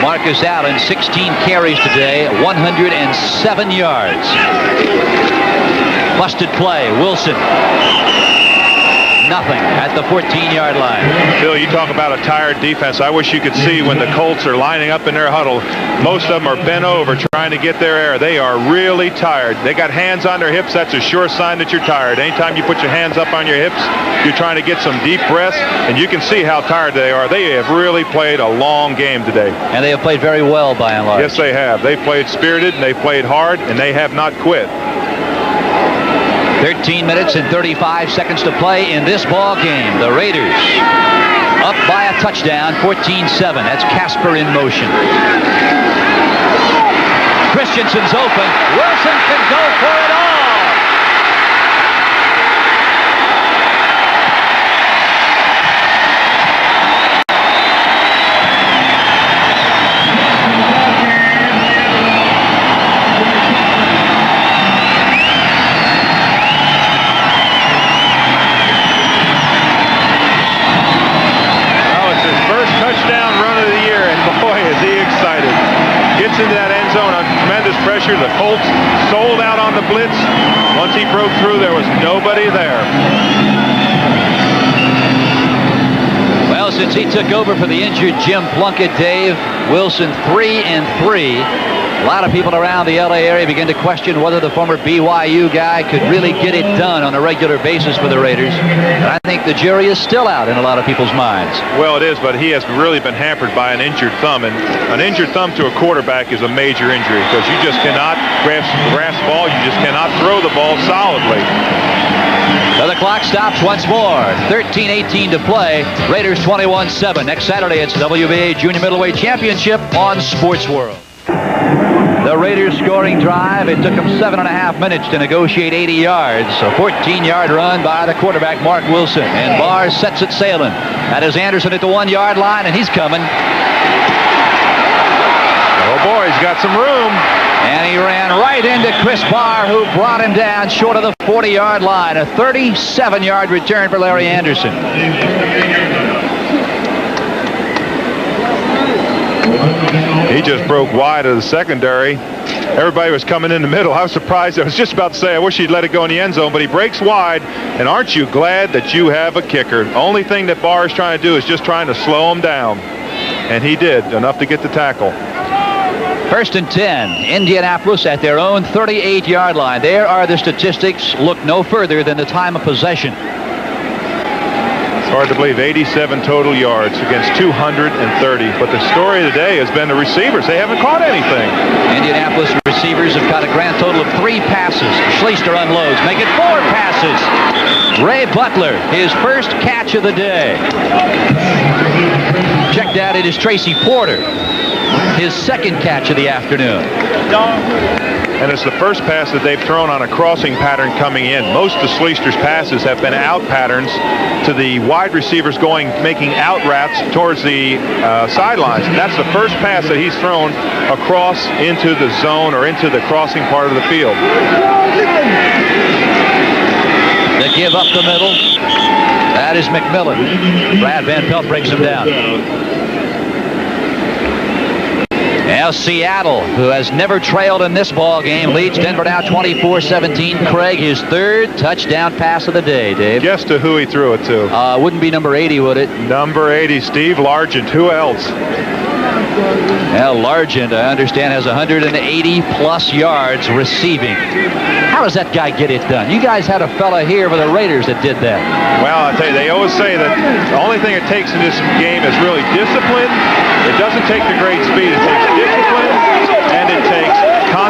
Marcus Allen, 16 carries today, 107 yards. Busted play, Wilson. Nothing at the 14-yard line. Bill, you talk about a tired defense. I wish you could see when the Colts are lining up in their huddle. Most of them are bent over trying to get their air. They are really tired. They got hands on their hips. That's a sure sign that you're tired. Anytime you put your hands up on your hips, you're trying to get some deep breaths, and you can see how tired they are. They have really played a long game today. And they have played very well by and large. Yes, they have. They played spirited, and they played hard, and they have not quit. 13 minutes and 35 seconds to play in this ball game. The Raiders up by a touchdown, 14-7. That's Casper in motion. Christensen's open. Wilson can go for it all. Into that end zone on tremendous pressure. The Colts sold out on the blitz. Once he broke through, there was nobody there. Well, since he took over for the injured Jim Plunkett, Dave, Wilson 3-3. A lot of people around the LA area begin to question whether the former BYU guy could really get it done on a regular basis for the Raiders. And I think the jury is still out in a lot of people's minds. Well, it is, but he has really been hampered by an injured thumb. And an injured thumb to a quarterback is a major injury because you just cannot grasp the ball. You just cannot throw the ball solidly. So the clock stops once more. 13-18 to play. Raiders 21-7. Next Saturday, it's WBA Junior Middleweight Championship on Sports World. The Raiders scoring drive. It took them 7.5 minutes to negotiate 80 yards. A 14-yard run by the quarterback, Mark Wilson. And Barr sets it sailing. That is Anderson at the 1-yard line, and he's coming. Oh, boy, he's got some room. And he ran right into Chris Barr, who brought him down short of the 40-yard line. A 37-yard return for Larry Anderson. He just broke wide of the secondary. Everybody was coming in the middle. I was surprised. I was just about to say, I wish he'd let it go in the end zone, but he breaks wide. And aren't you glad that you have a kicker? The only thing that Barr is trying to do is just trying to slow him down. And he did, enough to get the tackle. 1st and 10. Indianapolis at their own 38-yard line. There are the statistics. Look no further than the time of possession. Hard to believe, 87 total yards against 230. But the story of the day has been the receivers. They haven't caught anything. Indianapolis receivers have caught a grand total of 3 passes. Schleister unloads, make it 4 passes. Ray Butler, his first catch of the day. Check that, it is Tracy Porter, his second catch of the afternoon. And it's the first pass that they've thrown on a crossing pattern coming in. Most of Schleister's passes have been out patterns to the wide receivers making out routes towards the sidelines. And that's the first pass that he's thrown across into the zone or into the crossing part of the field. They give up the middle. That is McMillan. Brad Van Pelt breaks him down. Now Seattle, who has never trailed in this ball game, leads Denver now 24-17. Craig, his 3rd touchdown pass of the day, Dave. Guess to who he threw it to. Wouldn't be number 80, would it? Number 80, Steve Largent. Who else? Well, Largent, I understand, has 180-plus yards receiving. How does that guy get it done? You guys had a fella here for the Raiders that did that. Well, I tell you, they always say that the only thing it takes in this game is really discipline. It doesn't take the great speed. It takes discipline, and it takes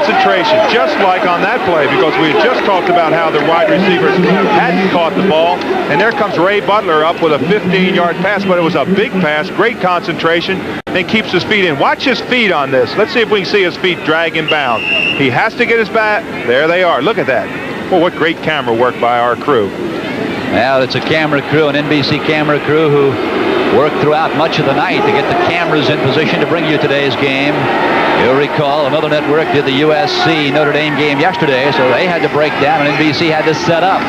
concentration, just like on that play, because we had just talked about how the wide receivers hadn't caught the ball, and there comes Ray Butler up with a 15-yard pass, but it was a big pass, great concentration, and keeps his feet in. Watch his feet on this. Let's see if we can see his feet drag him bound. He has to get his bat. There they are. Look at that. Well, what great camera work by our crew. Well, it's a camera crew, an NBC camera crew who worked throughout much of the night to get the cameras in position to bring you today's game. You'll recall another network did the USC Notre Dame game yesterday, so they had to break down and NBC had to set up.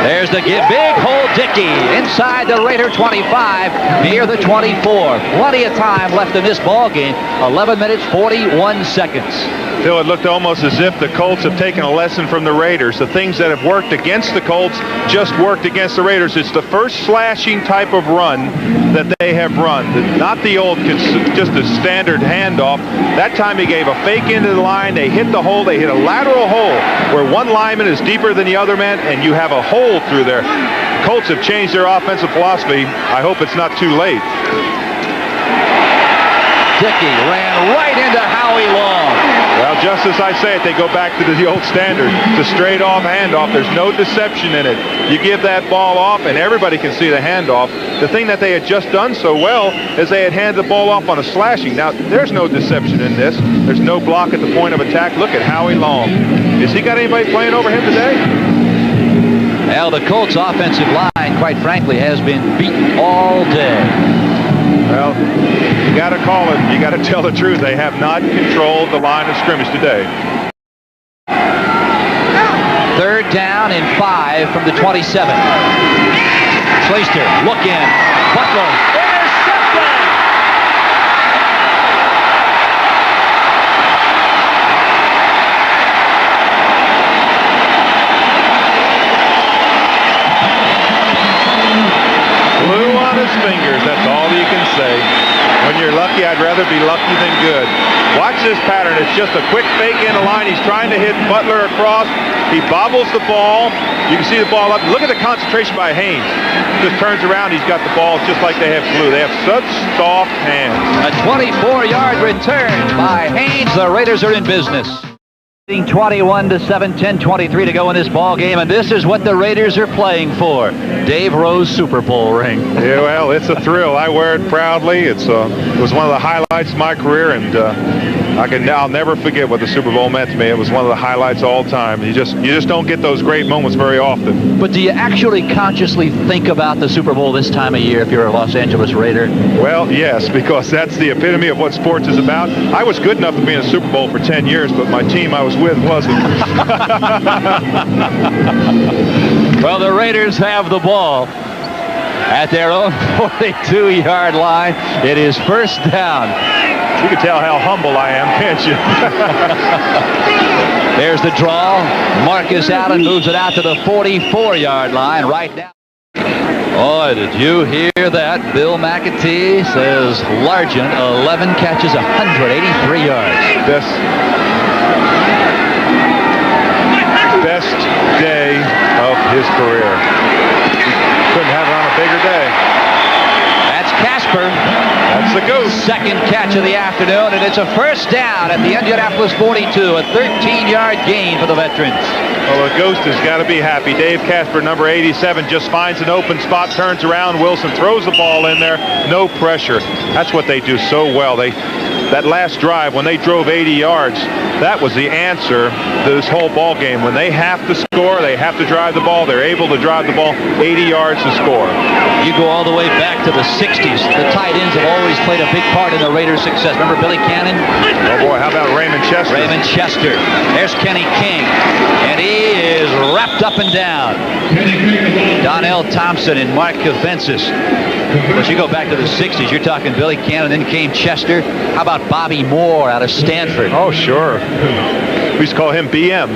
There's the big hole Dickey inside the Raider 25 near the 24. Plenty of time left in this ball game. 11 minutes, 41 seconds. Phil, it looked almost as if the Colts have taken a lesson from the Raiders. The things that have worked against the Colts just worked against the Raiders. It's the first slashing type of run that they have run. Not the old, just a standard handoff. That time he gave a fake into the line. They hit the hole. They hit a lateral hole where one lineman is deeper than the other man, and you have a hole through there. The Colts have changed their offensive philosophy. I hope it's not too late. Dickey ran right into Howie Long. Well, just as I say it, they go back to the old standard. It's a straight-off handoff. There's no deception in it. You give that ball off, and everybody can see the handoff. The thing that they had just done so well is they had handed the ball off on a slashing. Now, there's no deception in this. There's no block at the point of attack. Look at Howie Long. Has he got anybody playing over him today? Well, the Colts' offensive line, quite frankly, has been beaten all day. Well, you got to call it. You got to tell the truth. They have not controlled the line of scrimmage today. Third down and 5 from the 27. Schleister, look in. Butler, intercepted! Glue on his fingers, that's all you can say. When you're lucky, I'd rather be lucky than good. Watch this pattern. It's just a quick fake in the line. He's trying to hit Butler across. He bobbles the ball. You can see the ball up. Look at the concentration by Haynes. Just turns around. He's got the ball just like they have glue. They have such soft hands. A 24-yard return by Haynes. The Raiders are in business. 21-7, 10:23 to go in this ball game, and this is what the Raiders are playing for. Dave Rowe's Super Bowl ring. Yeah, well, it's a thrill. I wear it proudly. It was one of the highlights of my career, and I'll never forget what the Super Bowl meant to me. It was one of the highlights all time. You just don't get those great moments very often. But do you actually consciously think about the Super Bowl this time of year if you're a Los Angeles Raider? Well, yes, because that's the epitome of what sports is about. I was good enough to be in a Super Bowl for 10 years, but my team I was with wasn't. Well, the Raiders have the ball at their own 42-yard line. It is first down. You can tell how humble I am, can't you? There's the draw. Marcus Allen moves it out to the 44-yard line right now. Oh, did you hear that? Bill McAtee says Largent, 11 catches, 183 yards. Best day of his career. Couldn't have it on a bigger day. That's Casper. That's the Ghost. Second catch of the afternoon, and it's a first down at the Indianapolis 42, a 13-yard gain for the veterans. Well, the Ghost has got to be happy. Dave Casper, number 87, just finds an open spot, turns around. Wilson throws the ball in there. No pressure. That's what they do so well. That last drive, when they drove 80 yards, that was the answer to this whole ball game. When they have to score, they have to drive the ball. They're able to drive the ball 80 yards to score. You go all the way back to the 60s. The tight ends have always played a big part in the Raiders' success. Remember Billy Cannon? Oh, boy, how about Raymond Chester? Raymond Chester. There's Kenny King. And he is wrapped up and down. Donnell Thompson and Mark Kafensis. But you go back to the 60s, you're talking Billy Cannon, then came Chester. How about Bobby Moore out of Stanford? Oh, sure. We used to call him BM.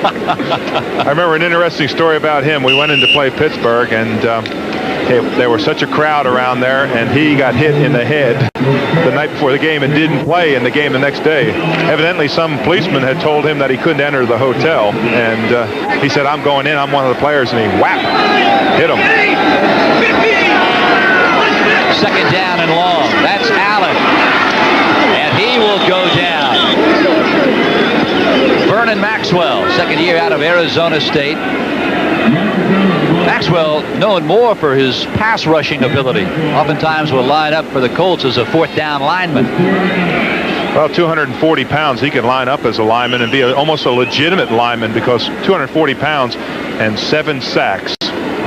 I remember an interesting story about him. We went in to play Pittsburgh, and there was such a crowd around there, and he got hit in the head the night before the game and didn't play in the game the next day. Evidently, some policeman had told him that he couldn't enter the hotel, and he said, "I'm going in, I'm one of the players," and he whap, hit him. Second down and long. That's Allen. And he will go down. Vernon Maxwell, second year out of Arizona State. Maxwell known more for his pass rushing ability. Oftentimes will line up for the Colts as a fourth down lineman. Well, 240 pounds, he can line up as a lineman and be almost a legitimate lineman, because 240 pounds and 7 sacks.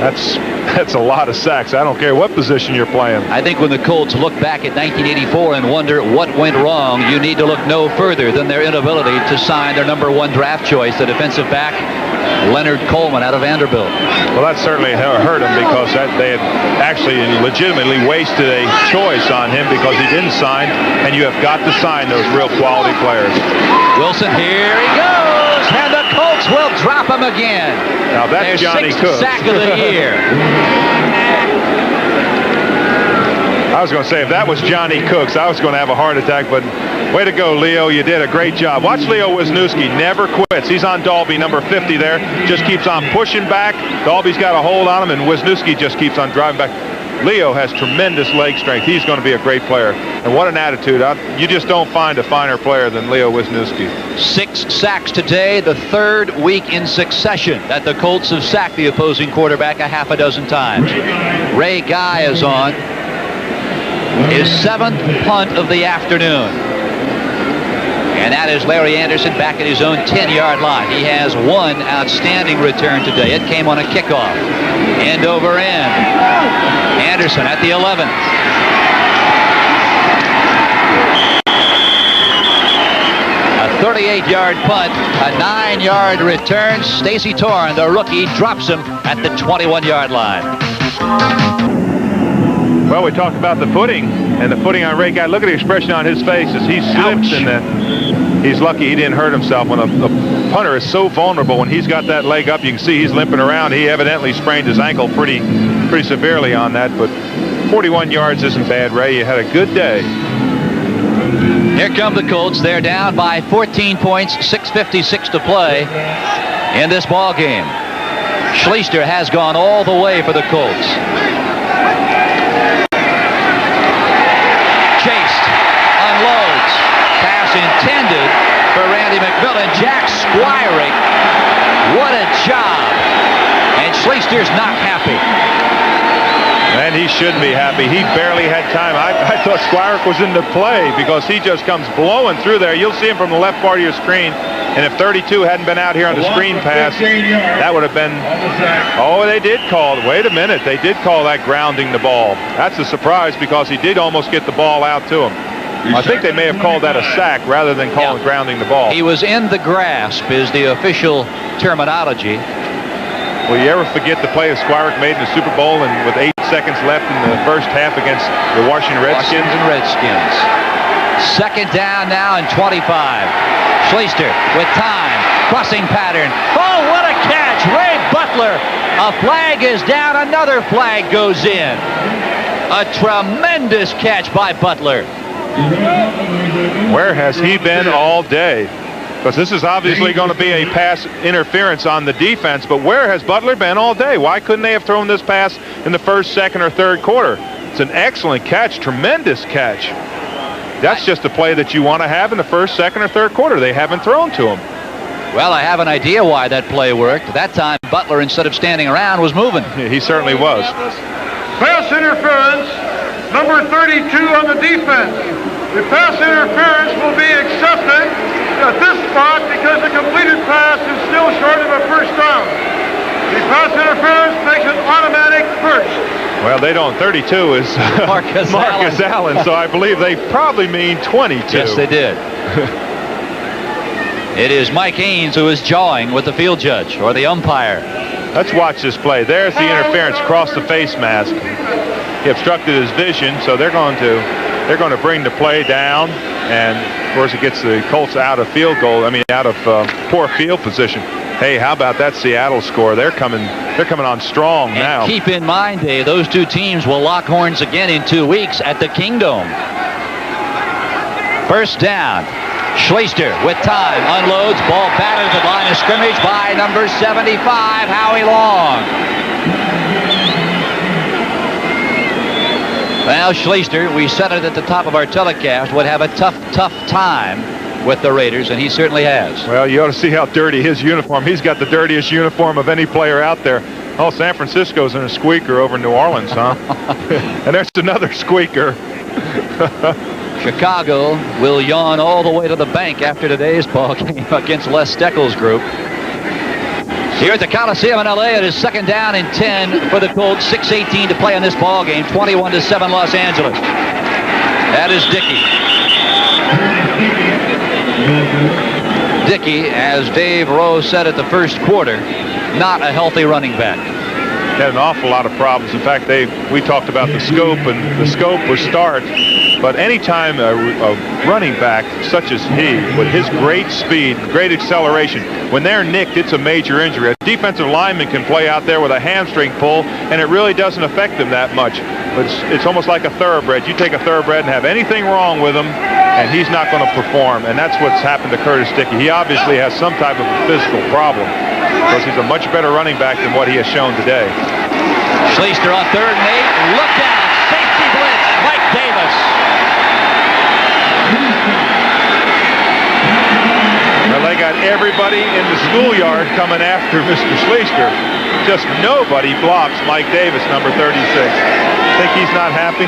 That's a lot of sacks. I don't care what position you're playing. I think when the Colts look back at 1984 and wonder what went wrong, you need to look no further than their inability to sign their #1 draft choice, the defensive back Leonard Coleman out of Vanderbilt. Well, that certainly hurt him, because they had actually legitimately wasted a choice on him because he didn't sign, and you have got to sign those real quality players. Wilson, here he goes, and the Colts will drop him again. Now that's their Johnny 6th Cook. sack of the year. I was going to say, if that was Johnny Cooks, I was going to have a heart attack, but way to go, Leo. You did a great job. Watch Leo Wisniewski, never quits. He's on Dalby, number 50 there. Just keeps on pushing back. Dalby's got a hold on him, and Wisniewski just keeps on driving back. Leo has tremendous leg strength. He's going to be a great player. And what an attitude. You just don't find a finer player than Leo Wisniewski. 6 sacks today, the 3rd week in succession that the Colts have sacked the opposing quarterback a half a dozen times. Ray Guy is on his 7th punt of the afternoon. And that is Larry Anderson back at his own 10-yard line. He has one outstanding return today. It came on a kickoff. End over end. Anderson at the 11. A 38-yard punt, a 9-yard return. Stacy Torn, the rookie, drops him at the 21-yard line. Well, we talked about the footing, and the footing on Ray Guy. Look at the expression on his face as he slips, and then he's lucky he didn't hurt himself. When a punter is so vulnerable, when he's got that leg up, you can see he's limping around. He evidently sprained his ankle pretty severely on that, but 41 yards isn't bad, Ray. You had a good day. Here come the Colts. They're down by 14 points, 6:56 to play in this ball game. Schleister has gone all the way for the Colts. Chased, unloads, pass intended for Randy McMillan. Jack Squirek, what a job. And Schleister's not happy. And he shouldn't be happy. He barely had time. I thought Squirek was into play, because he just comes blowing through there. You'll see him from the left part of your screen. And if 32 hadn't been out here on the screen pass, that would have been... Oh, they did call it. Wait a minute. They did call that grounding the ball. That's a surprise, because he did almost get the ball out to him. I think they may have called that a sack rather than calling grounding the ball. He was in the grasp is the official terminology. Will you ever forget the play that Squirek made in the Super Bowl, and with 8 seconds left in the first half against the Washington Redskins? Second down now and 25. Schleister with time. Crossing pattern. Oh, what a catch. Ray Butler. A flag is down. Another flag goes in. A tremendous catch by Butler. Where has he been all day? Because this is obviously going to be a pass interference on the defense, but where has Butler been all day? Why couldn't they have thrown this pass in the first, second, or third quarter? It's an excellent catch, tremendous catch. That's just a play that you want to have in the first, second, or third quarter. They haven't thrown to him. Well, I have an idea why that play worked. That time, Butler, instead of standing around, was moving. He certainly was. Pass interference, number 32 on the defense. The pass interference will be accepted at this spot because the completed pass is still short of a first down. The pass interference makes it automatic first. Well, they don't. 32 is Marcus Allen, so I believe they probably mean 22. Yes, they did. It is Mike Haynes who is jawing with the field judge or the umpire. Let's watch this play. There's the interference across the face mask. He obstructed his vision, so they're going to bring the play down, and of course it gets the Colts out of out of poor field position. Hey, how about that Seattle score? They're coming on strong now. Keep in mind, Dave, those two teams will lock horns again in 2 weeks at the Kingdome. First down. Schleister with time, unloads, ball batted at the line of scrimmage by number 75, Howie Long. Well, Schleister, we said it at the top of our telecast, would have a tough time with the Raiders, and he certainly has. Well, you ought to see how dirty his uniform. He's got the dirtiest uniform of any player out there. Oh, San Francisco's in a squeaker over New Orleans, huh? And there's another squeaker. Chicago will yawn all the way to the bank after today's ball game against Les Steckel's group. Here at the Coliseum in L.A., it is 2nd down and 10 for the Colts. 6:18 to play in this ball game. 21-7 Los Angeles. That is Dickey. Dickey, as Dave Rose said at the first quarter, not a healthy running back. Had an awful lot of problems. In fact, we talked about the scope, and the scope was start. But anytime a running back such as he, with his great speed, great acceleration, when they're nicked, it's a major injury. A defensive lineman can play out there with a hamstring pull, and it really doesn't affect them that much. But it's almost like a thoroughbred. You take a thoroughbred and have anything wrong with him, and he's not going to perform. And that's what's happened to Curtis Dickey. He obviously has some type of a physical problem, because he's a much better running back than what he has shown today. Schleister on 3rd and 8. Look out. Safety blitz. Mike Davis. Well, they got everybody in the schoolyard coming after Mr. Schleister. Just nobody blocks Mike Davis, number 36. Think he's not happy?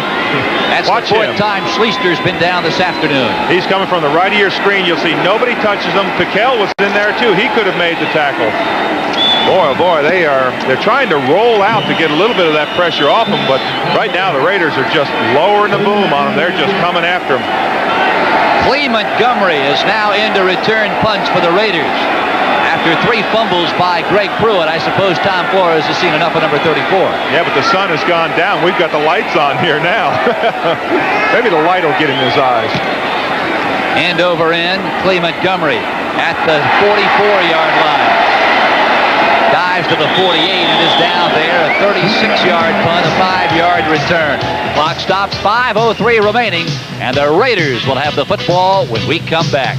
That's Watch the 4th him. time Schleister's been down this afternoon. He's coming from the right of your screen. You'll see nobody touches him. Piquel was in there too. He could have made the tackle. Boy, oh boy, they're trying to roll out to get a little bit of that pressure off them, but right now the Raiders are just lowering the boom on them. They're just coming after them. Clee Montgomery is now in to return punts for the Raiders. After 3 fumbles by Greg Pruitt, I suppose Tom Flores has seen enough of number 34. Yeah, but the sun has gone down. We've got the lights on here now. Maybe the light will get in his eyes. End over end, Clee Montgomery at the 44-yard line. Dives to the 48 and is down there. A 36-yard punt, a 5-yard return. Clock stops, 5:03 remaining, and the Raiders will have the football when we come back.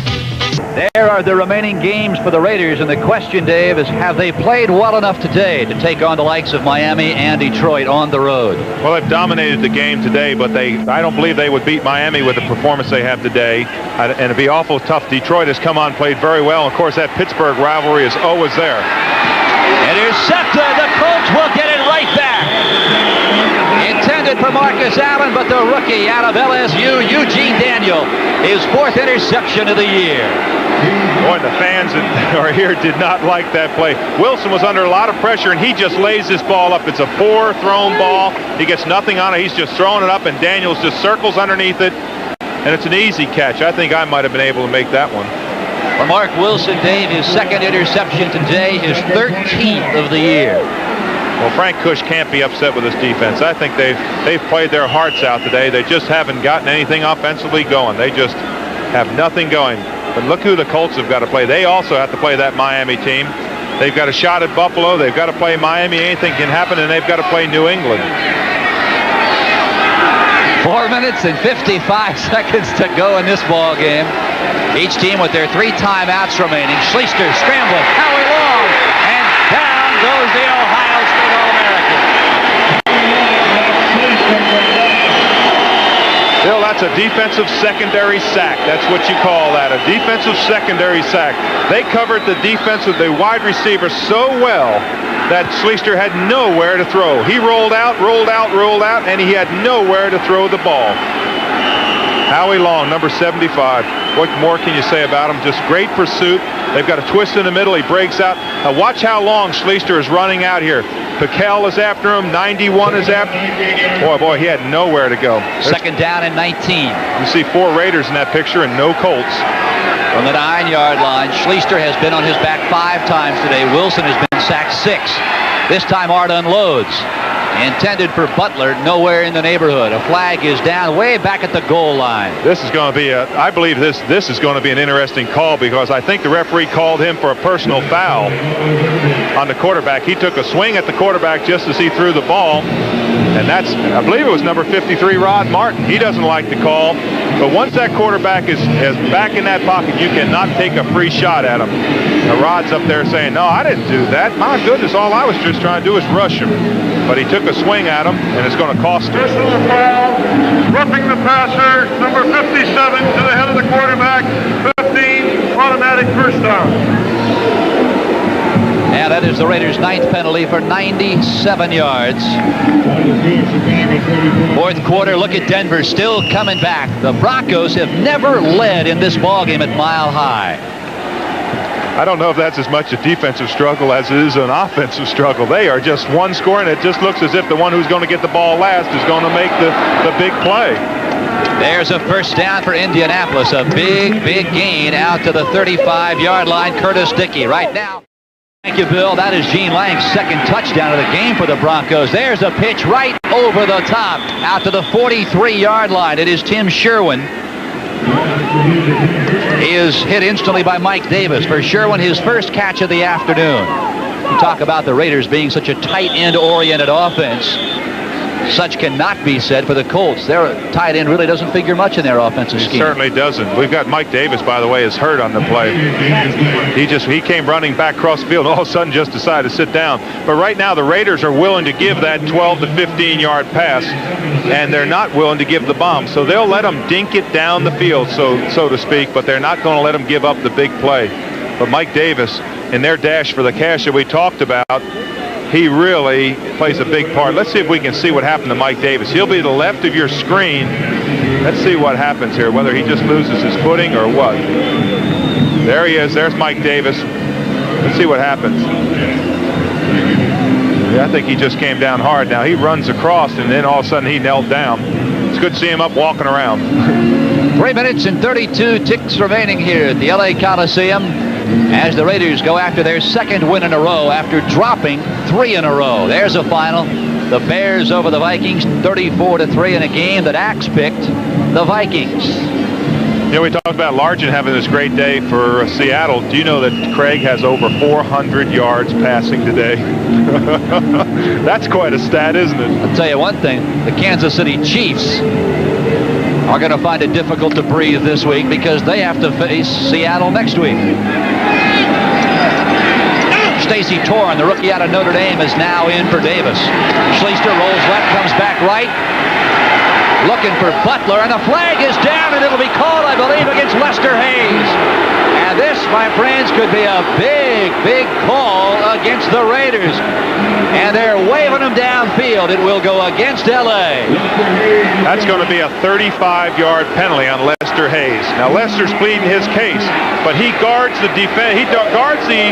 There are the remaining games for the Raiders, and the question, Dave, is have they played well enough today to take on the likes of Miami and Detroit on the road? Well, they've dominated the game today, but I don't believe they would beat Miami with the performance they have today. And it'd be awful tough. Detroit has come on, played very well. Of course, that Pittsburgh rivalry is always there. Intercepted. The Colts will get it right back. Intended for Marcus Allen, but the rookie out of LSU, Eugene Daniel, his 4th interception of the year. Boy, the fans that are here did not like that play. Wilson was under a lot of pressure, and he just lays this ball up. It's a poor thrown ball. He gets nothing on it. He's just throwing it up, and Daniels just circles underneath it, and it's an easy catch. I think I might have been able to make that one. For Mark Wilson, Dave, his 2nd interception today, his 13th of the year. Well, Frank Cush can't be upset with this defense. I think they've played their hearts out today. They just haven't gotten anything offensively going. They just have nothing going. But look who the Colts have got to play. They also have to play that Miami team. They've got a shot at Buffalo. They've got to play Miami. Anything can happen, and they've got to play New England. 4 minutes and 55 seconds to go in this ball game. Each team with their 3 timeouts remaining. Schleister scrambling, Howie Long, and down goes the Ohio State All-American. Bill, that's a defensive secondary sack. That's what you call that, a defensive secondary sack. They covered the defense with the wide receiver so well that Schleister had nowhere to throw. He rolled out, and he had nowhere to throw the ball. Howie Long, number 75. What more can you say about him? Just great pursuit. They've got a twist in the middle. He breaks out. Now watch how long Schleister is running out here. Piquel is after him. 91 is after him. Boy, he had nowhere to go. 2nd down and 19. You see 4 Raiders in that picture and no Colts. From the 9-yard line, Schleister has been on his back 5 times today. Wilson has been sacked 6. This time Art unloads. Intended for Butler, nowhere in the neighborhood. A flag is down way back at the goal line. This is going to be I believe this is going to be an interesting call, because I think the referee called him for a personal foul on the quarterback. He took a swing at the quarterback just as he threw the ball. And I believe it was number 53, Rod Martin. He doesn't like the call. But once that quarterback is back in that pocket, you cannot take a free shot at him. Now, Rod's up there saying, no, I didn't do that. My goodness, all I was just trying to do is rush him. But he took a swing at him, and it's going to cost him. Personal foul, roughing the passer, number 57 to the head of the quarterback, 15. automatic first down. Yeah, that is the Raiders' 9th penalty for 97 yards. Fourth quarter, look at Denver still coming back. The Broncos have never led in this ballgame at Mile High. I don't know if that's as much a defensive struggle as it is an offensive struggle. They are just one score, and it just looks as if the one who's going to get the ball last is going to make the big play. There's a first down for Indianapolis. A big gain out to the 35-yard line. Curtis Dickey right now. Thank you, Bill. That is Gene Lang's second touchdown of the game for the Broncos. There's a pitch right over the top out to the 43-yard line. It is Tim Sherwin. He is hit instantly by Mike Davis. For Sherwin, his first catch of the afternoon. You talk about the Raiders being such a tight end-oriented offense. Such cannot be said for the Colts. Their tight end really doesn't figure much in their offensive scheme. He certainly doesn't. We've got Mike Davis, by the way, is hurt on the play. He came running back across the field and all of a sudden just decided to sit down. But right now the Raiders are willing to give that 12 to 15-yard pass, and they're not willing to give the bomb. So they'll let them dink it down the field, so to speak, but they're not going to let them give up the big play. But Mike Davis, in their dash for the cash that we talked about, he really plays a big part. Let's see if we can see what happened to Mike Davis. He'll be to the left of your screen. Let's see what happens here, whether he just loses his footing or what. There he is. There's Mike Davis. Let's see what happens. Yeah, I think he just came down hard. Now he runs across, and then all of a sudden he knelt down. It's good to see him up walking around. 3 minutes and 32 ticks remaining here at the LA Coliseum as the Raiders go after their second win in a row after dropping 3 in a row. There's a final. The Bears over the Vikings 34-3 in a game that Axe picked the Vikings. You know, we talked about Largent having this great day for Seattle. Do you know that Craig has over 400 yards passing today? That's quite a stat, isn't it? I'll tell you one thing. The Kansas City Chiefs are going to find it difficult to breathe this week because they have to face Seattle next week. Stacy Torn, the rookie out of Notre Dame, is now in for Davis. Schleister rolls left, comes back right. Looking for Butler, and the flag is down, and it'll be called, I believe, against Lester Hayes. And this, my friends, could be a big call against the Raiders. And they're waving them downfield. It will go against L.A. That's going to be a 35-yard penalty on Lester Hayes. Now, Lester's pleading his case, but he guards the defense. He guards the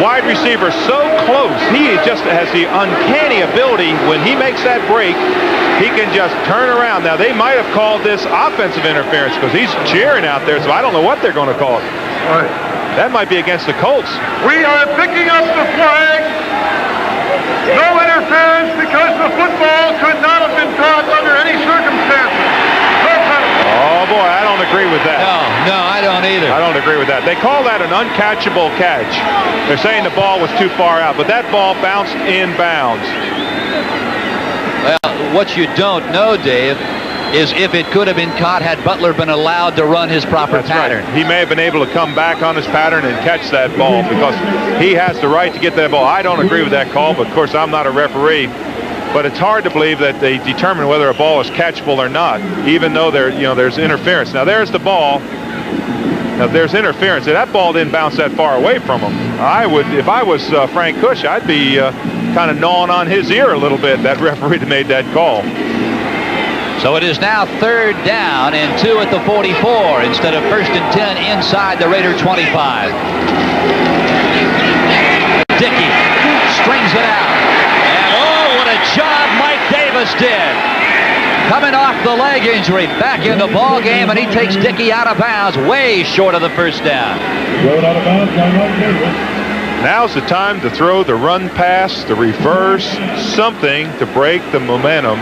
wide receiver so close. He just has the uncanny ability when he makes that break. He can just turn around. Now, they might have called this offensive interference because he's cheering out there, so I don't know what they're going to call it. Right. That might be against the Colts. We are picking up the flag. No interference because the football could not have been caught under any circumstances. No penalty. Oh, boy, I don't agree with that. No, I don't either. I don't agree with that. They call that an uncatchable catch. They're saying the ball was too far out, but that ball bounced inbounds. Well, what you don't know, Dave, is if it could have been caught had Butler been allowed to run his proper pattern. Right. He may have been able to come back on his pattern and catch that ball because he has the right to get that ball. I don't agree with that call, but of course I'm not a referee. But it's hard to believe that they determine whether a ball is catchable or not, even though there's interference. Now there's the ball. Now there's interference. That ball didn't bounce that far away from him. If I was Frank Kush, I'd be kind of gnawing on his ear a little bit, that referee that made that call. So it is now 3rd down and 2 at the 44 instead of 1st and 10 inside the Raider 25. Dickey strings it out. And oh, what a job Mike Davis did. Coming off the leg injury, back in the ball game, and he takes Dickey out of bounds, way short of the first down. Out of bounds by Mike Davis. Now's the time to throw the run pass, the reverse, something to break the momentum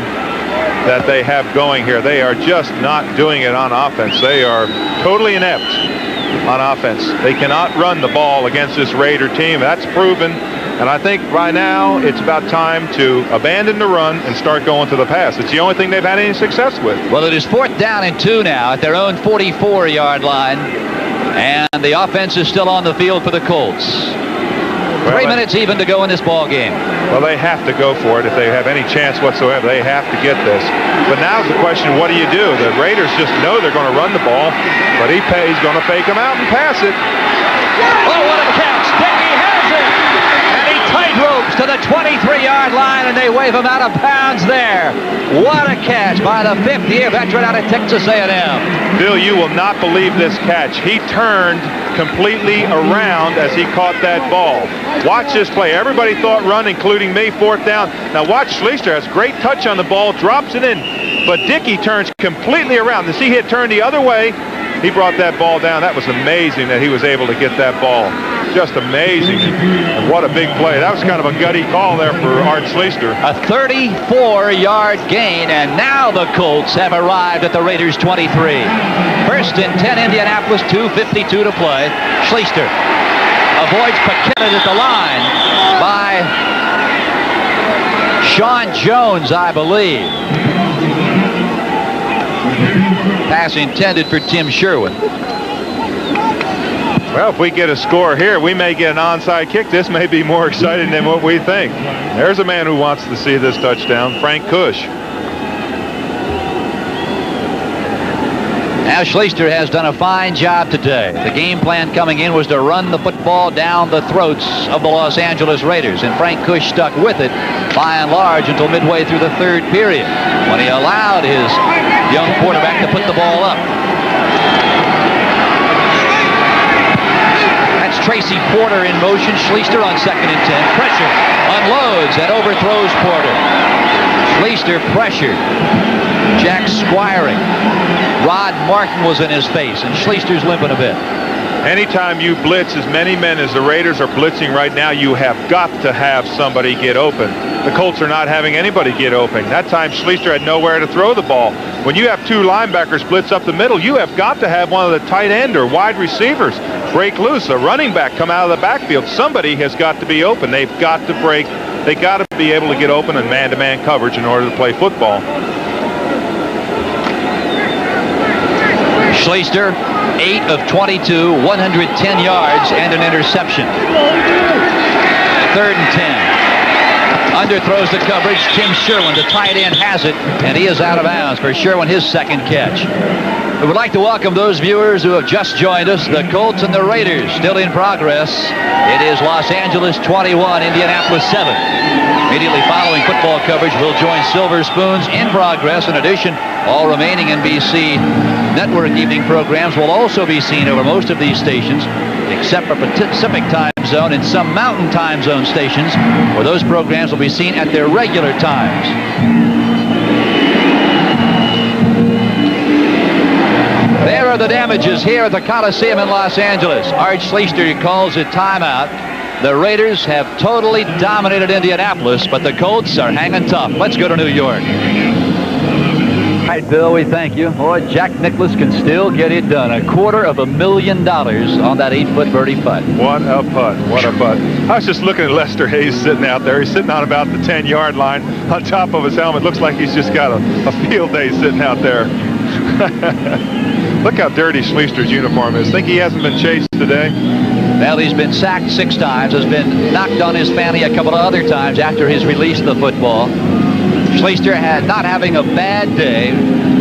that they have going here. They are just not doing it on offense. They are totally inept on offense. They cannot run the ball against this Raider team. That's proven. And I think right now it's about time to abandon the run and start going to the pass. It's the only thing they've had any success with. Well, it is 4th down and 2 now at their own 44-yard line. And the offense is still on the field for the Colts. 3 minutes even to go in this ball game. Well, they have to go for it if they have any chance whatsoever. They have to get this. But now the question, what do you do? The Raiders just know they're going to run the ball, but he's going to fake them out and pass it. Oh, what a catch. Dickey has it. And he tight ropes to the 23-yard line, and they wave him out of bounds there. What a catch by the fifth-year veteran out of Texas A&M. Bill, you will not believe this catch. He turned completely around as he caught that ball. Watch this play. Everybody thought run, including me, 4th down. Now watch, Schleister has great touch on the ball, drops it in, but Dickey turns completely around. To see he had turned the other way, he brought that ball down. That was amazing that he was able to get that ball. Just amazing. And what a big play. That was kind of a gutty call there for Art Schleister. A 34-yard gain, and now the Colts have arrived at the Raiders' 23. 1st and 10, Indianapolis, 2:52 to play. Schleister avoids Paquette at the line by Sean Jones, I believe. Pass intended for Tim Sherwin. Well, if we get a score here, we may get an onside kick. This may be more exciting than what we think. There's a man who wants to see this touchdown, Frank Cush. Now Schleister has done a fine job today. The game plan coming in was to run the football down the throats of the Los Angeles Raiders, and Frank Cush stuck with it by and large until midway through the 3rd period, when he allowed his young quarterback to put the ball up. That's Tracy Porter in motion. Schleister on 2nd and 10. Pressure, unloads and overthrows Porter. Schleister pressured. Jack Squiring. Rod Martin was in his face, and Schleister's limping a bit. Anytime you blitz as many men as the Raiders are blitzing right now, you have got to have somebody get open. The Colts are not having anybody get open. That time Schleister had nowhere to throw the ball. When you have 2 linebackers blitz up the middle, you have got to have one of the tight end or wide receivers break loose, a running back come out of the backfield. Somebody has got to be open. They've got to break. They got to be able to get open in man-to-man coverage in order to play football. Schleister, 8 of 22, 110 yards and an interception. 3rd and 10. Underthrows the coverage. Tim Sherwin, the tight end, has it, and he is out of bounds for Sherwin, his 2nd catch. We would like to welcome those viewers who have just joined us. The Colts and the Raiders still in progress. It is Los Angeles 21, Indianapolis 7. Immediately following football coverage, we'll join Silver Spoons in progress. In addition, all remaining NBC network evening programs will also be seen over most of these stations, except for Pacific time zone and some mountain time zone stations, where those programs will be seen at their regular times. There are the damages here at the Coliseum in Los Angeles. Art Schleister calls it timeout. The Raiders have totally dominated Indianapolis, but the Colts are hanging tough. Let's go to New York. All right, Bill, we thank you. Boy, Jack Nicklaus can still get it done. $250,000 on that 8-foot birdie putt. What a putt. What a putt. I was just looking at Lester Hayes sitting out there. He's sitting on about the 10-yard line on top of his helmet. Looks like he's just got a field day sitting out there. Look how dirty Schleister's uniform is. Think he hasn't been chased today? Well, he's been sacked 6 times, has been knocked on his fanny a couple of other times after his release of the football. Schleister had not having a bad day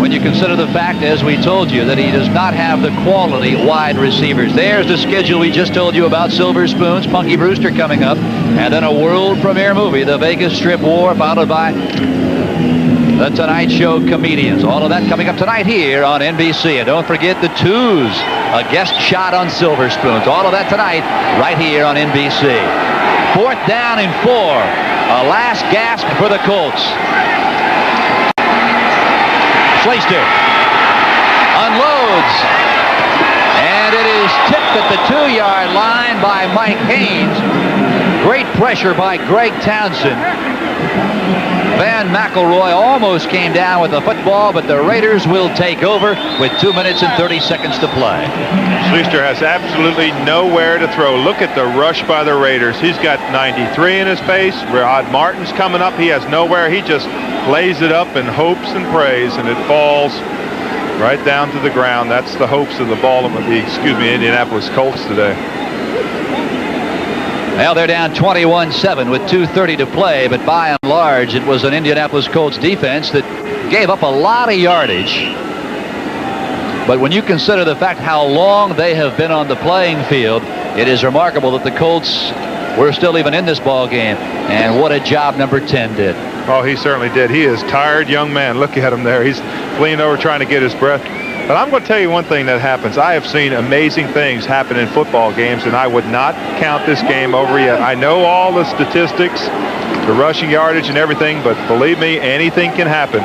when you consider the fact, as we told you, that he does not have the quality wide receivers. There's the schedule we just told you about. Silver Spoons, Punky Brewster coming up, and then a world premiere movie, The Vegas Strip War, followed by The Tonight Show Comedians. All of that coming up tonight here on NBC. And don't forget the Twos, a guest shot on Silver Spoons. All of that tonight right here on NBC. 4th down and 4. A last gasp for the Colts. Schleister unloads. And it is tipped at the 2-yard line by Mike Haynes. Great pressure by Greg Townsend. Van McElroy almost came down with the football, but the Raiders will take over with 2 minutes and 30 seconds to play. Schleister has absolutely nowhere to throw. Look at the rush by the Raiders. He's got 93 in his face. Rod Martin's coming up. He has nowhere. He just lays it up and hopes and prays, and it falls right down to the ground. That's the hopes of the Indianapolis Colts today. Well, they're down 21-7 with 2:30 to play, but by and large, it was an Indianapolis Colts defense that gave up a lot of yardage. But when you consider the fact how long they have been on the playing field, it is remarkable that the Colts were still even in this ball game. And what a job number 10 did. Oh, he certainly did. He is a tired young man. Look at him there. He's leaning over trying to get his breath. But I'm going to tell you one thing that happens. I have seen amazing things happen in football games, and I would not count this game over yet. I know all the statistics, the rushing yardage and everything, but believe me, anything can happen.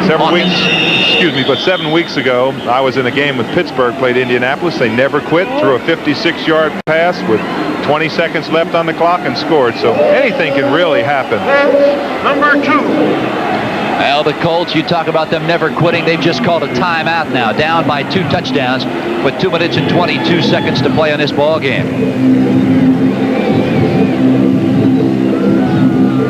7 weeks ago, I was in a game with Pittsburgh, played Indianapolis. They never quit, threw a 56-yard pass with 20 seconds left on the clock and scored. So anything can really happen. Number 2. Well, the Colts, you talk about them never quitting. They've just called a timeout now, down by 2 touchdowns with 2 minutes and 22 seconds to play in this ball game.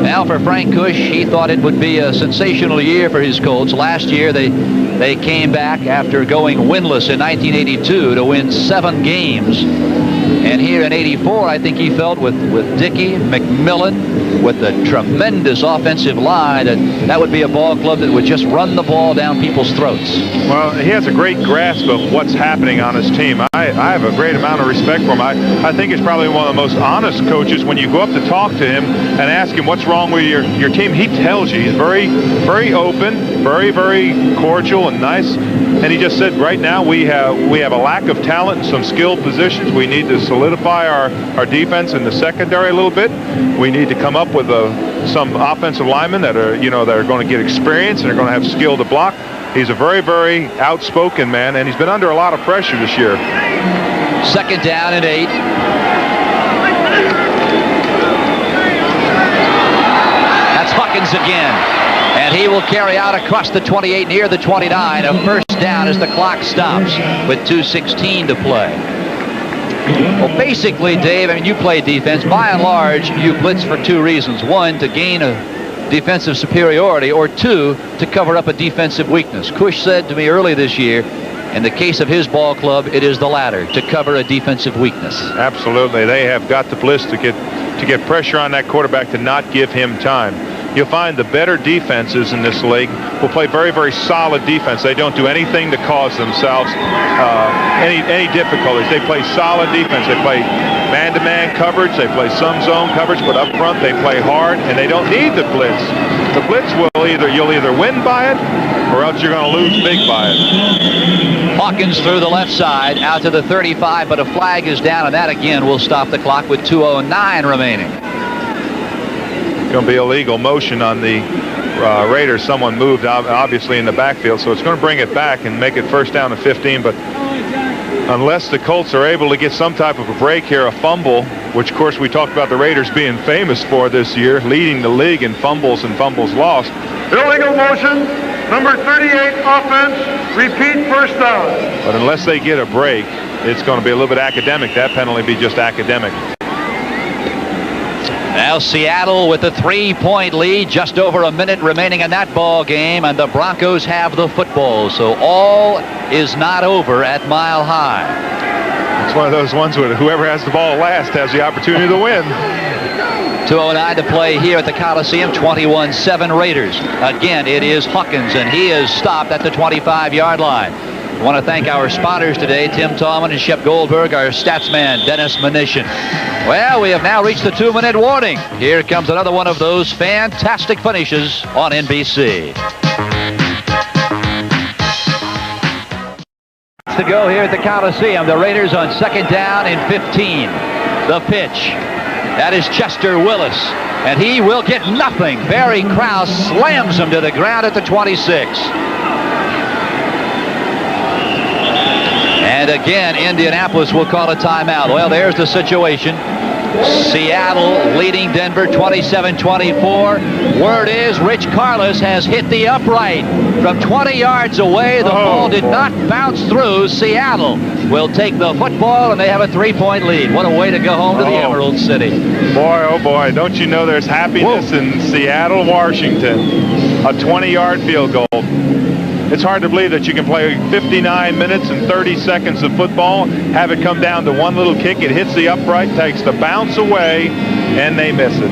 Now for Frank Kush, he thought it would be a sensational year for his Colts. Last year they came back after going winless in 1982 to win 7 games. And here in '84, I think he felt with Dickey, McMillan, with a tremendous offensive line, that would be a ball club that would just run the ball down people's throats. Well, he has a great grasp of what's happening on his team. I have a great amount of respect for him. I think he's probably one of the most honest coaches. When you go up to talk to him and ask him what's wrong with your team, he tells you. He's very, very open, very, very cordial and nice. And he just said, right now we have a lack of talent in some skilled positions. We need to solidify our defense in the secondary a little bit. We need to come up with some offensive linemen that are going to get experience and are going to have skill to block. He's a very, very outspoken man, and he's been under a lot of pressure this year. 2nd down and 8. That's Hawkins again. And he will carry out across the 28 near the 29. A first down as the clock stops with 2:16 to play. Well, basically, Dave, I mean, you play defense. By and large, you blitz for 2 reasons. 1, to gain a defensive superiority, or 2, to cover up a defensive weakness. Kush said to me early this year, in the case of his ball club, it is the latter, to cover a defensive weakness. Absolutely. They have got to blitz to get pressure on that quarterback to not give him time. You'll find the better defenses in this league will play very, very solid defense. They don't do anything to cause themselves any difficulties. They play solid defense. They play man-to-man coverage. They play some zone coverage, but up front they play hard, and they don't need the blitz. The blitz you'll either win by it, or else you're going to lose big by it. Hawkins through the left side out to the 35, but a flag is down, and that again will stop the clock with 2:09 remaining. Going to be illegal motion on the Raiders. Someone moved obviously in the backfield, so it's going to bring it back and make it 1st down and 15. But unless the Colts are able to get some type of a break here, a fumble, which of course we talked about the Raiders being famous for this year, leading the league in fumbles and fumbles lost. Illegal motion, number 38 offense, repeat 1st down. But unless they get a break, it's going to be a little bit academic. That penalty be just academic. Now Seattle with a 3-point lead, just over a minute remaining in that ball game, and the Broncos have the football. So all is not over at Mile High. It's one of those ones where whoever has the ball last has the opportunity to win. 2:09 to play here at the Coliseum. 21-7 Raiders. Again, it is Hawkins, and he is stopped at the 25-yard line. I want to thank our spotters today, Tim Tallman and Shep Goldberg, our statsman, Dennis Mnuchin. Well, we have now reached the 2-minute warning. Here comes another one of those fantastic finishes on NBC. To go here at the Coliseum, the Raiders on 2nd down and 15. The pitch. That is Chester Willis, and he will get nothing. Barry Krause slams him to the ground at the 26. And again, Indianapolis will call a timeout. Well, there's the situation. Seattle leading Denver 27-24. Word is Rich Carlos has hit the upright from 20 yards away. The ball did not bounce through. Seattle will take the football, and they have a 3-point lead. What a way to go home to the Emerald City. Boy, oh boy, don't you know there's happiness in Seattle, Washington. A 20-yard field goal. It's hard to believe that you can play 59 minutes and 30 seconds of football, have it come down to one little kick, it hits the upright, takes the bounce away, and they miss it.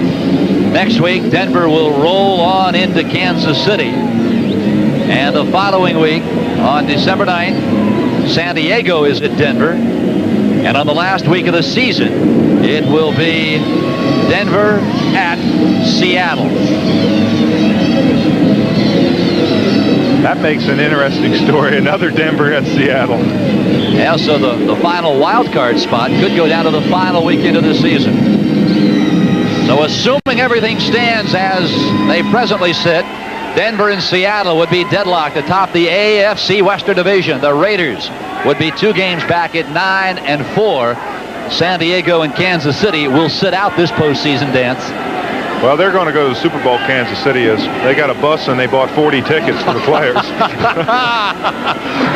Next week, Denver will roll on into Kansas City. And the following week, on December 9th, San Diego is at Denver. And on the last week of the season, it will be Denver at Seattle. That makes an interesting story. Another Denver at Seattle. Yeah, so the final wild card spot could go down to the final weekend of the season. So assuming everything stands as they presently sit, Denver and Seattle would be deadlocked atop the AFC Western Division. The Raiders would be 2 games back at 9-4. San Diego and Kansas City will sit out this postseason dance. Well, they're going to go to the Super Bowl. Kansas City is. They got a bus and they bought 40 tickets for the players.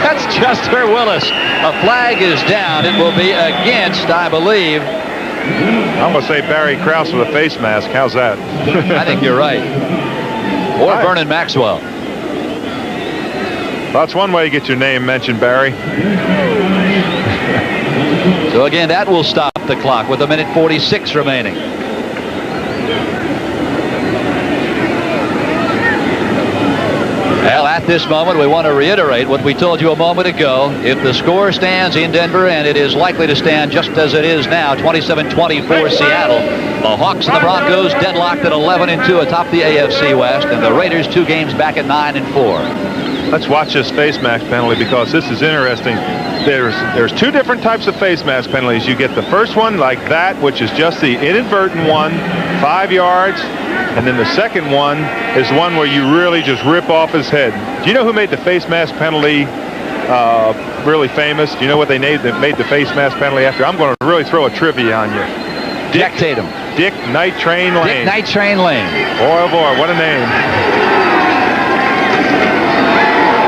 That's Chester Willis. A flag is down. It will be against, I believe. I'm going to say Barry Krause with a face mask. How's that? I think you're right. Or Vernon Maxwell. Well, that's one way to get your name mentioned, Barry. So again, that will stop the clock with 1:46 remaining. Well, at this moment, we want to reiterate what we told you a moment ago. If the score stands in Denver, and it is likely to stand just as it is now, 27-24 Seattle, the Hawks and the Broncos deadlocked at 11-2 atop the AFC West, and the Raiders 2 games back at 9-4. Let's watch this face mask penalty because this is interesting. There's 2 different types of face mask penalties. You get the first one like that, which is just the inadvertent one, 5 yards. And then the second one is one where you really just rip off his head. Do you know who made the face mask penalty really famous? Do you know what they made the face mask penalty after? I'm going to really throw a trivia on you. Jack Tatum. Dick Night Train Lane. Dick Night Train Lane. Boy, oh boy, what a name.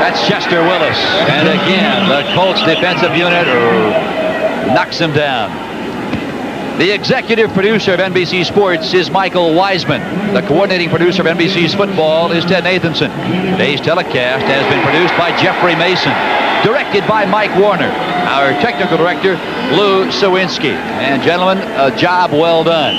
That's Chester Willis. And again, the Colts defensive unit knocks him down. The executive producer of NBC Sports is Michael Wiseman. The coordinating producer of NBC's football is Ted Nathanson. Today's telecast has been produced by Jeffrey Mason, directed by Mike Warner. Our technical director, Lou Sawinski. And gentlemen, a job well done.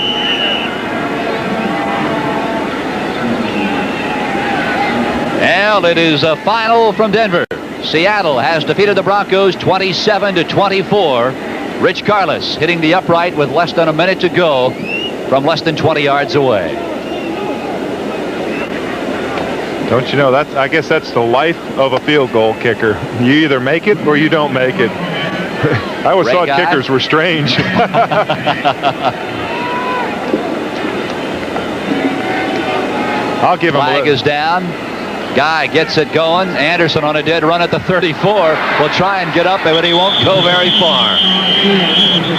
Well, it is a final from Denver. Seattle has defeated the Broncos 27-24. Rich Carlos hitting the upright with less than a minute to go from less than 20 yards away. Don't you know, I guess that's the life of a field goal kicker. You either make it or you don't make it. I always thought kickers were strange. I'll give him a flag is down. Guy gets it going. Anderson on a dead run at the 34. Will try and get up, but he won't go very far.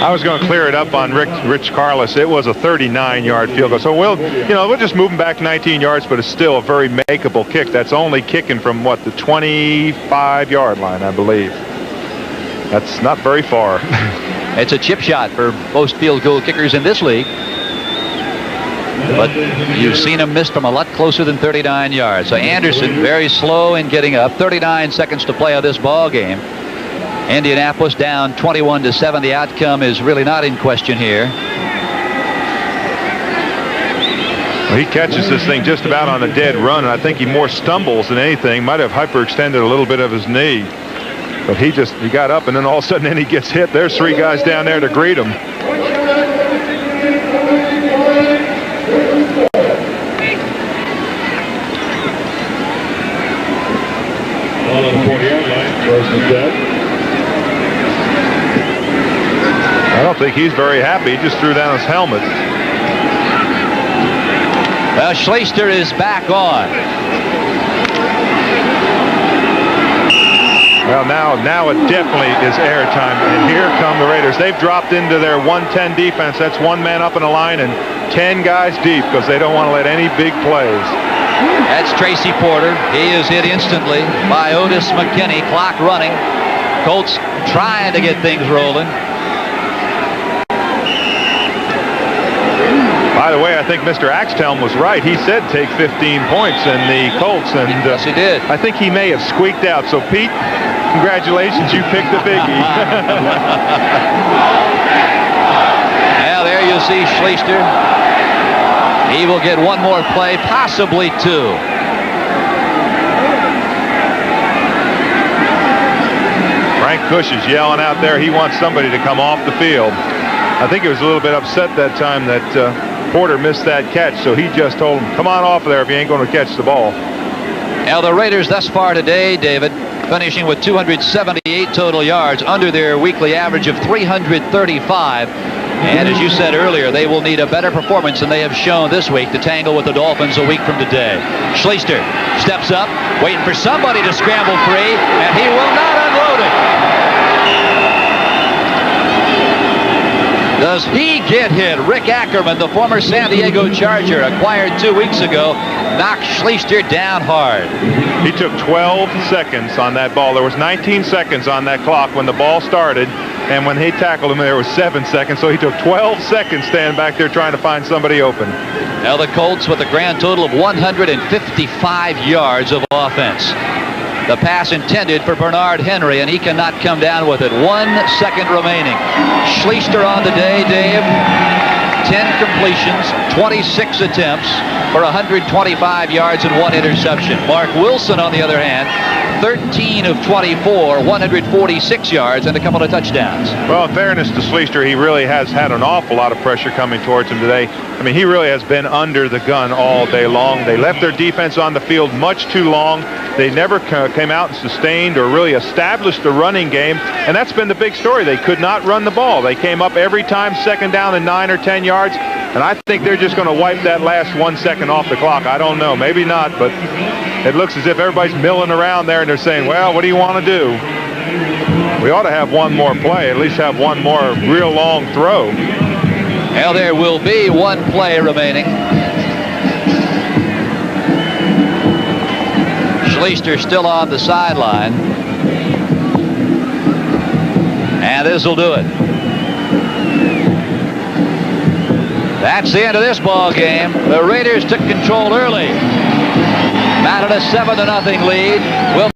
I was going to clear it up on Rich Carlos. It was a 39-yard field goal. So we'll just move him back 19 yards, but it's still a very makeable kick. That's only kicking from, what, the 25-yard line, I believe. That's not very far. It's a chip shot for most field goal kickers in this league. But you've seen him miss from a lot closer than 39 yards. So Anderson very slow in getting up. 39 seconds to play of this ball game. Indianapolis down 21-7. The outcome is really not in question here. Well, he catches this thing just about on a dead run, and I think he more stumbles than anything. Might have hyperextended a little bit of his knee. But he got up, and then all of a sudden then he gets hit. There's 3 guys down there to greet him. I don't think he's very happy. He just threw down his helmet. Well, Schleister is back on. Well, now it definitely is airtime, and here come the Raiders. They've dropped into their 1-10 defense. That's 1 man up in a line and 10 guys deep because they don't want to let any big plays. That's Tracy Porter. He is hit instantly by Otis McKinney. Clock running. Colts trying to get things rolling. By the way, I think Mr. Axthelm was right. He said take 15 points in the Colts, and yes, he did. I think he may have squeaked out. So, Pete, congratulations, you picked the biggie. Now there you see Schleister. He will get one more play, possibly two. Frank Cush is yelling out there. He wants somebody to come off the field. I think he was a little bit upset that time that Porter missed that catch, so he just told him, come on off of there if you ain't going to catch the ball. Now the Raiders thus far today, David, finishing with 278 total yards, under their weekly average of 335. And as you said earlier, they will need a better performance than they have shown this week to tangle with the Dolphins a week from today. Schleister steps up, waiting for somebody to scramble free, and he will not unload it. Does he get hit? Rick Ackerman, the former San Diego Charger, acquired 2 weeks ago, knocked Schleister down hard. He took 12 seconds on that ball. There was 19 seconds on that clock when the ball started, and when he tackled him, there was 7 seconds. So he took 12 seconds standing back there trying to find somebody open. Now the Colts with a grand total of 155 yards of offense. The pass intended for Bernard Henry, and he cannot come down with it. 1 second remaining. Schleister on the day, Dave. 10 completions, 26 attempts for 125 yards and 1 interception. Mark Wilson, on the other hand, 13 of 24, 146 yards and a couple of touchdowns. Well, in fairness to Schleister, he really has had an awful lot of pressure coming towards him today. I mean, he really has been under the gun all day long. They left their defense on the field much too long. They never came out and sustained or really established the running game, and that's been the big story. They could not run the ball. They came up every time second down and 9 or 10 yards, and I think they're just going to wipe that last 1 second off the clock. I don't know. Maybe not, but it looks as if everybody's milling around there, and they're saying, well, what do you want to do? We ought to have one more play, at least have one more real long throw. Well, there will be one play remaining. Schleister still on the sideline. And this will do it. That's the end of this ball game. The Raiders took control early. Mounted a 7-0 lead. Will